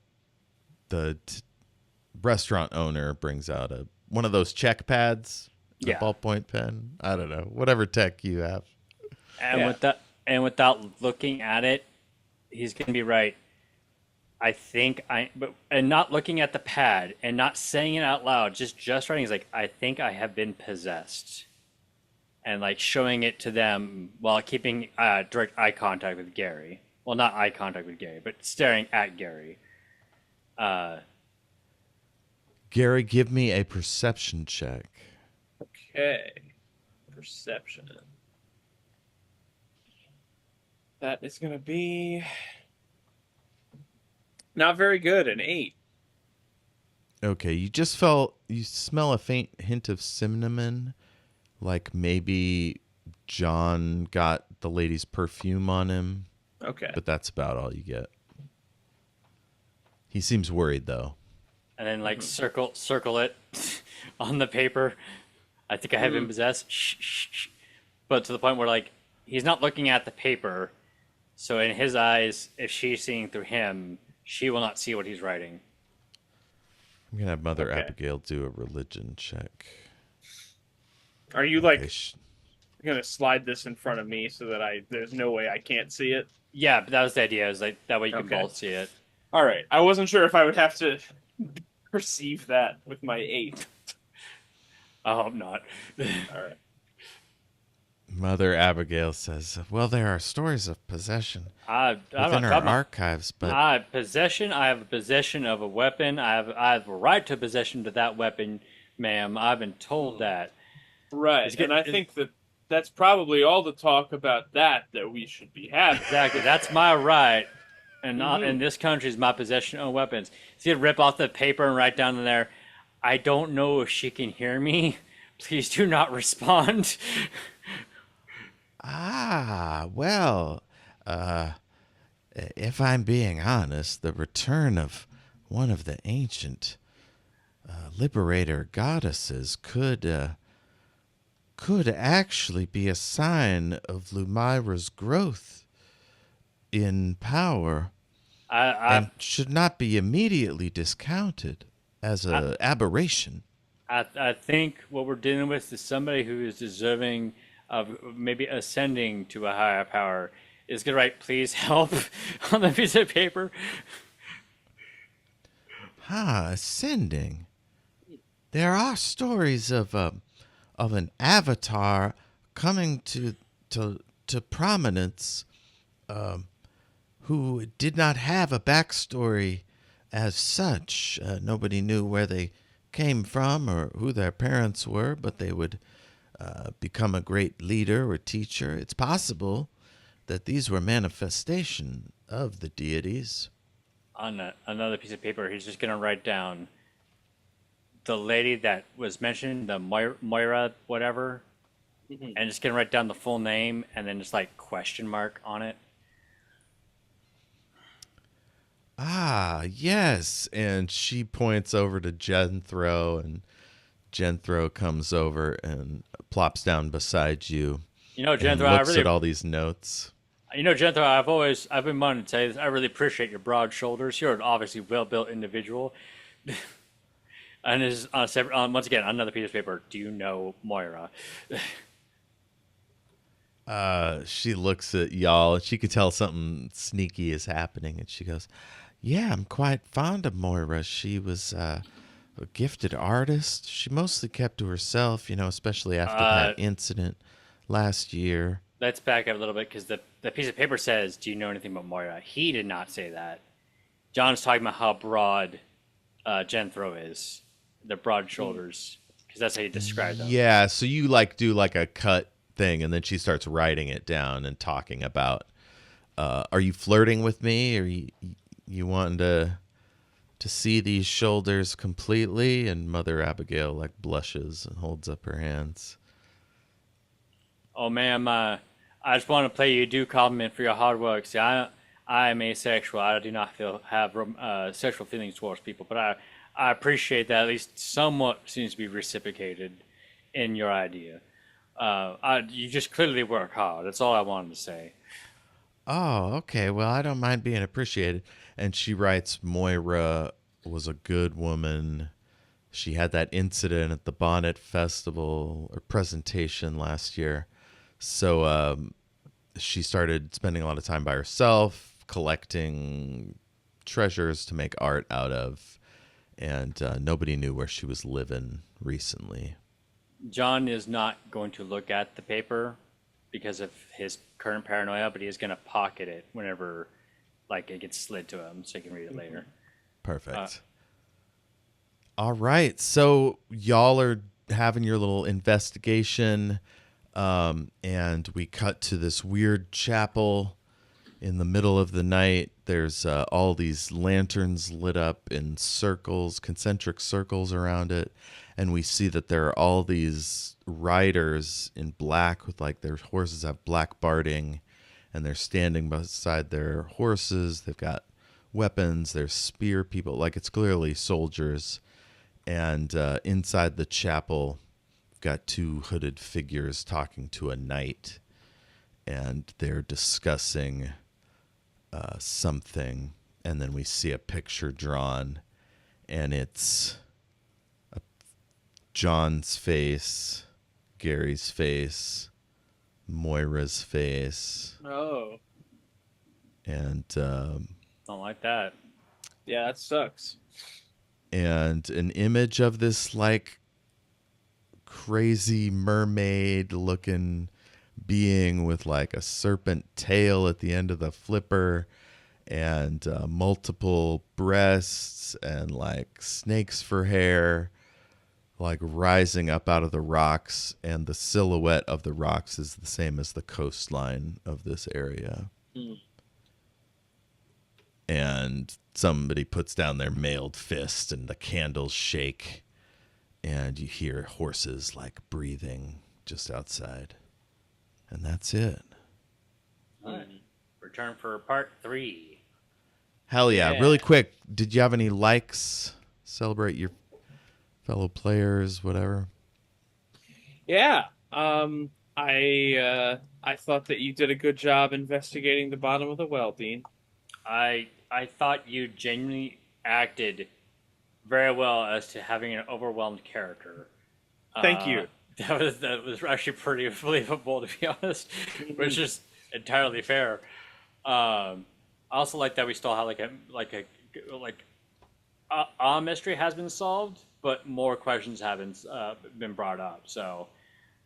restaurant owner brings out one of those check pads, a ballpoint pen. I don't know, whatever tech you have. And without looking at it, he's gonna be right. And not looking at the pad and not saying it out loud, just writing. He's like, I think I have been possessed, and like showing it to them while keeping direct eye contact with Gary. Well, not eye contact with Gary, but staring at Gary. Gary, give me a perception check. Okay. Perception. That is going to be not very good, an 8. Okay, you smell a faint hint of cinnamon, like maybe John got the lady's perfume on him, Okay. but that's about all you get. He seems worried though. And then like circle it on the paper. I think I have been possessed. Shh, shh, shh. But to the point where like he's not looking at the paper, so in his eyes, if she's seeing through him, she will not see what he's writing. I'm gonna have Mother Okay. Abigail do a religion check. Are you Okay, like gonna slide this in front of me so that there's no way I can't see it? Yeah, but that was the idea. Is like that way you can Okay. both see it. All right. I wasn't sure if I would have to perceive that with my 8. I hope not. All right. Mother Abigail says, "Well, there are stories of possession I'm not within our talking about archives, but I have possession. I have a possession of a weapon. I have a right to possession to that weapon, ma'am. I've been told that. Right. It's And good- I think that's probably all the talk about that we should be having. Exactly. That's my right. And not in this country is my possession of weapons. So you rip off the paper and write down in there, I don't know if she can hear me. Please do not respond. well, if I'm being honest, the return of one of the ancient liberator goddesses could actually be a sign of Lumira's growth in power and should not be immediately discounted as an aberration. I think what we're dealing with is somebody who is deserving of maybe ascending to a higher power. Is going to write, please help on the piece of paper. Ascending. There are stories of an avatar coming to prominence who did not have a backstory as such. Nobody knew where they came from or who their parents were, but they would become a great leader or teacher. It's possible that these were manifestation of the deities. On another piece of paper, he's just going to write down the lady that was mentioned, the Moira whatever, and just going to write down the full name and then just like question mark on it. Yes. And she points over to Jethro, and Jethro comes over and plops down beside you. You know, And Jethro, looks at all these notes. Jethro, I've been wanting to say this. I really appreciate your broad shoulders. You're an obviously well-built individual. And is on a separate, once again, on another piece of paper. Do you know Moira? She looks at y'all, and she could tell something sneaky is happening, and she goes, "Yeah, I'm quite fond of Moira. She was a gifted artist. She mostly kept to herself, especially after that incident last year." Let's back up a little bit because the piece of paper says, "Do you know anything about Moira?" He did not say that. John's talking about how broad Jethro is, the broad shoulders, because that's how you describe them. Yeah, so you do a cut thing, and then she starts writing it down and talking about, are you flirting with me? Or you wanting to see these shoulders completely? And Mother Abigail blushes and holds up her hands. Oh, ma'am, I just want to play you due compliment for your hard work. See, I am asexual. I do not have sexual feelings towards people, but I appreciate that at least somewhat seems to be reciprocated in your idea. You just clearly work hard. That's all I wanted to say. Oh, okay. Well, I don't mind being appreciated. And she writes, Moira was a good woman. She had that incident at the Bonnet Festival or presentation last year. So she started spending a lot of time by herself, collecting treasures to make art out of. And nobody knew where she was living recently. John is not going to look at the paper because of his current paranoia, but he is going to pocket it whenever it gets slid to him so he can read it later. Perfect. All right. So y'all are having your little investigation, and we cut to this weird chapel In the middle of the night, there's all these lanterns lit up in circles, concentric circles around it. And we see that there are all these riders in black with like their horses have black barding, and they're standing beside their horses. They've got weapons. There's spear people. Like it's clearly soldiers. And inside the chapel, we've got two hooded figures talking to a knight. And they're discussing something. And then we see a picture drawn. And it's John's face, Gary's face, Moira's face. Oh. And Don't like that. Yeah, that sucks. and an image of this like crazy mermaid looking being with like a serpent tail at the end of the flipper and multiple breasts and like snakes for hair, like rising up out of the rocks, and the silhouette of the rocks is the same as the coastline of this area. And somebody puts down their mailed fist and the candles shake, and you hear horses like breathing just outside. And that's it. All right. Return for part 3. Hell yeah. Yeah. Really quick, did you have any likes? Celebrate your fellow players, whatever. Yeah. I thought that you did a good job investigating the bottom of the well, Dean. I thought you genuinely acted very well as to having an overwhelmed character. Thank you. That was actually pretty believable, to be honest, which is entirely fair. I also like that we still have a mystery has been solved, but more questions haven't been brought up. So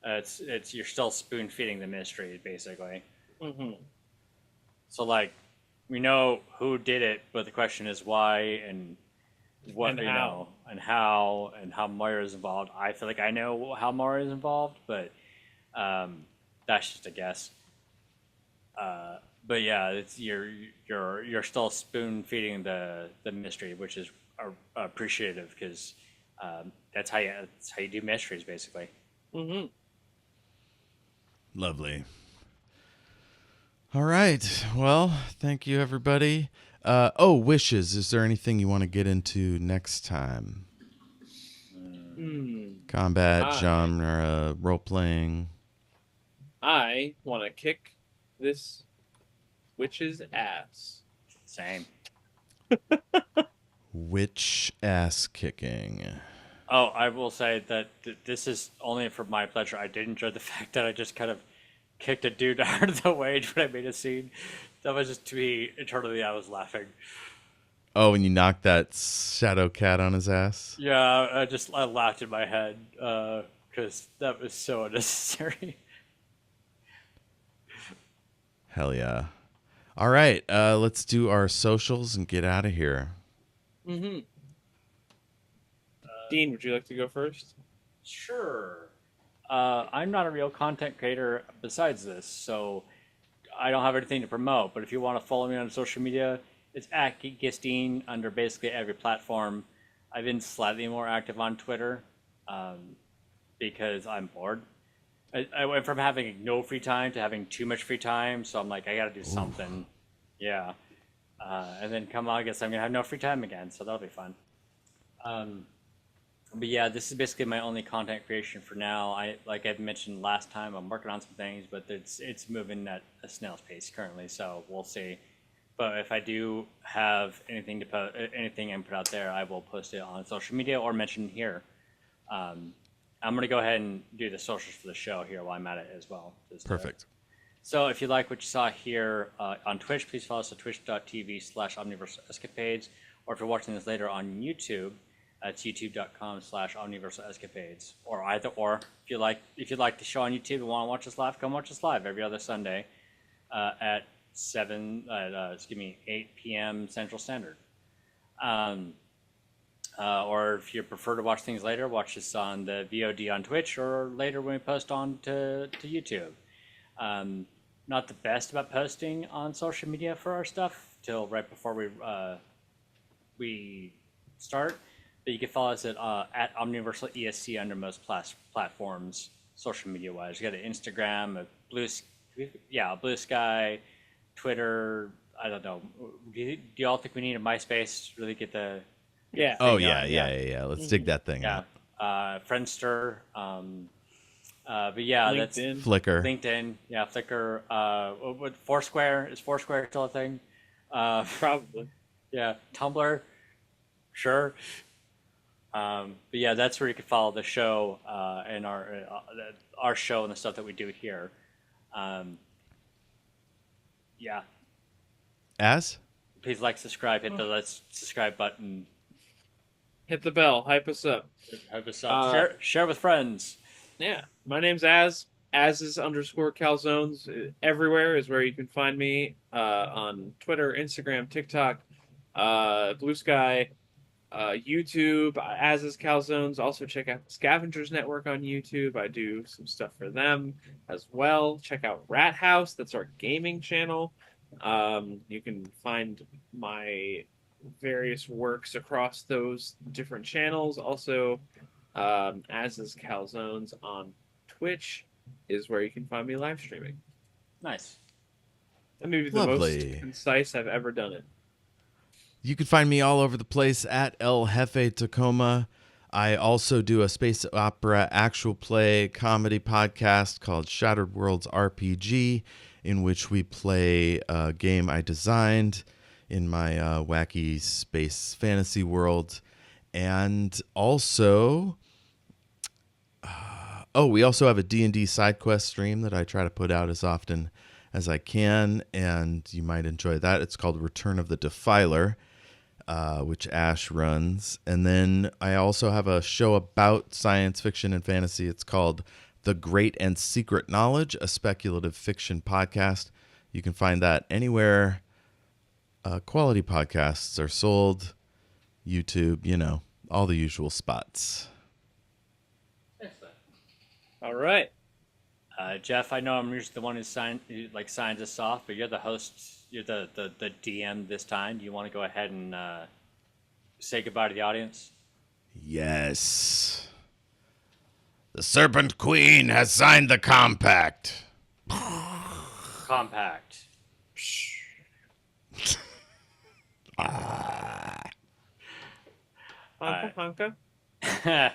it's you're still spoon feeding the mystery basically. Mm-hmm. So like we know who did it, but the question is why and what And you how. know and how Moira is involved. I feel like I know how Moira is involved, but that's just a guess. But yeah, it's you're still spoon feeding the mystery, which is appreciative because that's how you do mysteries basically. Mm-hmm. Lovely. All right. Well, thank you, everybody. Wishes. Is there anything you want to get into next time? Combat, genre, role playing. I want to kick this witch's ass. Same. Witch ass kicking. Oh, I will say that this is only for my pleasure. I did enjoy the fact that I just kind of kicked a dude out of the way when I made a scene. That was just to me eternally. I was laughing. Oh, and you knocked that shadow cat on his ass? Yeah, I laughed in my head because that was so unnecessary. Hell yeah. All right. Let's do our socials and get out of here. Mm-hmm. Dean, would you like to go first? Sure. I'm not a real content creator besides this, so I don't have anything to promote. But if you want to follow me on social media, it's at Geekgistine under basically every platform. I've been slightly more active on Twitter because I'm bored. I went from having no free time to having too much free time, so I'm like, I got to do something. Yeah. And then come August, I'm going to have no free time again, so that'll be fun. But yeah, this is basically my only content creation for now. Like I mentioned last time, I'm working on some things, but it's moving at a snail's pace currently, so we'll see. But if I do have anything and put out there, I will post it on social media or mention here. I'm gonna go ahead and do the socials for the show here while I'm at it as well. Perfect. So if you like what you saw here on Twitch, please follow us at twitch.tv/Omniversal Escapades, or if you're watching this later on YouTube, it's youtube.com/Omniversal Escapades. Or if you like the show on YouTube and want to watch us live, come watch us live every other Sunday at 8 p.m. Central Standard. Or if you prefer to watch things later, watch us on the VOD on Twitch or later when we post on to YouTube. not the best about posting on social media for our stuff till right before we start. But you can follow us at Omniversal ESC under most platforms, social media wise. You got an Instagram, a Blue Sky, Twitter. I don't know. Do y'all think we need a MySpace to really get the Yeah. Oh thing yeah, going? yeah. Let's dig that thing Yeah. up. Friendster. But yeah, that's LinkedIn. Flickr. LinkedIn. Yeah, Flickr. What Foursquare, is Foursquare still a thing? Probably. Yeah, Tumblr. Sure. But yeah, that's where you can follow the show and our show and the stuff that we do here. Yeah, As? please like, subscribe, hit the let's subscribe button, Hit the bell. Hype us up. help us out, share with friends. Yeah. My name's Az. Az's underscore calzones. Everywhere is where you can find me on Twitter, Instagram, TikTok, Blue Sky, YouTube, Az's Calzones. Also check out the Scavengers Network on YouTube. I do some stuff for them as well. Check out Rat House. That's our gaming channel. You can find my various works across those different channels. Also, Az's Calzones on Twitch is where you can find me live streaming. Nice. That may be the Lovely. most concise I've ever done it. You can find me all over the place at El Jefe Tacoma. I also do a space opera actual play comedy podcast called Shattered Worlds RPG, in which we play a game I designed in my wacky space fantasy world. And also, we also have a D&D side quest stream that I try to put out as often as I can, and you might enjoy that. It's called Return of the Defiler, which Ash runs. And then I also have a show about science fiction and fantasy. It's called The Great and Secret Knowledge, a speculative fiction podcast. You can find that anywhere quality podcasts are sold. YouTube, all the usual spots. Excellent. All right. Jeff, I know I'm usually the one who signs us off, but you're the host. You're the DM this time. Do you want to go ahead and say goodbye to the audience? Yes. The Serpent Queen has signed the compact. Compact. Honka, honka.